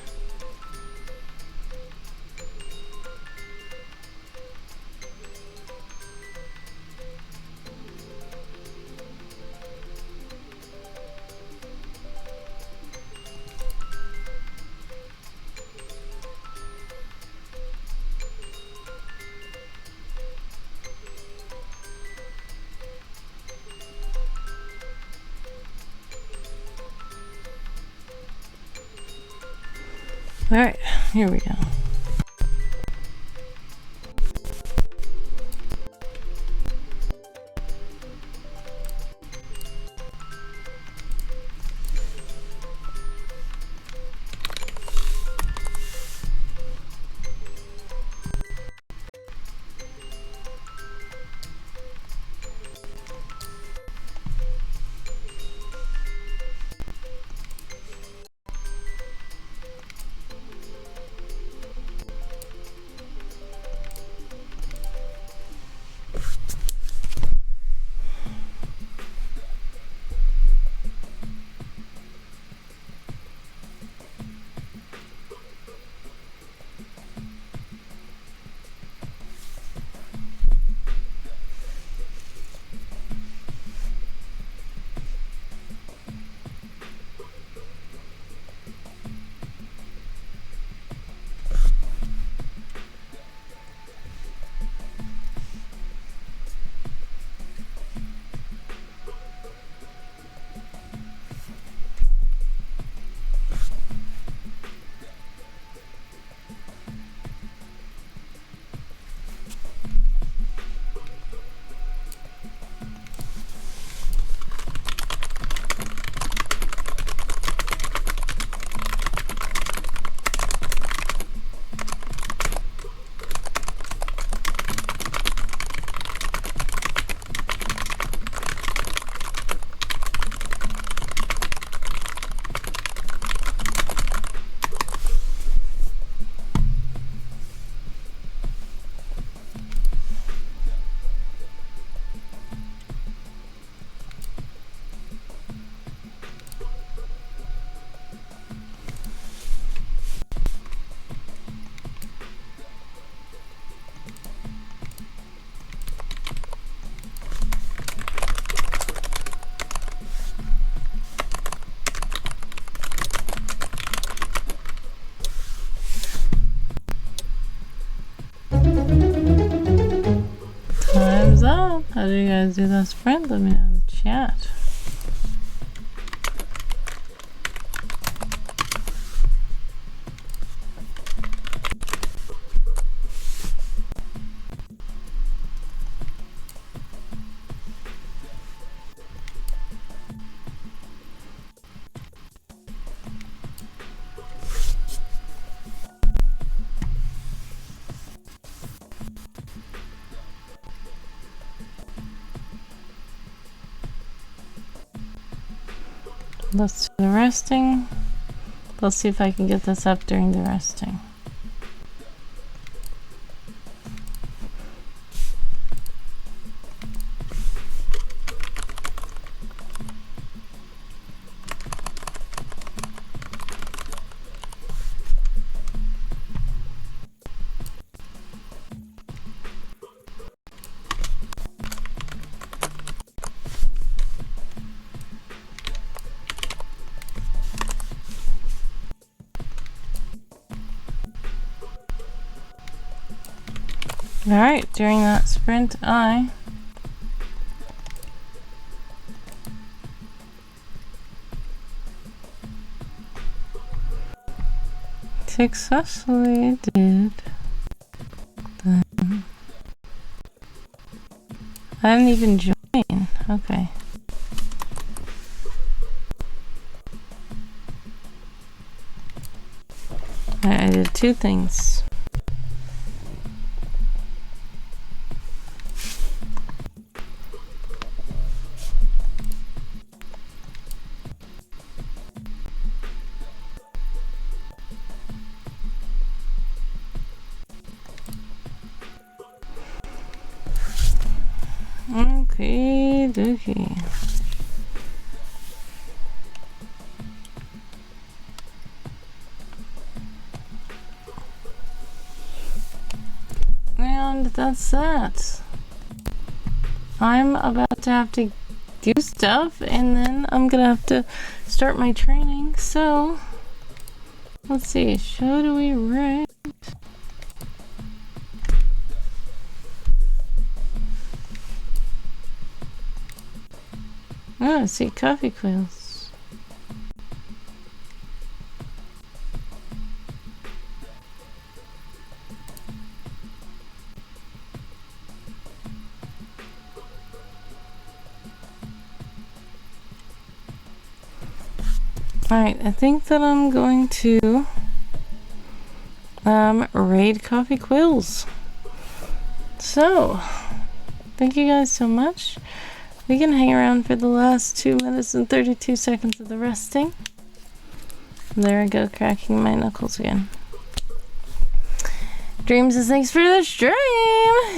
Alright, here we go. How do you guys do that sprint? Let me know in the chat. Let's do the resting. Let's see if I can get this up during the resting. Alright, during that sprint, I successfully did the... I didn't even join. Okay. I did two things. Okay, dookie. And that's that. I'm about to have to do stuff, and then I'm gonna have to start my training. So, let's see. Show do we write? Oh, I see coffee quills. Alright, I think that I'm going to raid coffee quills. So, thank you guys so much. We can hang around for the last 2 minutes and 32 seconds of the resting. There I go, cracking my knuckles again. Dreams says, thanks for the stream.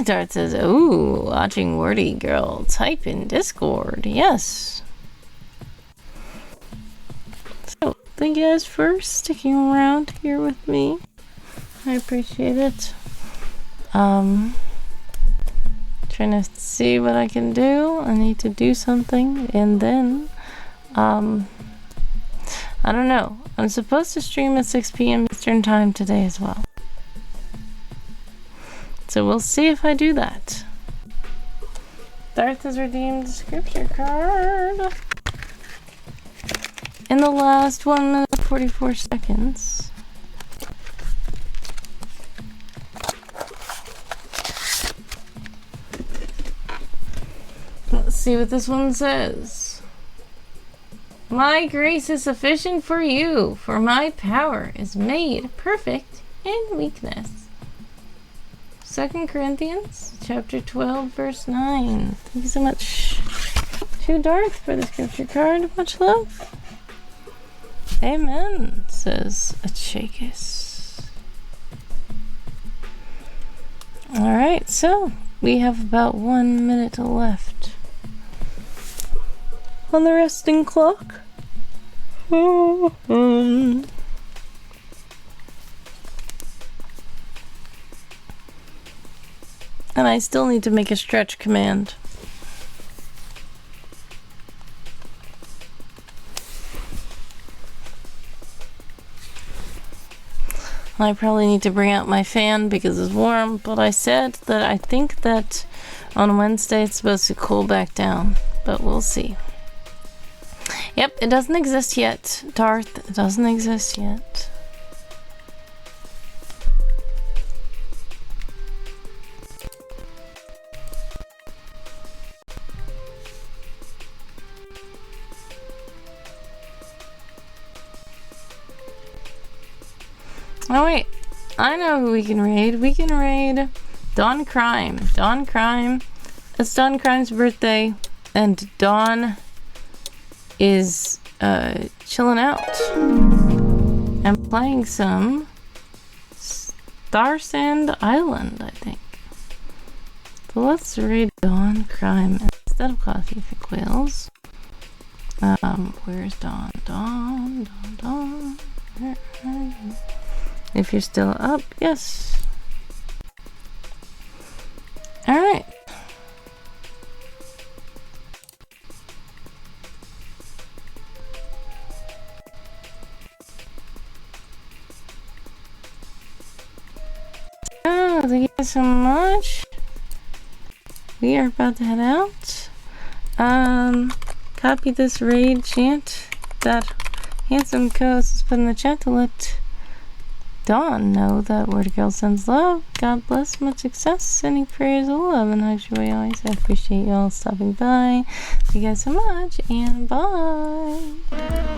Dart says, ooh, watching wordy girl. Type in Discord. Yes. So, thank you guys for sticking around here with me. I appreciate it. Trying to see what I can do. I need to do something, and then I don't know. I'm supposed to stream at 6 p.m. Eastern time today as well. So we'll see if I do that. Darth has redeemed the scripture card in the last 1 minute 44 seconds. Let's see what this one says. My grace is sufficient for you, for my power is made perfect in weakness. 2 Corinthians chapter 12 verse 9. Thank you so much to Darth for the scripture card. Much love. Amen, says Achakis. Alright, so we have about 1 minute left on the resting clock. And I still need to make a stretch command. I probably need to bring out my fan because it's warm, but I said that I think that on Wednesday it's supposed to cool back down, but we'll see. Yep, it doesn't exist yet, Darth. It doesn't exist yet. Oh wait, I know who we can raid. We can raid Dawn Crime. Dawn Crime. It's Dawn Crime's birthday, and Dawn is chilling out and playing some Star Sand Island, I think. So let's raid Dawn Crime instead of Coffee for Quails. Where's Dawn? Dawn. Where are you? If you're still up, yes. Alright. Oh, thank you so much. We are about to head out. Copy this raid chant that Handsome Co-host has put in the chat to let Dawn know that Word Girl sends love. God bless, much success, sending prayers of love and hugs your way always. I appreciate you all stopping by. Thank you guys so much, and bye.